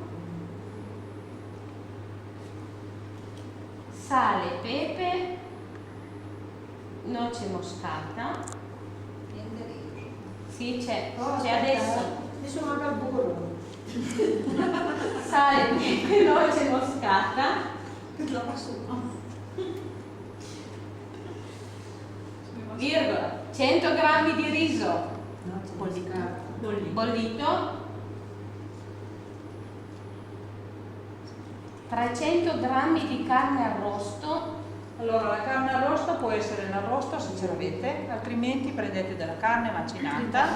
sale, pepe, noce moscata. Sì, c'è adesso. Adesso manca il burro. Sale, pepe, noce moscata. Virgola, 100 g di riso bollito, 300 g di carne arrosto. Allora, la carne arrosto può essere in arrosto se ce l'avete, altrimenti prendete della carne macinata,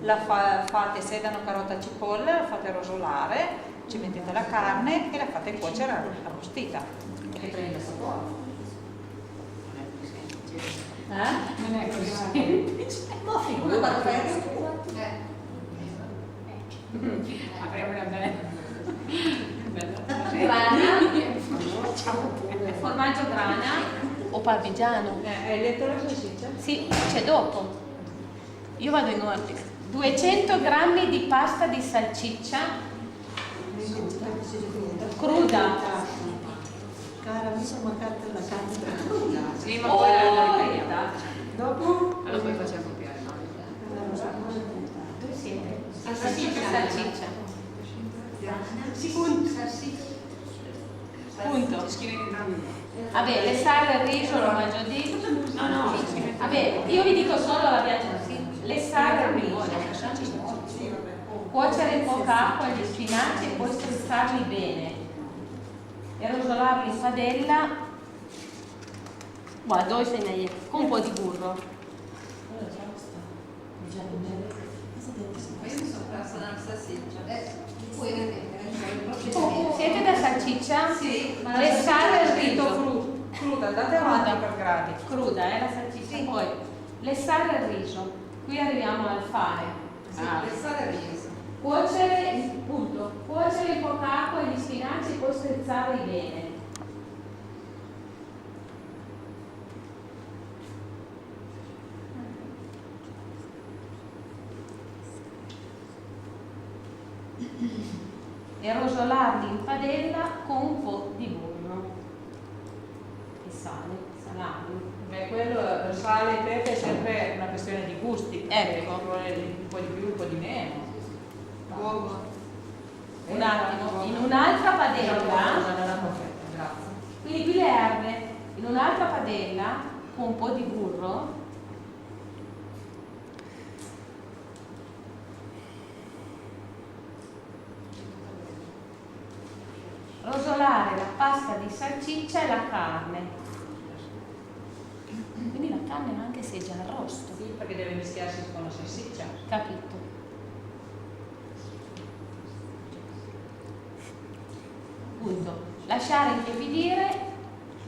la fate sedano, carota, cipolla, la fate rosolare, ci mettete la carne e la fate cuocere arrostita. E prende sapore. Non è così. Ma figurati. Apriamo una grana, formaggio grana o parmigiano. Hai letto la salsiccia? Sì, c'è dopo. Io vado in ordine. 200 g di pasta di salsiccia cruda. Cara, mi sono mancata la carne. Sì, ma poi la ripetiamo. Dopo? Allora poi facciamo copiare, no? Dove siete? Salsiccia. Salsiccia. Punto. Punto. Vabbè, le sale e il riso l'ho già detto. No. Vabbè, io vi dico solo la pianta. Le sale e il riso. Cuocere in poca acqua gli spinaci e poi strizzarli bene. E rosolarli in padella. Guarda, dove sei meglio? Con un po' di burro. Io mi sono persa dalla salsiccia. Siete da salsiccia? Sì, Ma le sale e il riso. Cruda, andate avanti per gradi. Cruda, la salsiccia. Poi le sale e il riso. Qui arriviamo al fare. pensare riso. Cuocere, punto. Cuocere in poca acqua gli spinaci e poi strizzarli bene. E rosolarli in padella con un po' di burro e sale, salarli. Beh, quello per sale e pepe è sempre una questione di gusti, perché Ecco. vuole un po' di più, un po' di meno. Un attimo, in un'altra padella, Grazie. quindi qui le erbe, in un'altra padella con un po' di burro rosolare la pasta di salsiccia e la carne. Quindi la carne anche se è già arrosto. Sì, perché deve mischiarsi con la salsiccia. Capito? Punto. Lasciare intiepidire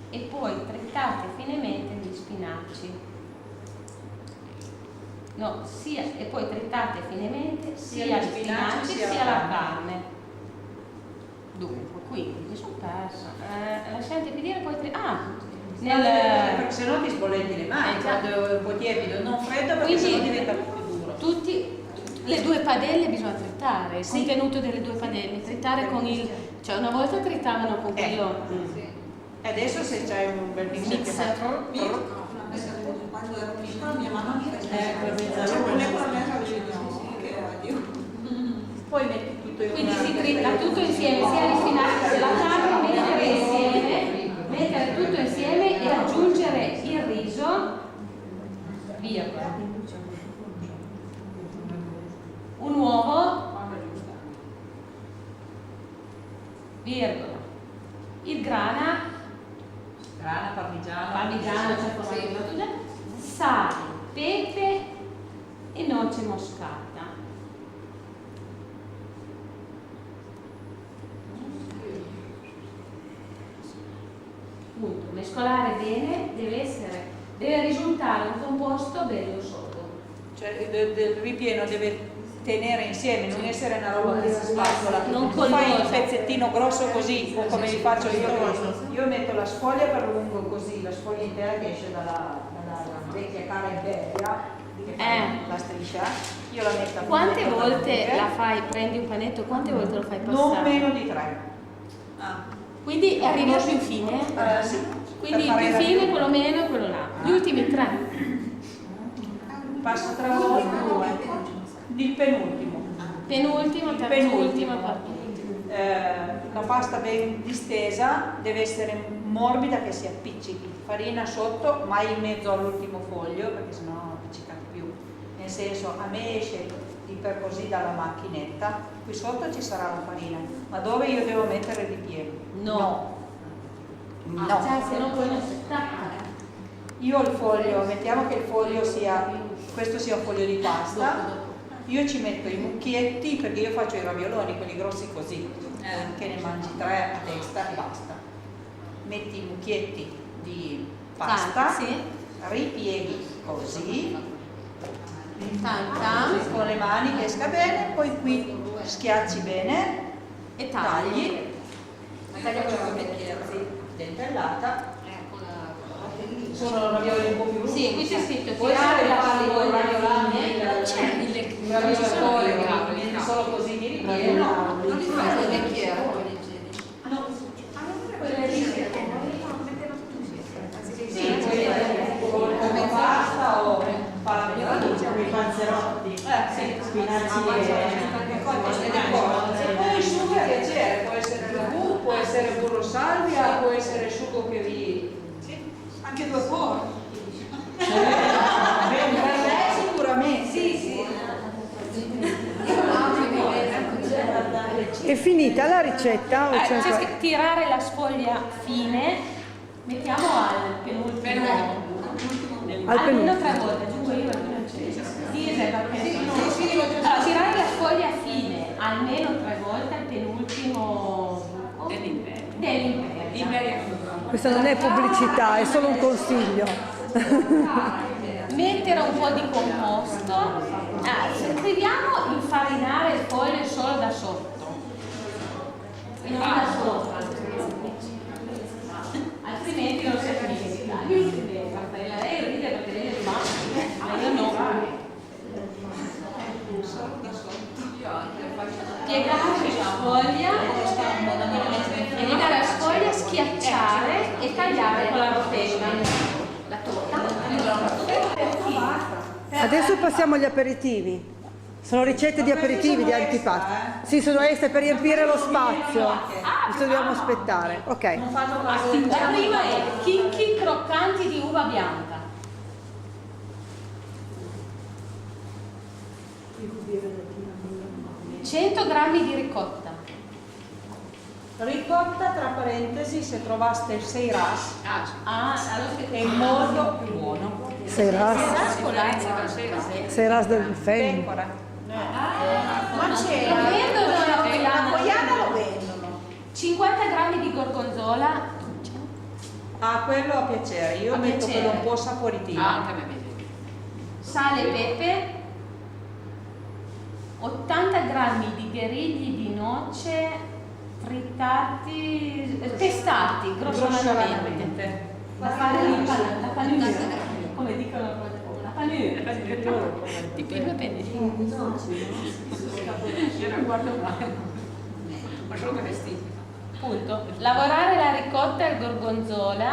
e poi trittate finemente gli spinaci. no, sia, e poi tritate finemente sia Sia gli gli spinaci, spinaci sia sia la la carne. carne. Dunque, quindi mi sono persa. Lasciate pedire poi Perché se no ti sbolletti le mani già. quando è un po' tiepido, non freddo perché Quindi- sennò diventa più duro. le 2 padelle bisogna tritare, il Sì. contenuto delle 2 padelle, tritare con il, cioè una volta tritavano con quello. E adesso se c'hai un bel mixer che fa Quando ero piccola mia mamma mi faceva quel mezzaluna con la mia caviglia. Che odio. poi metti tutto in Quindi una- si trita tutto insieme, sia gli spinaci sia la carne, mettere tutto insieme e aggiungere il riso, virgola, un uovo, virgola, il grana, parmigiano, sale, pepe e noce moscata. Punto. Mescolare bene, deve risultare un composto bello sodo. Cioè il ripieno deve tenere insieme, non essere una roba che si spazzola. Non Fai il collosa. pezzettino grosso così, o come li faccio io metto la sfoglia per lungo così, la sfoglia intera che esce dalla vecchia cara imperia, che fa la striscia, io la metto a Quante metto volte per la fai, prendi un panetto, quante volte lo fai passare? non meno di 3. Quindi arrivi al più fine? Sì. Quindi il Per fare più la- fine, quello meno e quello là. Gli ultimi 3. Passo 3 volte, il penultimo. Penultimo, terzultimo, quartultimo. La pasta ben distesa deve essere morbida che si appiccichi, farina sotto, mai in mezzo all'ultimo foglio perché sennò non appiccicate più. Nel senso, a me esce per così dalla macchinetta, qui sotto ci sarà la farina, ma dove io devo mettere il ripieno? No. No. Cioè, se no poi non si stacca. Io ho il foglio, mettiamo che il foglio sia, questo sia un foglio di pasta, io ci metto i mucchietti perché io faccio i ravioloni, quelli grossi così, che ne mangi 3 a testa e basta. Metti i mucchietti di pasta, Sì. ripieghi così, Tanta. con le mani che esca bene, poi qui schiacci bene, E tagli, taglia con la vecchiera, dentellata. Sono ravioli un po' più lunghi. Sì, qui c'è scritto Puoi tirare la farli con sfoglia raviolani, fine. il raviolone solo così di ripieno. Non li fai con le vecchiere, con le igieni. No, quelle lì sì, come pasta o con i panzerotti, spinaci e poi sugo a piacere, può essere ragù, può essere burro salvia, può essere sugo che vi... Anche 2 porci. Per me sicuramente. Sì. È finita la ricetta? O c'è C'è ancora? scritto tirare la sfoglia fine, mettiamo al penultimo. Almeno 3 volte, aggiungo io almeno 100. Sì, allora, tirare la sfoglia fine almeno 3 volte al penultimo dell'imperia. Questa non è pubblicità, è solo un consiglio. Mettere un po' di composto. Scriviamo infarinare il foglio solo da sotto. E non da sopra. Altrimenti non si finisce. Lei ride perché lei è rimasta, ma io no. Piegare la sfoglia e legare la sfoglia, schiacciare e tagliare con la rotella. La torta. Adesso passiamo agli aperitivi. Sono ricette di aperitivi, di antipasti. Sì, sono extra per riempire lo spazio. Questo dobbiamo aspettare. Ok. La prima è chicchi croccanti di uva bianca. 100 grammi di ricotta. Ricotta, tra parentesi, se trovaste il Seiras Allora è molto più buono. Seiras del Fen. Pecora. Ma c'è Lo vendono la Coiana lo vendono. 50 grammi di gorgonzola. Ah, quello a piacere, io A metto piacere. quello un po' saporitino. Anche a me piace. sale e pepe, 80 grammi di gherigli di noce frittati, pestati grossolanamente. La panure, come dicono la panure. Tipo i pepe. Io non guardo mai, ma solo che vestiti. Punto. Lavorare la ricotta e il gorgonzola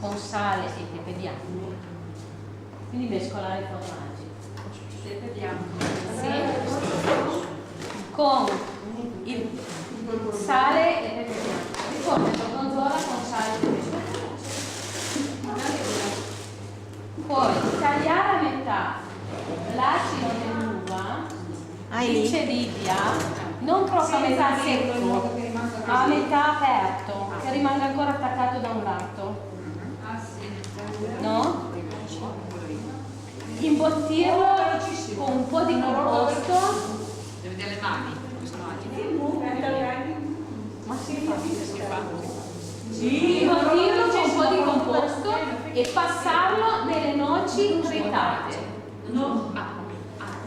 con sale e pepe bianco. Quindi mescolare i formaggi. Pepe bianco. Sì. Con il sale e pepe bianco. Ricotta e gorgonzola con sale e pepe bianco. Poi tagliare a metà l'acido dell'uva, il cedivia, non proprio a metà secco, ma a metà aperto, che rimanga ancora attaccato da un lato. No? Imbottirlo con un po' di composto. Devi vedere le mani, sono agili. Ma si fa. Imbottirlo con un po' di composto e passarlo nelle noci trittate. No.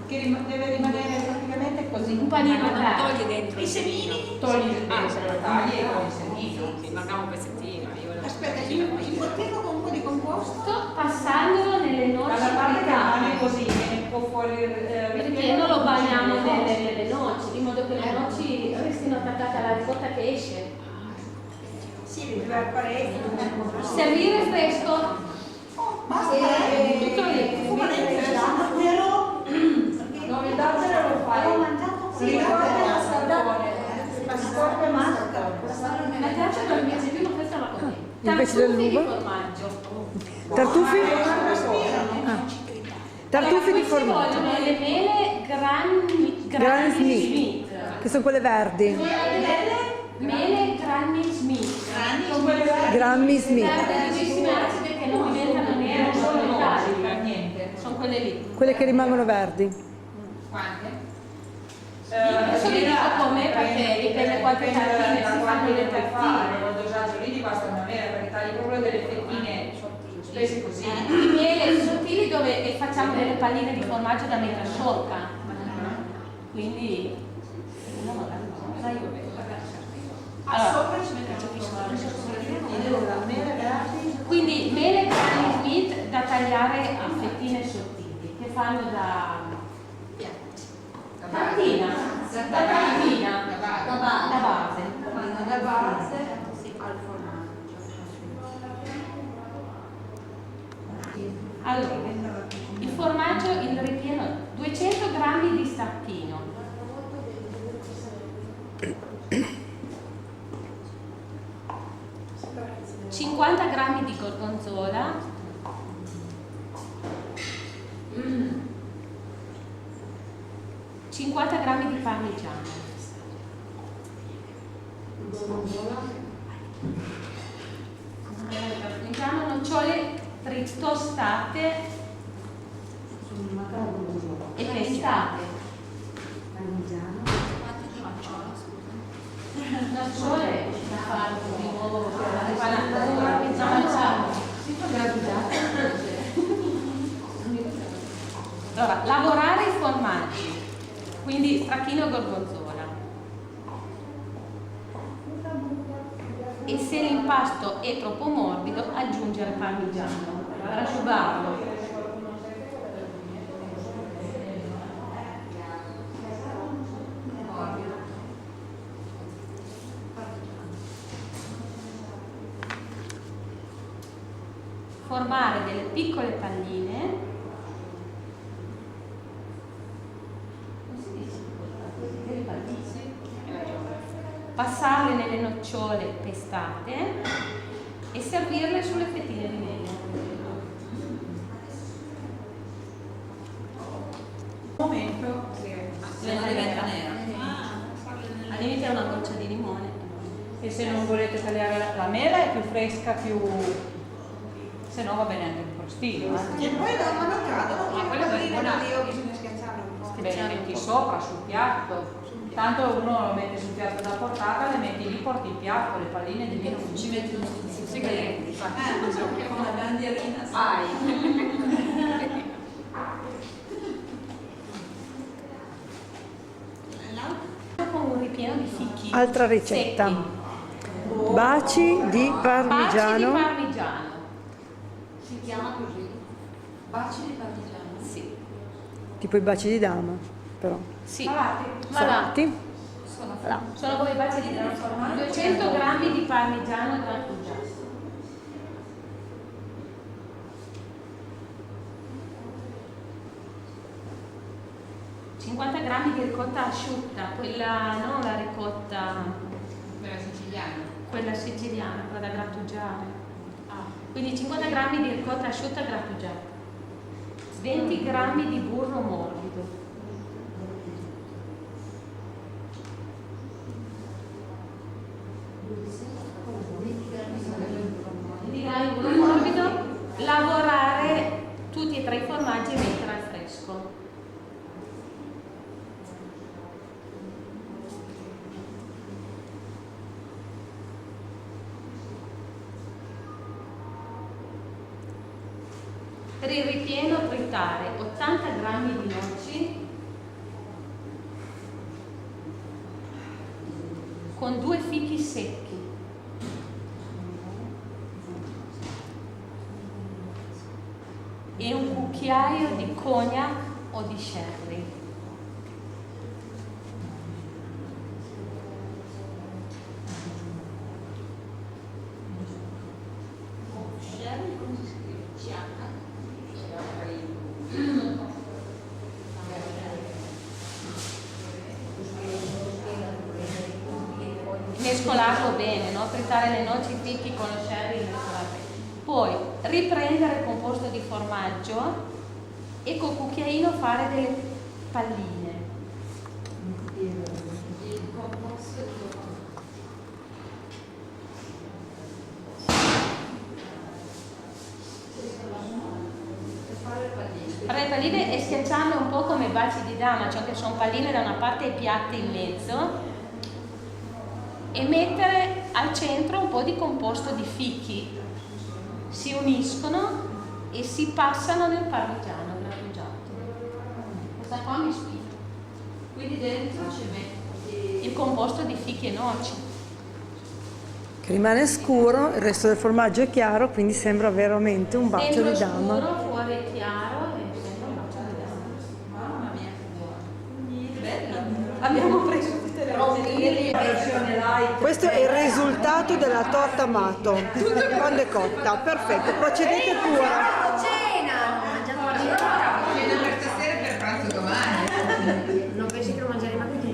Che deve rimanere praticamente così. Un panino aperto. Togli dentro i semini. Togli dentro la taglia e con il semino. Sì, mancava un pezzettino. Aspetta, imbottirlo con un po' di composto? Passandolo nelle noci Dalla parte che rimane trittate. così, viene un po' fuori Perché non lo bagniamo nelle noci, in modo che le noci restino attaccate alla ricotta che esce. Sì, per parecchio. Servire fresco. Basta. Tutto lì. No, il dazzero lo fai. Ho mangiato Sì, la salmone. Ma scorda e masca. La piace non mi piace più, ma questa la compro. Invece Tartufi di dell'uva? formaggio. Tartufi? Tartufi di Qui ci formaggio. vogliono le mele Granny Smith. Smith, che sono quelle verdi. Mele Granny Smith. Granny Smith, Verdissime acide che non diventano nere, non sono metalliche. Niente. Sono quelle lì. quelle che rimangono verdi. Adesso vi dico come, perché dipende quante tartine si fanno le tartine. Il dosaggio lì ti basta una mela, perché tagli proprio delle fettine spese così. I miele sottili dove facciamo delle palline di formaggio da metà sciolta. Quindi no, magari no, sai io. Allora, quindi mele Granny Smith da tagliare a fettine sottili, che fanno da tartina, da base. Allora, il formaggio, il ripieno, 200 grammi di stacchino, 50 grammi di gorgonzola, 50 grammi di parmigiano, parmigiano, nocciole tostate e pestate. Nocciole da fare di nuovo allora, lavorare i formaggi, quindi stracchino e gorgonzola. E se l'impasto è troppo morbido, aggiungere parmigiano per asciugarlo. Formare delle piccole palline, passarle nelle nocciole pestate e servirle sulle fettine di mele. Un momento Diventa nera. Al limite è una goccia di limone. e se non volete tagliare la mela è più fresca, più se no va bene anche un crostino. E poi non cadono, Ma le quello è palline buono. da Dio bisogna schiacciarle un po'. Bene, metti sopra sul piatto. Tanto uno lo mette sul piatto da portata, le metti lì, porti il piatto, le palline di ci metti uno stuzzico. Con la bandierina. Con un ripieno di fichi. Altra ricetta. Secchi. Baci di Baci parmigiano. di parmigiano. Si chiama così. Baci di parmigiano. Sì. Tipo i baci di dama, però. Sì. Malati. Salati. Sono come i baci di dama. 200 grammi di parmigiano grattugiato. $50 grammi di ricotta asciutta, quella non la ricotta, quella siciliana, quella da grattugiare. Quindi 50 grammi di ricotta asciutta grattugiata, 20 grammi di burro morbido, 20 grammi di burro morbido, lavorare tutti e tre i formaggi e mettere al fresco. Per il ripieno tritare 80 grammi di noci con 2 fichi secchi, e un cucchiaio di cognac o di sherry. Mescolarlo bene, no? Tritare le noci, i fichi con lo sherry e mescolare bene. Poi riprendere il composto di formaggio e col cucchiaino fare delle palline. Fare le palline e schiacciarle un po' come baci di dama, cioè che sono palline da una parte e piatte in mezzo, e mettere al centro un po' di composto di fichi, si uniscono e si passano nel parmigiano grattugiato. Questa qua mi ispira. Quindi dentro ci metti il composto di fichi e noci, Che rimane scuro, il resto del formaggio è chiaro, quindi sembra veramente un bacio dentro di dama. scuro, fuori è chiaro e sembra un bacio di dama. Mamma mia, che buono. Bella. Abbiamo preso tutte le versione light. Questo è il risultato della torta amato quando è cotta. Perfetto, procedete pure. Cena! Cena per stasera e per pranzo domani. Non pensi che lo mangeremo anche tu?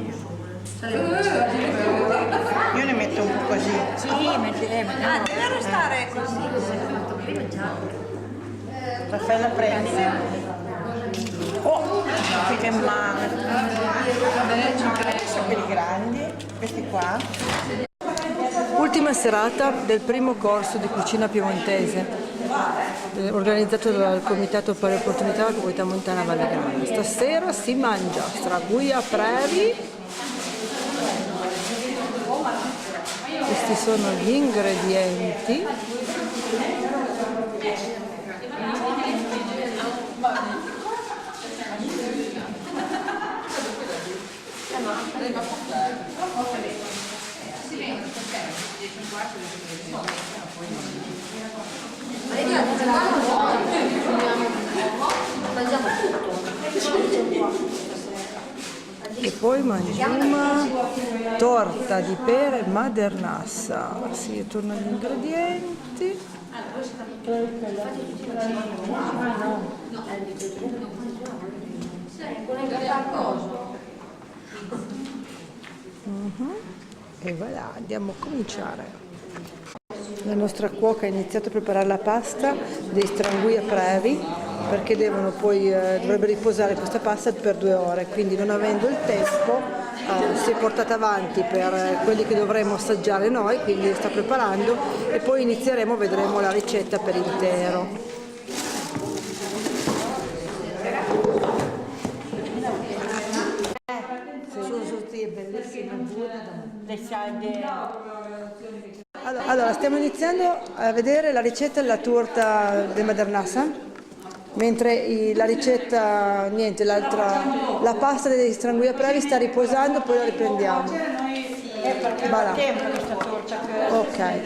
Io ne metto un po' così. Sì, deve restare così. Raffaella prende. Oh, che male. Adesso quelli grandi, questi qua. Ultima serata del primo corso di cucina piemontese, organizzato dal Comitato per le Opportunità della Comunità Montana Valle Grana. Stasera si mangia straguglia previ. Questi sono gli ingredienti. Mangiamo tutto. E poi mangiamo torta di pere madernassa. Sì, torno agli ingredienti. E voilà, andiamo a cominciare. La nostra cuoca ha iniziato a preparare la pasta dei strangui a previ, perché dovrebbe riposare questa pasta per 2 ore, quindi non avendo il tempo si è portata avanti per quelli che dovremo assaggiare noi, quindi sta preparando e poi inizieremo, vedremo la ricetta per intero. Sì, è bellissimo. le salde. Allora, stiamo iniziando a vedere la ricetta della torta di Madernassa, mentre la ricetta, niente, la pasta dei Stranguia Previ sta riposando, poi la riprendiamo. Voilà. Tempo questa torta che... Ok.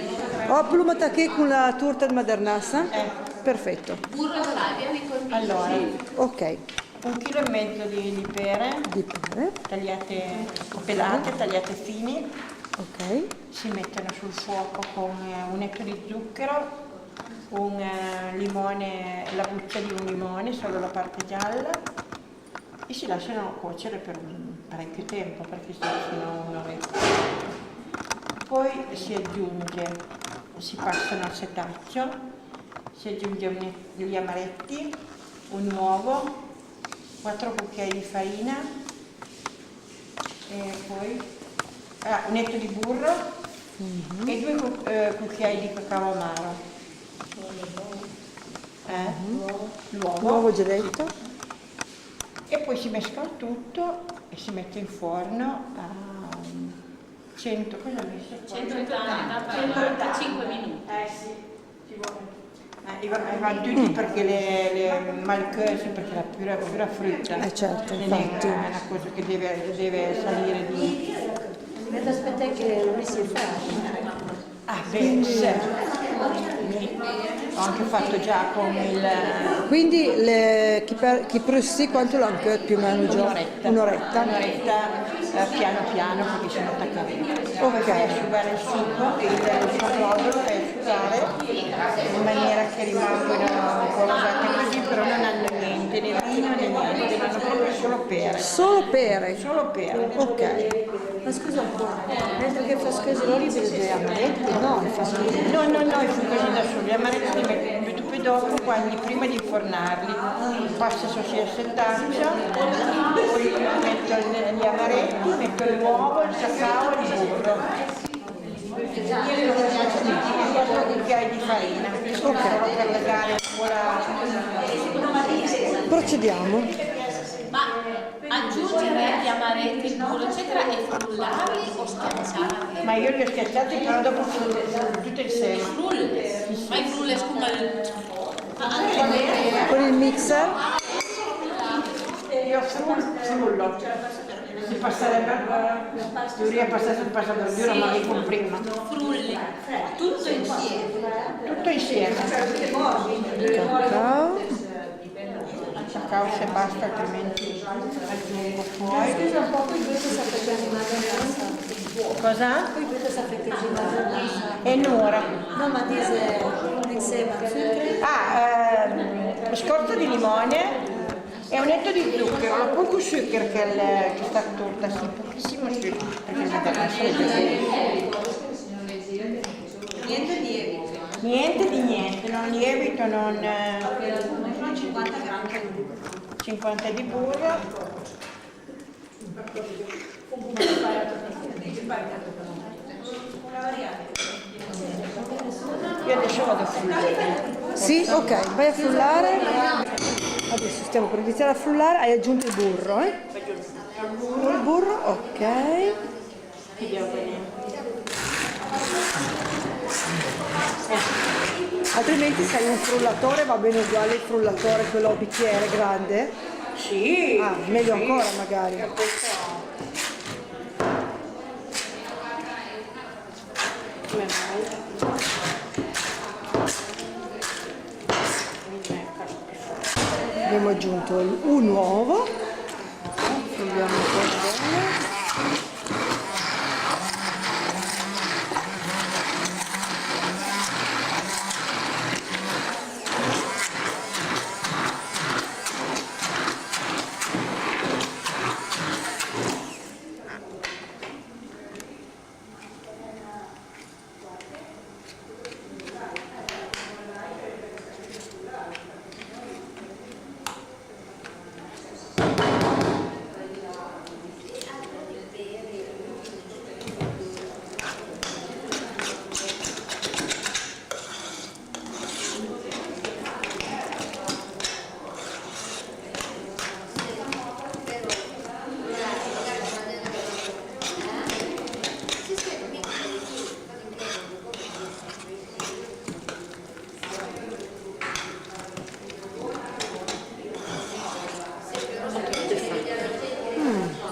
Ho plumata che con la torta di Madernassa? Perfetto. Allora, Ok. 1,5 kg di pere, Di pere. tagliate, pelate, tagliate fini, Ok. si mettono sul fuoco con un etto di zucchero, un limone, la buccia di un limone, solo la parte gialla, e si lasciano cuocere per parecchio tempo, perché sono un'oretta. Poi si aggiunge, si passano al setaccio, si aggiunge gli amaretti, un uovo, 4 cucchiai di farina e poi un etto di burro e 2 cucchiai di cacao amaro. L'uovo già detto. E poi si mescola tutto e si mette in forno a 100, cosa ho messo? 185 minuti. Sì, ci vuole. Vanno tutti perché le malcose, perché la pura frutta. Certo, non infatti. è una cosa che deve salire di... Aspetta che lo messi in farina. Ah, beh, certo. Ho anche fatto già con il... Quindi chi prossi quanto l'anche più o meno già? Un'oretta. Piano piano perché sono attaccamenti. Ok. Poi fai asciugare il sugo e il suo brodo lo fai asciugare in maniera che rimangono colorate così, però non hanno niente, né vino né niente, hanno proprio solo pere. Solo pere. Solo pere. Ok. Ma scusa un po', mentre che fa scusi non li vedo gli amaretti? No, fa scusi. No, i funghi da soli, gli amaretti li metto più dopo, prima di infornarli. Passa sul setaccio, poi metto gli amaretti, metto l'uovo, il cacao e il burro. 4 cucchiai di farina, solo per dare Procediamo. Ma aggiungere gli amaretti, il burro, eccetera, e frullarli o schiacciarli? Ma io li ho schiacciati, però dopo tutto insieme. Frulle. Ma i frulle come Con il mixer. Io frullo. Si passerebbe, dovrei passare sul passaporto, ma li con prima. frulli. Tutto insieme. Tutto insieme. Cacao se basta, altrimenti aggiungo poi. Scusa un po', poi due cosa facendo in Madernassa? Cosa? Poi due cosa facendo in Madernassa? E Nora. No, ma dice insieme a zucchero. Scorza di limone e un etto di zucchero, poco zucchero che sta torta, sì, pochissimo zucchero, perché il Madernassa è niente di niente, non lievito, non 50 di burro. Io adesso vado a frullare. Sì, ok, vai a frullare. Adesso stiamo per iniziare a frullare, hai aggiunto il burro, eh? Il burro, ok. Altrimenti se hai un frullatore va bene uguale il frullatore, quello a bicchiere grande? Sì. Ah, meglio ancora magari. Abbiamo aggiunto un uovo, frulliamo un po' bene.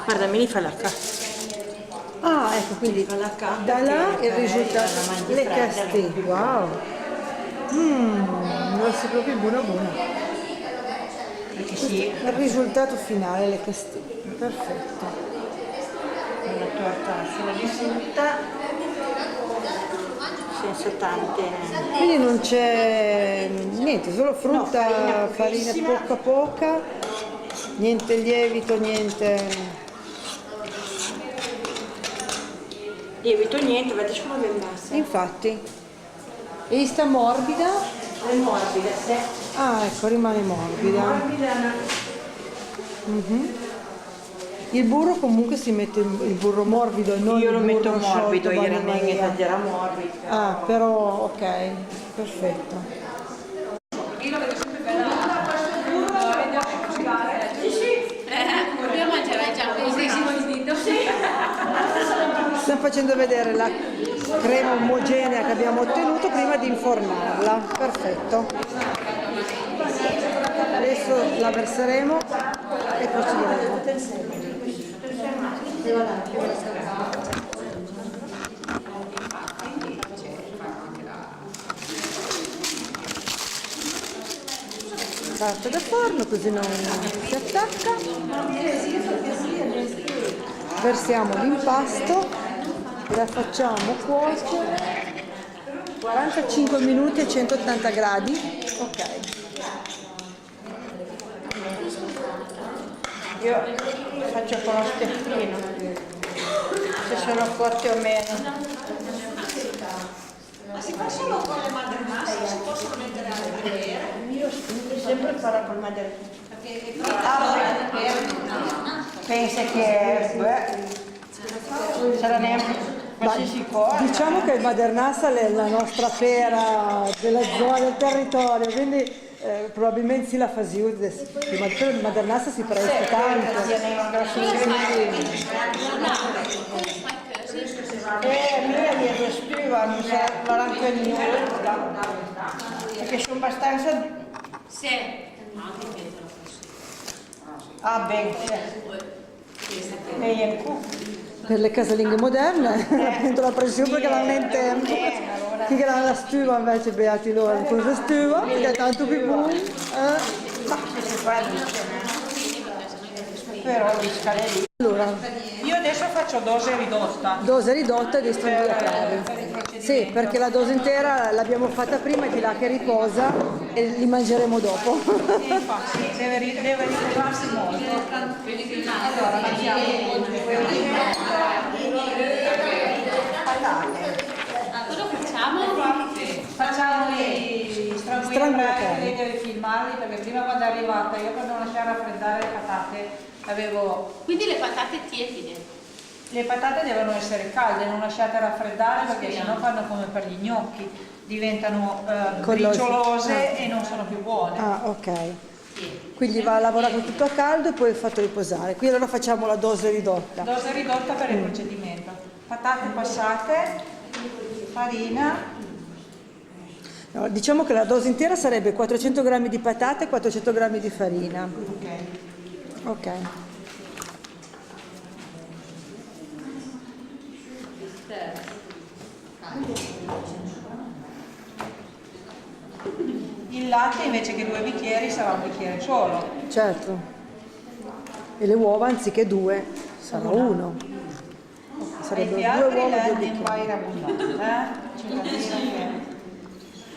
Guarda, mi fa la K. Ah, ecco, quindi da là il risultato, le casti, wow, deve essere proprio buona. Sì, Il risultato finale, le casti, perfetto. una torta solo di frutta, senza tante. Quindi non c'è niente, solo frutta, No, farina pochissima. poca, niente lievito, niente... Lievito niente, vedi come ben basta. Infatti. E sta morbida? È morbida, sì. Ah, ecco, rimane morbida. Morbida, Il burro comunque si mette il burro morbido e non io lo il metto burro morbido, sciolto, io non bagnomaria. taglierà morbido. Ah, però ok, perfetto. Io mangerai già così. Stiamo facendo vedere la crema omogenea che abbiamo ottenuto prima di infornarla. Perfetto. Adesso la verseremo e procederemo. Carta da forno così non si attacca. Versiamo l'impasto, la facciamo cuocere 45 minuti a 180 gradi. Ok. Io faccio con lo stecchino, se sono cotte o meno. Ma si fa solo con le madernasse, si possono mettere altre pere? Io sempre farò col madre. Pensa che sarà neanche qualsiasi cosa. Diciamo che il Madernassa è la nostra pera della zona del territorio, quindi probabilmente si la fa giù, però il Madernassa si presta tanto. Mia di respira, mi sa anche il mio, perché sono abbastanza... Sì. Ah, bene, e Per le casalinghe moderne, appunto la pressione perché l'hanno in tempo. Chi ha la stuva invece beati loro con la stuva, che è tanto più buono. ma se si fa però di scale lì. Allora, Io adesso faccio dose ridotta. dose ridotta di sto due cavi. Sì, perché la dose intera l'abbiamo fatta prima, è di là che riposa e li mangeremo dopo. Infatti, deve riposarsi molto. Allora, facciamo Cosa facciamo? Facciamo i strangolati, devi filmarli perché prima quando è arrivata io per non lasciare raffreddare le patate avevo... Quindi le patate tiepide. Le patate devono essere calde, non lasciate raffreddare perché sennò fanno come per gli gnocchi, diventano briciolose e non sono più buone. Ah, ok. Quindi va lavorato tutto a caldo e poi fatto riposare. Qui allora facciamo la dose ridotta. Dose ridotta per il procedimento. Patate passate, farina. No, diciamo che la dose intera sarebbe 400 g di patate e 400 g di farina. Ok. Il latte invece che 2 bicchieri sarà un bicchiere solo. Certo. E le uova anziché 2 sarà 1. E Sarebbero gli 2 altri uova e 2 in bicchieri. guaira abbondante, C'è da dire che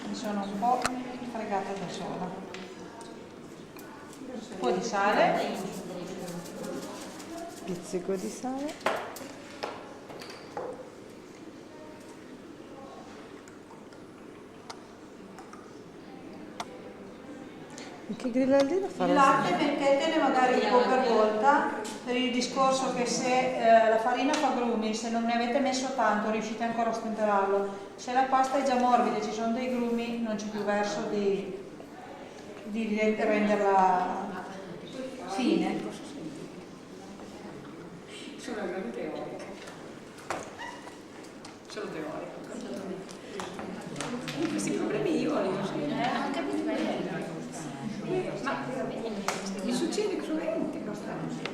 mi sono un po' fregata da sola. Un po' di sale. Pizzico di sale. Che grillandino farà? Il latte mettetene magari un po' per volta per il discorso che se la farina fa grumi, se non ne avete messo tanto riuscite ancora a stemperarlo. Se la pasta è già morbida e ci sono dei grumi non c'è più verso di renderla fine. Sono teorica. Sono teorica. Questi problemi io li ho. Non capito bene. Ma mi succede cruente questa cosa.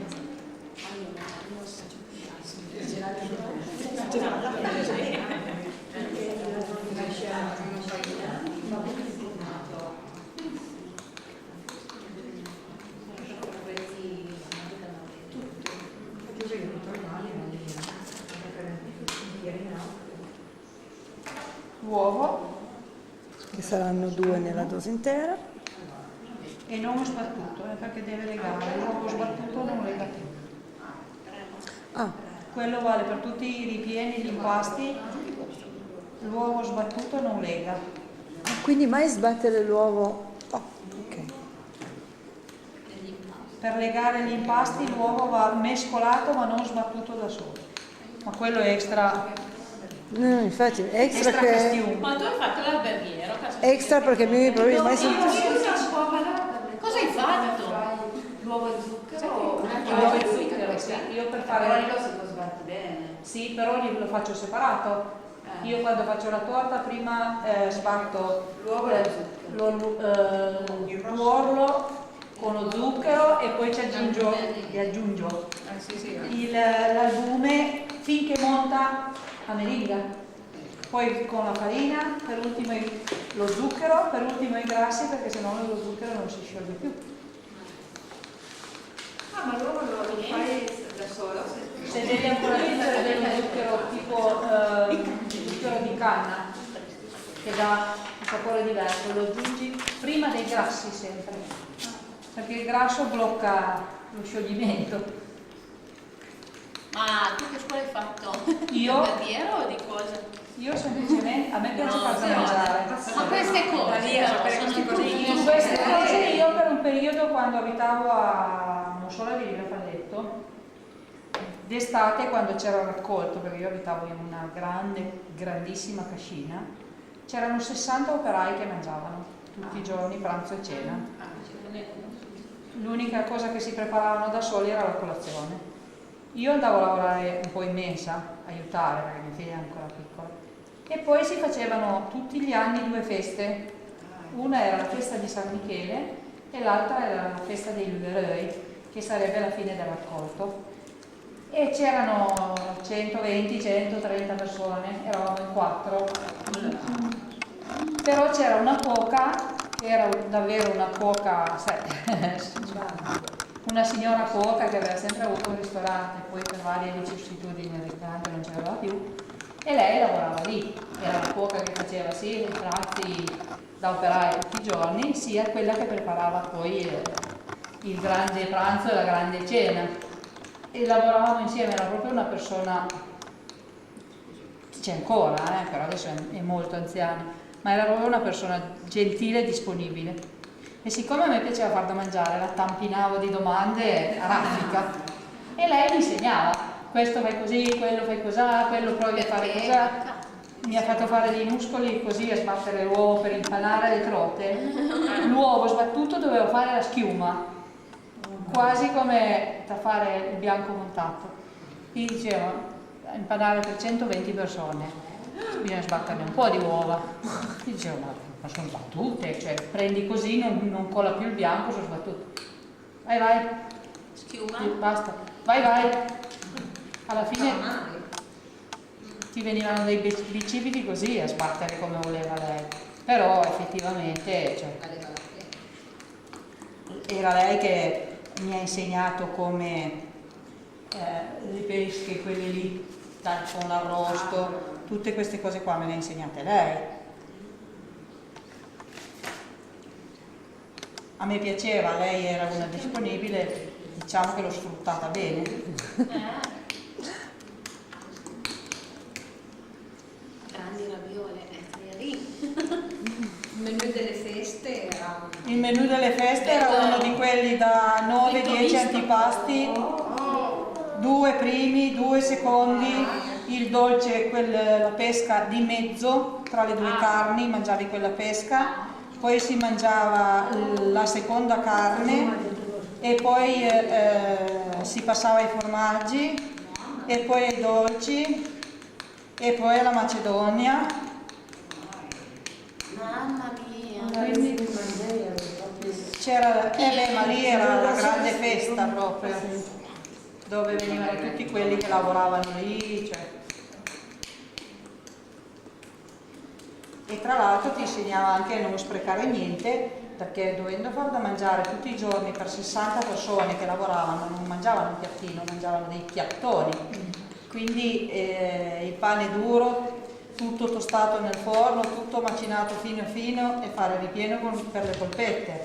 saranno 2 nella dose intera. E non sbattuto, perché deve legare, l'uovo sbattuto non lega più. Ah, Quello vale per tutti i ripieni, gli impasti, l'uovo sbattuto non lega. quindi mai sbattere l'uovo. Oh, ok. Per legare gli impasti l'uovo va mescolato ma non sbattuto da solo. Ma quello è extra Infatti, extra che. costume. Ma tu hai fatto l'alberghiero? Extra perché mi proprio mai sentito. Cosa hai fatto? L'uovo e zucchero. L'uovo e zucchero, sì. Io per Però fare... lì lo si può sbattere bene. Sì, però lo faccio separato. Io quando faccio la torta prima sbatto L'uovo e lo l'uorlo con lo zucchero e poi gli aggiungo l'albume finché monta a melinga. Poi con la farina, per ultimo lo zucchero, per ultimo i grassi, perché sennò lo zucchero non si scioglie più. Ah, ma l'uovo lo fai da solo? Se devi ancora aggiungere dello zucchero tipo zucchero di canna, che dà un sapore diverso, lo aggiungi prima dei grassi sempre, perché il grasso blocca lo scioglimento. Ma tu che scuola hai fatto? Io? Di alberghiero o di cosa? Io semplicemente, a me piace No, far da sì, mangiare. Ma queste cose, però, sono così. Queste cose io per un periodo quando abitavo a Mossola di Rifalletto, d'estate quando c'era il raccolto, perché io abitavo in una grandissima cascina, c'erano 60 operai che mangiavano tutti i giorni, pranzo e cena. L'unica cosa che si preparavano da soli era la colazione. Io andavo a lavorare un po' in mensa, a aiutare, perché mia figlia è ancora piccola. E poi si facevano tutti gli anni 2 feste. Una era la festa di San Michele e l'altra era la festa dei Luderoi, che sarebbe la fine del raccolto. E c'erano 120-130 persone, eravamo in 4. Però c'era una cuoca, che era davvero una cuoca, una signora cuoca che aveva sempre avuto un ristorante, poi per varie vicissitudini il ristorante non c'era più, e lei lavorava lì. Era la cuoca che faceva sì i pranzi da operaio tutti i giorni, sia quella che preparava poi il grande pranzo e la grande cena. E lavoravamo insieme, era proprio una persona, c'è ancora, però adesso è molto anziana, ma era proprio una persona gentile e disponibile. E siccome a me piaceva far da mangiare, la tampinavo di domande a raffica e lei mi insegnava: questo fai così, quello fai cos'ha, quello provi a fare cos'ha. Mi ha fatto fare dei muscoli così a sbattere l'uovo per impanare le trote. L'uovo sbattuto doveva fare la schiuma, quasi come da fare il bianco montato. Quindi diceva: impanare per 120 persone bisogna sbatterne un po' di uova. Io dicevo: ma sono sbattute, cioè prendi così, non cola più il bianco, sono sbattute. Vai, Schiuma? basta, vai. Alla fine ti venivano dei bicipiti così a sbattere come voleva lei, però effettivamente era lei che mi ha insegnato come le pesche, quelle lì con l'arrosto, tutte queste cose qua me le ha insegnate lei. A me piaceva, lei era una disponibile, diciamo che l'ho sfruttata bene. Grandi raviole, il menù delle feste era... Il menù delle feste era uno di quelli da 9-10 antipasti, 2 primi, 2 secondi, il dolce, la pesca di mezzo tra le 2 carni, mangiavi quella pesca, poi si mangiava la seconda carne e poi si passava ai formaggi e poi ai dolci e poi alla macedonia. Mamma mia! Quindi c'era, ma lì era una grande festa proprio, dove venivano tutti quelli che lavoravano lì, cioè. E tra l'altro ti insegnava anche a non sprecare niente, perché dovendo far da mangiare tutti i giorni per 60 persone che lavoravano, non mangiavano un piattino, mangiavano dei piattoni. Quindi il pane duro tutto tostato nel forno, tutto macinato fino fino e fare ripieno per le polpette.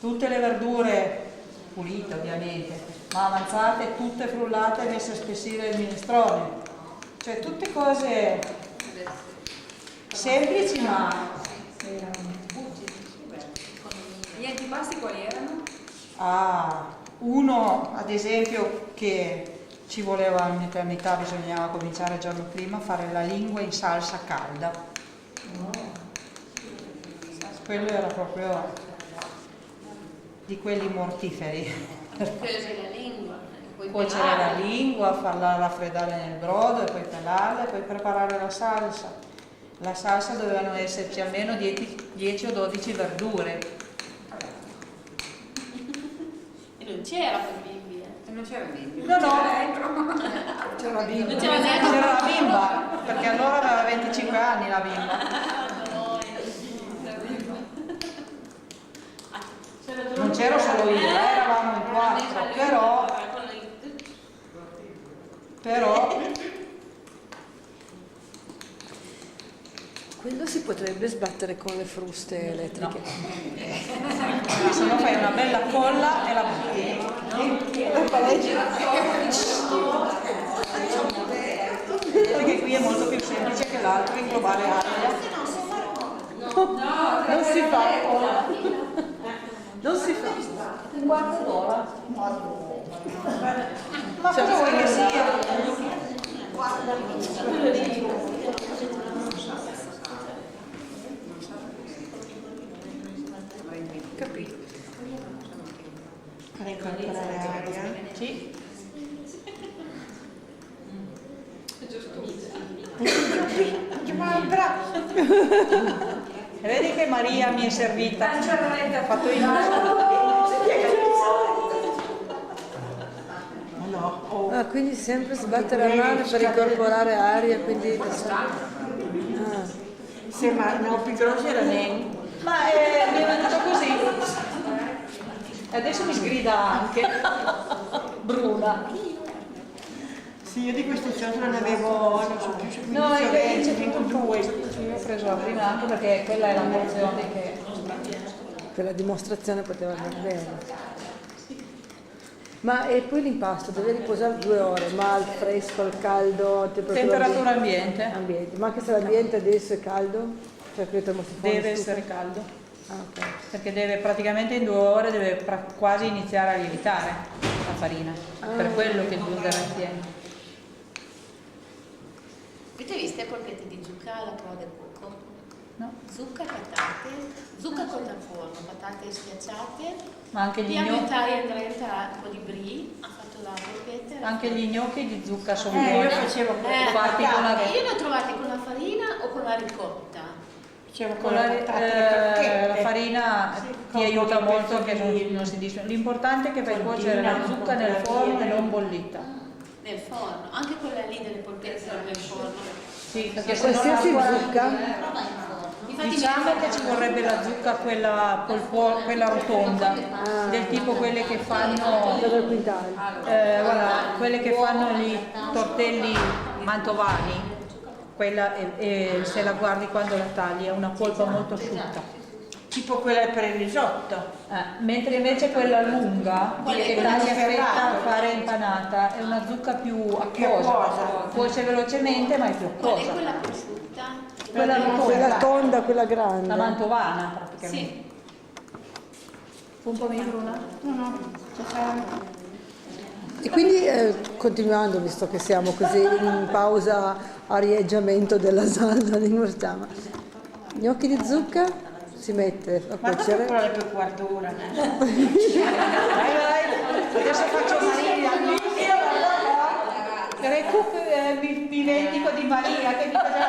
Tutte le verdure pulite ovviamente, ma avanzate, tutte frullate e messe a spessire il minestrone. Cioè tutte cose semplici ma Gli antipasti quali erano? uno ad esempio che ci voleva un'eternità, bisognava cominciare il giorno prima a fare la lingua in salsa calda. Quello era proprio di quelli mortiferi. Cuocere la lingua. Cuocere la lingua, farla raffreddare nel brodo e poi pelarla e poi preparare la salsa. La salsa dovevano esserci almeno 10 o 12 verdure. E non c'era per bimbi. Non c'era niente. No, C'era la bimba. Non c'era neanche. c'era la bimba, perché allora aveva 25 anni la bimba. Non c'ero solo io, eravamo in 4, però Quello si potrebbe sbattere con le fruste elettriche. se no fai una bella colla e la butti. Perché qui è molto più semplice che l'altro inglobare aria. Non si fa. Non si fa. Un quarto d'ora. Ma cosa vuoi che sia? Capito. Per incorporare aria. Sì. E vedi che Maria mi è servita. Ha fatto il Ah, quindi sempre sbattere a mano per incorporare aria, quindi... Sì, ma no, più grossi era lei. Ma mi è venuto così. E adesso mi sgrida anche. Bruna. Sì, io di queste ciotole ne avevo, non so più, su No, invece 15 due. Io ho preso la prima anche perché quella è la porzione che... Per la dimostrazione poteva andare bene. Ma e poi l'impasto deve riposare 2 ore, ma al fresco, al caldo, Temperatura ambiente. ambiente. Ma anche se l'ambiente adesso è caldo, cioè che termosifone Deve stufa. essere caldo. Ah, ok. Perché deve praticamente in 2 ore deve quasi iniziare a lievitare la farina. Per quello che il zucchero tiene. Avete visto le polpette di zucca alla prova del cuoco? No? Zucca, patate, zucca cotta al forno, patate schiacciate. Ma anche gli Piano gnocchi. Italia Andrea un po' di brie, ha fatto la polpetta. Anche gli gnocchi di zucca sono io buoni. facevo Fatti con la... Io li ho trovati con la farina o con la ricotta? facevo Con la farina Sì, ti con aiuta un po' di molto che non si disfa. L'importante è che fai cuocere la zucca nel forno e non bollita. Nel forno, anche quella lì delle polpette nel forno. Sì, perché se no Qualsiasi la- zucca? Infatti Diciamo che ci vorrebbe la zucca quella rotonda, del tipo quelle che fanno Da 2 quintali. guarda, quelle che fanno i tortelli mantovani, quella e se la guardi quando la tagli è una polpa molto asciutta. tipo quella per il risotto. Mentre invece quella lunga, che quella tagli a ferrata. fetta a fare impanata, è una zucca più acquosa. acquosa. Cuoce velocemente ma è più qual è acquosa. quella prosciutta? Quella rotonda, Quella tonda, quella grande. la mantovana praticamente. Sì. Un po' meno Bruna? E quindi continuando, visto che siamo così in pausa arieggiamento della salsa di Murtama, gnocchi di zucca si mette a Ma cuocere. quella è più quartura. Vai, adesso faccio Maria. Mi vendico di Maria che mi faceva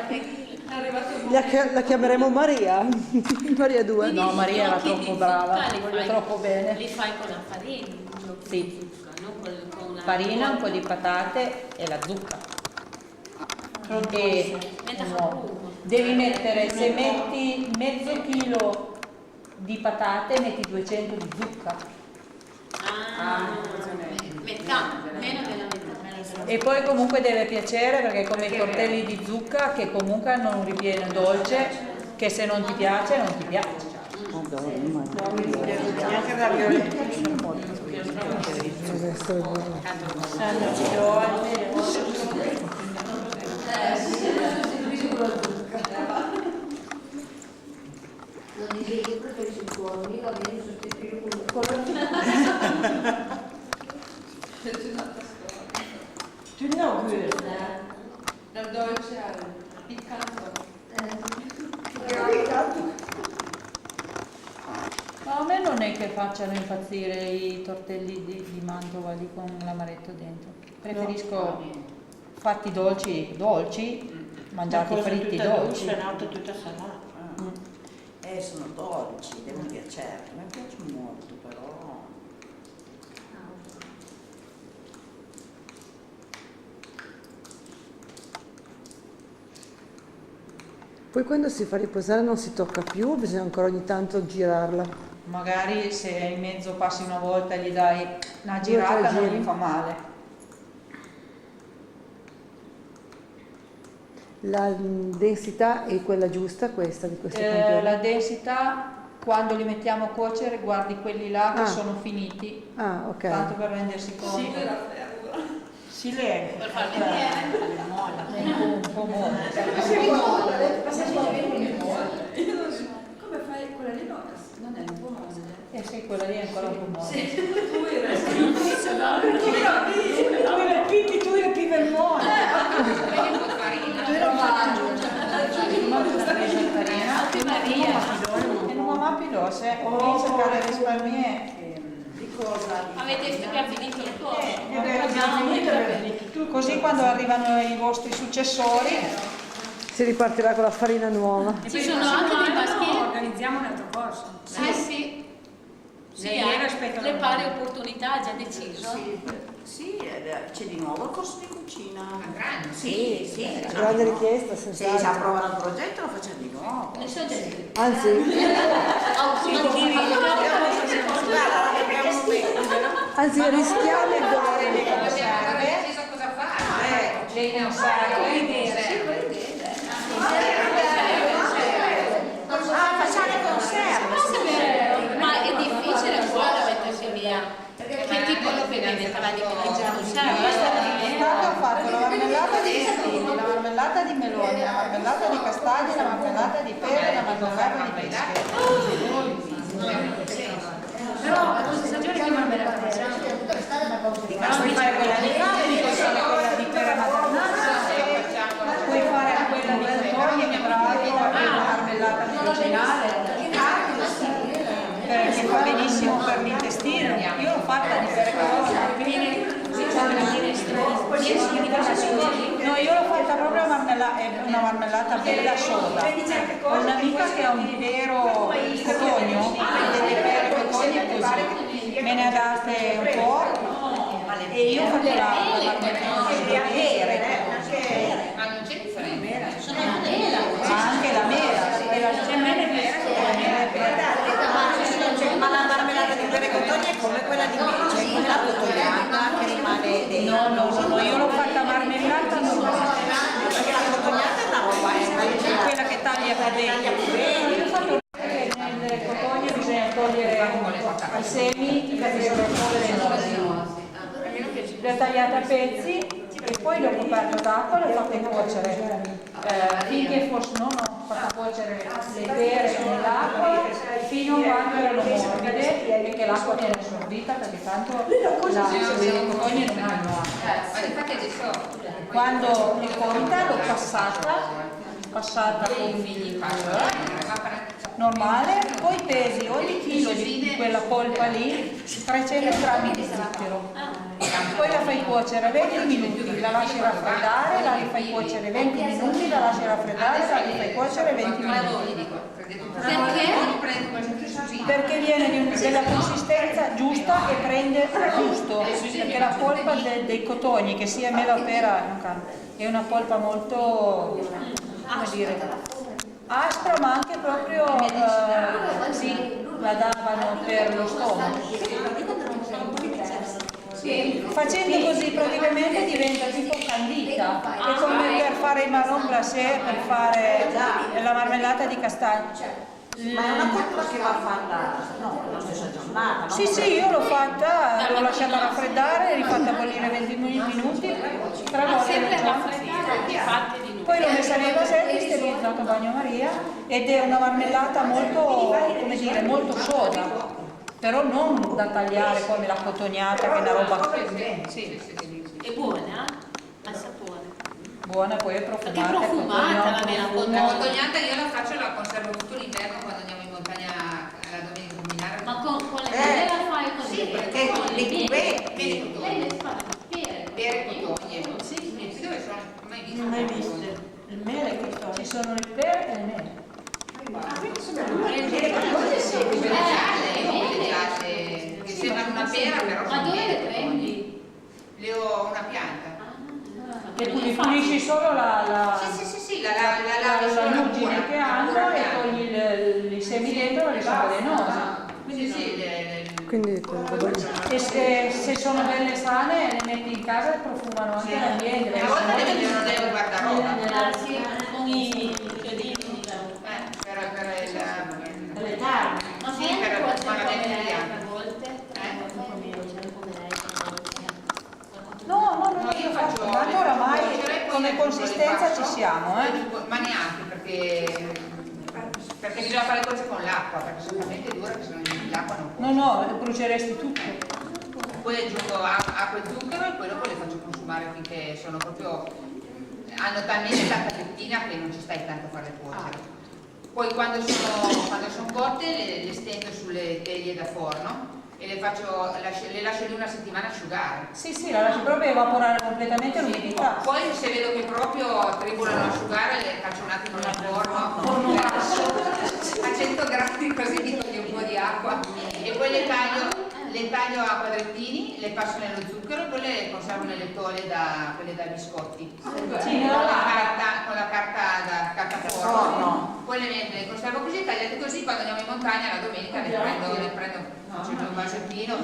il La chiameremo Maria? Maria 2. No, Maria era Gnocchi di troppo brava, zucca li voglio fai- troppo bene. Li fai con la farina, i gnocchi Sì. di zucca, non con una Farina, un po' di patate e la zucca. E no, devi mettere, se metti mezzo chilo di patate, metti 200 di zucca. metà, meno della metà. E poi comunque deve piacere, perché come i tortelli di zucca che comunque hanno un ripieno dolce che se non ti piace non ti piace. Anche da violetto sono molto Io preferisco il tuo, io va bene sostituire con Tu no good. Dal dolce al piccante. Ma a me non è che facciano impazzire i tortelli di Mantova lì con l'amaretto dentro. Preferisco fatti dolci, mangiati fritti dolci. È nata tutta salata. sono dolci, devono piacere. A me piacciono molto, però. Poi quando si fa riposare non si tocca più, bisogna ancora ogni tanto girarla. Magari se in mezzo passi una volta e gli dai una girata non gli fa male. La densità è quella giusta, questa di questi campioni? La densità, quando li mettiamo a cuocere, guardi quelli là che sono finiti, ok. tanto per rendersi conto. Si legge. Per farli bene. Un po' molto. Come fai quella lì? No, non è un po' morbida. Eh sì, quella lì è ancora un po' morbida. Tu le pive il mondo. Mamma pilose, ho cercare di risparmiare. Avete già finito il corso? Così quando arrivano i vostri successori Si ripartirà con la farina nuova. Ci sono anche dei maschietti. Organizziamo un altro corso. Sì. Sì, le pari opportunità ha già deciso. Sì, c'è di nuovo il corso di cucina. Sì, Grande richiesta, Se senz'altro. si approva il progetto lo facciamo di nuovo. Ne so già dire. Anzi, rischiamo il dolore. Abbiamo deciso cosa fare. lei non sa Facciamo le conserve. Ma è difficile ancora mettersi via. Che tipo lo vedete? La di Stato ha fatto la marmellata di pistini, la marmellata di meloni, la marmellata di castagni, la marmellata di pere, la marmellata di pesche. Però a questa stagione che marmellata facciamo? Puoi fare quella di carne, puoi fare quella di pere maternata, puoi fare quella di cotone che tra l'altro è una marmellata medicinale, che fa benissimo per l'intestino. Io l'ho fatta di pere cotone. No, io l'ho fatta proprio una marmellata bella soda. Ho un'amica che ha un vero cotogno, delle pere cotogne così, me ne ha date un po' e io ho fatto la marmellata vere. Ma non c'è differenza. Ma anche la mela, c'è mele vere. Ma la marmellata di pere cotogne è come quella di mele, cioè come la cotognata che rimane dentro. No, io l'ho fatta marmellata normale. Perché la cotognata è una roba, Quella che taglia per dentro. Io ho fatto nelle cotogne bisogna togliere i semi perché sono povere enormi. Le ho tagliate a pezzi e poi le ho coperte d'acqua e le ho fatte cuocere finché fossero, ho fatto cuocere le pere nell'acqua fino a quando erano morbide e che l'acqua viene assorbita perché tanto le cotogne non hanno acqua. Ma infatti adesso Quando è conta l'ho passata con normale, poi pesi ogni chilo di quella polpa lì 300 grammi di zucchero, poi la fai cuocere 20 minuti, la lasci raffreddare, la rifai cuocere 20 minuti, la lasci raffreddare, la rifai cuocere 20 minuti. Perché viene della consistenza giusta e prende il gusto, perché la polpa dei cotogni, che sia mela o pera, è una polpa molto, come dire, aspra ma anche proprio, sì, la davano per lo stomaco. Facendo così praticamente diventa tipo candita, è come per fare i marron glacé, per fare la marmellata di castagno. Ma è una cottura che va fatta, no, la stessa giornata, no? Sì, sì, io l'ho fatta, l'ho lasciata raffreddare, rifatta bollire 20 minuti, 3 volte al giorno. Poi l'ho messa nei vasetti, sterilizzato a bagnomaria ed è una marmellata molto, come dire, molto soda, però non da tagliare come la cotoniata che è una roba. Sì. È buona? Ma sapore? Buona, poi è Perché è profumata. profumata la mela La cotognata io la faccio, la conservo tutto l'inverno quando andiamo in montagna la domenica a camminare. Ma con le mele la fai così? Sì, perché con le cubette, Lei le fa pere. pere cotogne. Sì, dove sono? Mai visto? Non mai viste. Il mele questo. Ci sono le pere e le mele. Quelle gialle, io ho quelle gialle che sembrano una pera però Ma sono dove le pere. prendi? Le ho una pianta. E pulisci solo la Sì, la lavi solo la ruggine che hanno e togli i semi dentro e sono velenose. Sì, Quindi E se sono belle sane le metti in casa e profumano anche l'ambiente. una volta le vedo nel guardaroba. Sì, con i chiodini. Per Le tarme. Ma Sì, viene per cuoce la come vecchia lei bianca. a volte? No, io faccio, tanto oramai come consistenza ci siamo, ma neanche perché bisogna fare le cose con l'acqua, perché sono talmente dure che se non gli l'acqua non può. No, bruceresti tutto. Poi aggiungo acqua e zucchero e poi dopo le faccio consumare finché sono proprio, hanno talmente tanta fettina che non ci stai tanto a farle cuocere. Poi quando sono cotte le stendo sulle teglie da forno e le lascio lì una settimana asciugare. Sì, la lasci proprio evaporare completamente l'umidità. Poi se vedo che proprio tribolano a asciugare le faccio un attimo nel forno a 100 gradi così mi toglie un po' di acqua e poi le taglio a quadrettini, le passo nello zucchero e poi le conservo nelle tole quelle da biscotti con la carta forno. Poi le conservo così, tagliate così, quando andiamo in montagna la domenica le prendo facendo un vasettino,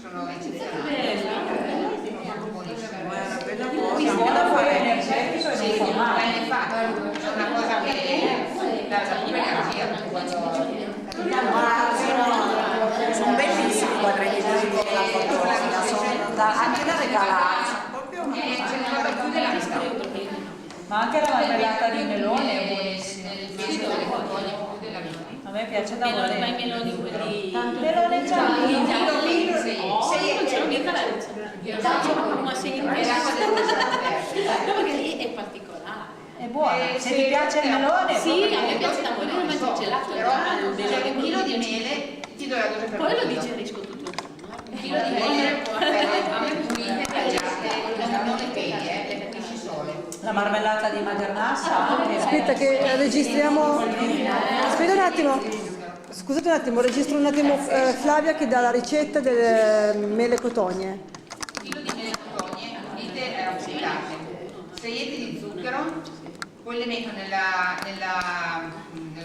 sono eccezionali, buonissime. Buona poi è energetico e non fa male. Infatti, è una cosa che dà la pura energia Sono bellissimi i quadretti così con la fotografia, sono anche da regalare, proprio ce ne vado più della vista. Ma anche la marmellata di melone è buonissima. Nel peso delle cotogne più della vita. A me piace da Ma i morire. meloni quelli... Melone giallo. Non c'è mica la ricetta. Ma sei in È l'acqua del No, perché lì è particolare. È buona. Se ti piace il melone, Sì, a me piace da morire, ma c'è gelato. Però c'è un chilo di mele, ti do la dose per Poi lo chilo. digerisco tutto il giorno. Un chilo di mele a me pulite, tagliate, non le peghi, le capisci sole. la marmellata di Madernassa anche. Aspetta che registriamo. Aspetta un attimo. Scusate un attimo, registro un attimo Flavia che dà la ricetta delle mele cotogne. Un chilo di mele cotogne pulite e raffrittate, 6 etti di zucchero, poi le metto nella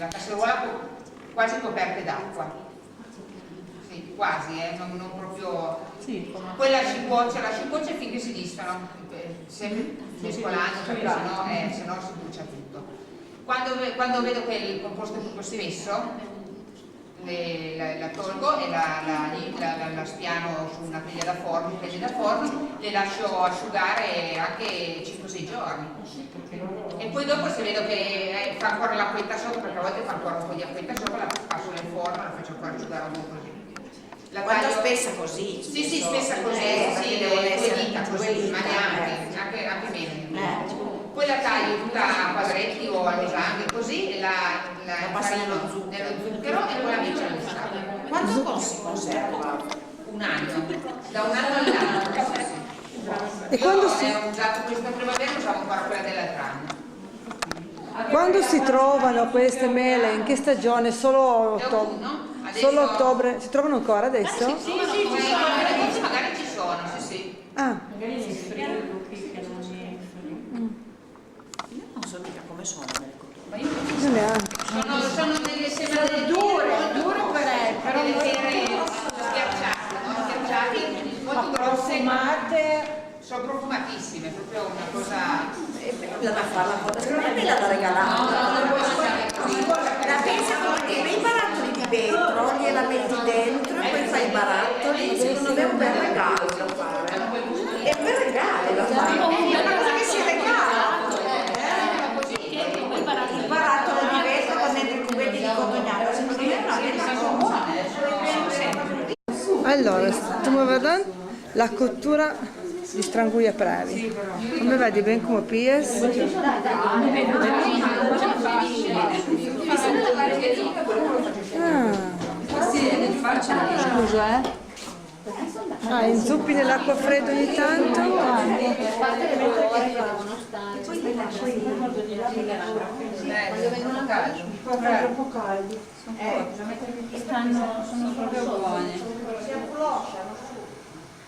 casseruola quasi coperte d'acqua. Sì, quasi, non proprio. Sì, Poi lasci cuocere finché si disfano, sempre mescolando perché sennò si brucia tutto. Quando vedo che il composto è tutto si è messo, la tolgo e la spiano su una teglia da forno, le lascio asciugare anche 5-6 giorni. E poi dopo se vedo che fa ancora l'acquetta sopra, perché a volte fa ancora un po' di acquetta sopra, la passo nel forno, la faccio ancora asciugare un po' così. Quanto spessa così? Sì, spessa così, sì, le dita così, ma neanche meno. Poi la taglio tutta a quadretti o a losanghe così e la passi nello zucchero e poi la metto nel sale. Quanto si conserva? Un anno, da un anno all'anno. E quando si... Ho usato questa primavera, usavo ancora quella dell'altro anno. Quando si trovano queste mele? In che stagione? Solo ottobre? Si trovano ancora adesso? Sì, magari ci sono, sì. Ah. Magari nel frigo, che non Io non so mica come sono le cotone. Ma io Non neanche. sono delle semane dure però delle pere schiacciate, molto grosse. sono profumatissime, è proprio una cosa... È bella da fare la foto, secondo me è bella da regalare. La pensa come te, i barattoli di vetro, gliela metti dentro e poi fai i barattoli, secondo me è un bel regalo da fare. È un bel regalo da fare. È una cosa che si regala. Il barattolo di vetro con dentro i cubetti di cotognata, secondo me è una bella cosa. Allora, stiamo vedendo la cottura di Stranguia Previ. Come vedi ben come pies? Scusa, Inzuppi nell'acqua fredda ogni tanto? Quando vengono caldi. troppo caldi. Sono proprio buone.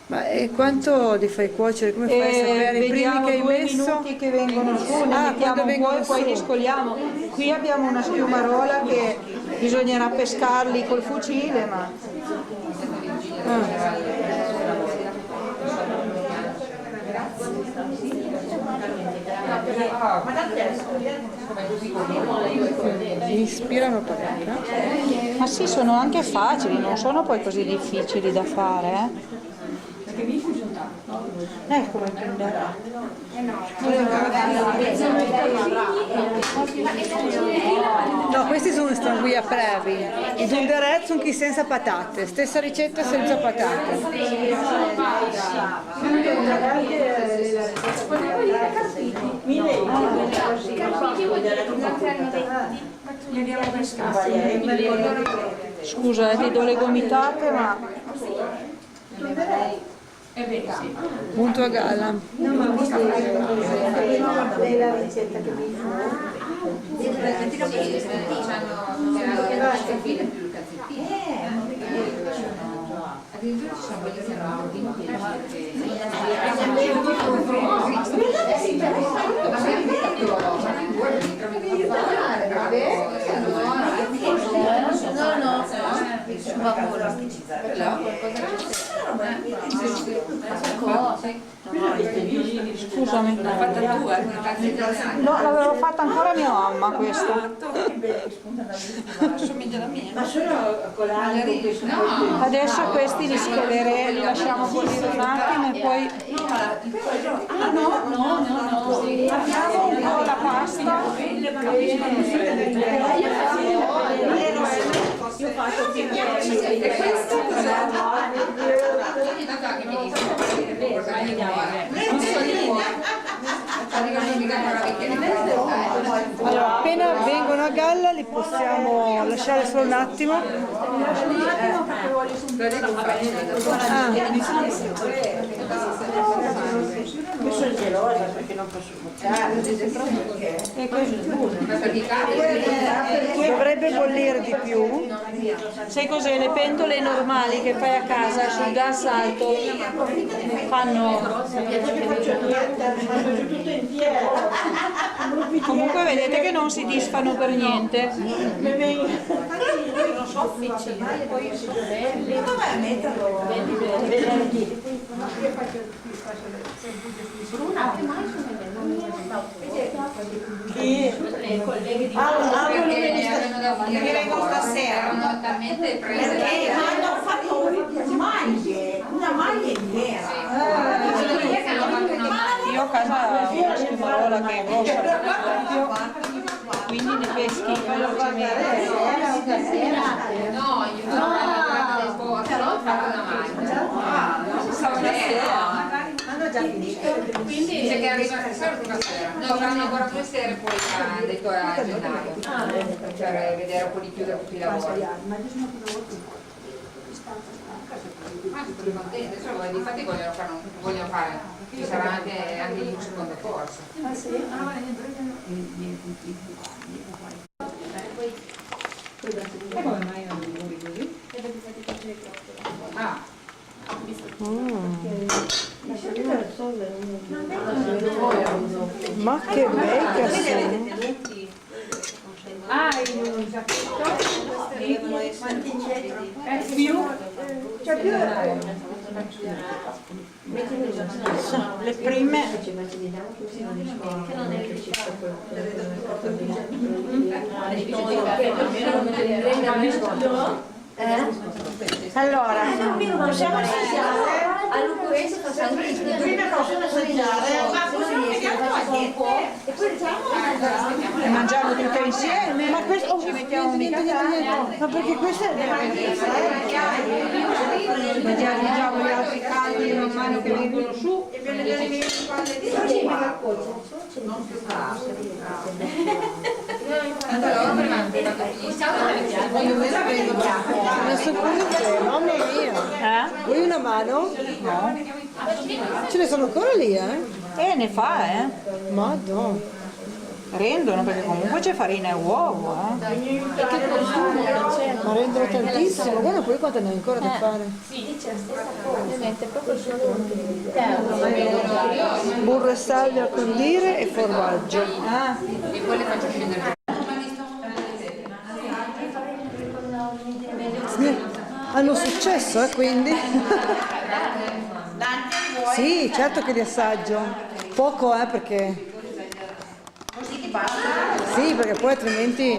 Ma e quanto li fai cuocere? Come fai a sapere i primi che hai messo? Minuti che vengono su, ne mettiamo un po' e poi li scoliamo. Qui abbiamo una schiumarola che bisognerà pescarli col fucile, ma... Mi ispirano parecchio. Ma sì, sono anche facili, non sono poi così difficili da fare, Ecco il Kinder. No, questi sono Stranguia Previ. I Dunderet sono chi senza patate. Stessa ricetta senza patate. Scusa, ti do le gomitate, ma... Punto a galla. Addirittura ci sono quelli che hanno l'ordine Scusami. No, l'avevo fatta ancora mia mamma questa. Adesso questi li scoleremo, li lasciamo bollire un attimo e poi abbiamo un po' la pasta. Io faccio più Allora, appena vengono a galla li possiamo lasciare solo un attimo. Io sono gelosa perché non posso buttare. Dovrebbe bollire di più. Sai cos'è? Le pentole normali che fai a casa sul gas alto fanno... Comunque vedete che non si disfano per niente. Non so officina, poi si dovrebbe. Dov'è metterlo? Bruna, che mai sono che vengono stasera talmente prese perché hanno fatto una maglia intera. Io a casa ho una schiumarola che è grossa, quindi ne peschi velocemente. No, io sono del posto, ho fatto una maglia. Hanno già finito. Quindi c'è che arriva stasera o una sera? No, saranno ancora 2 sere poi ha detto a gennaio per vedere un po' di chiudere tutti i lavori. Sono contenta, adesso infatti vogliono fare, ci sarà anche un secondo corso. Ah sì? E come mai non lavori così? Ah. Ma che bei che sono! In un sacchetto più c'è più Le prime allora possiamo assaggiare prima possono assaggiare e mangiamo tutte insieme, ma questo ci mettiamo mica ma perché questo è mangiamo gli altri caldi man mano che vengono su e viene delle palle di non più Adesso pure mamma mia. Vuoi una mano? no. Ce ne sono ancora lì, Ne fa, Madonna. rendono perché comunque c'è farina e uovo, Ma rendono tantissimo, guarda poi quanto ne hai ancora da fare. Burro e salvia al condire e formaggio. E poi le faccio scendere. Hanno successo, quindi. Sì, certo che li assaggio. Poco, perché. Così ti basta? Sì, perché poi altrimenti.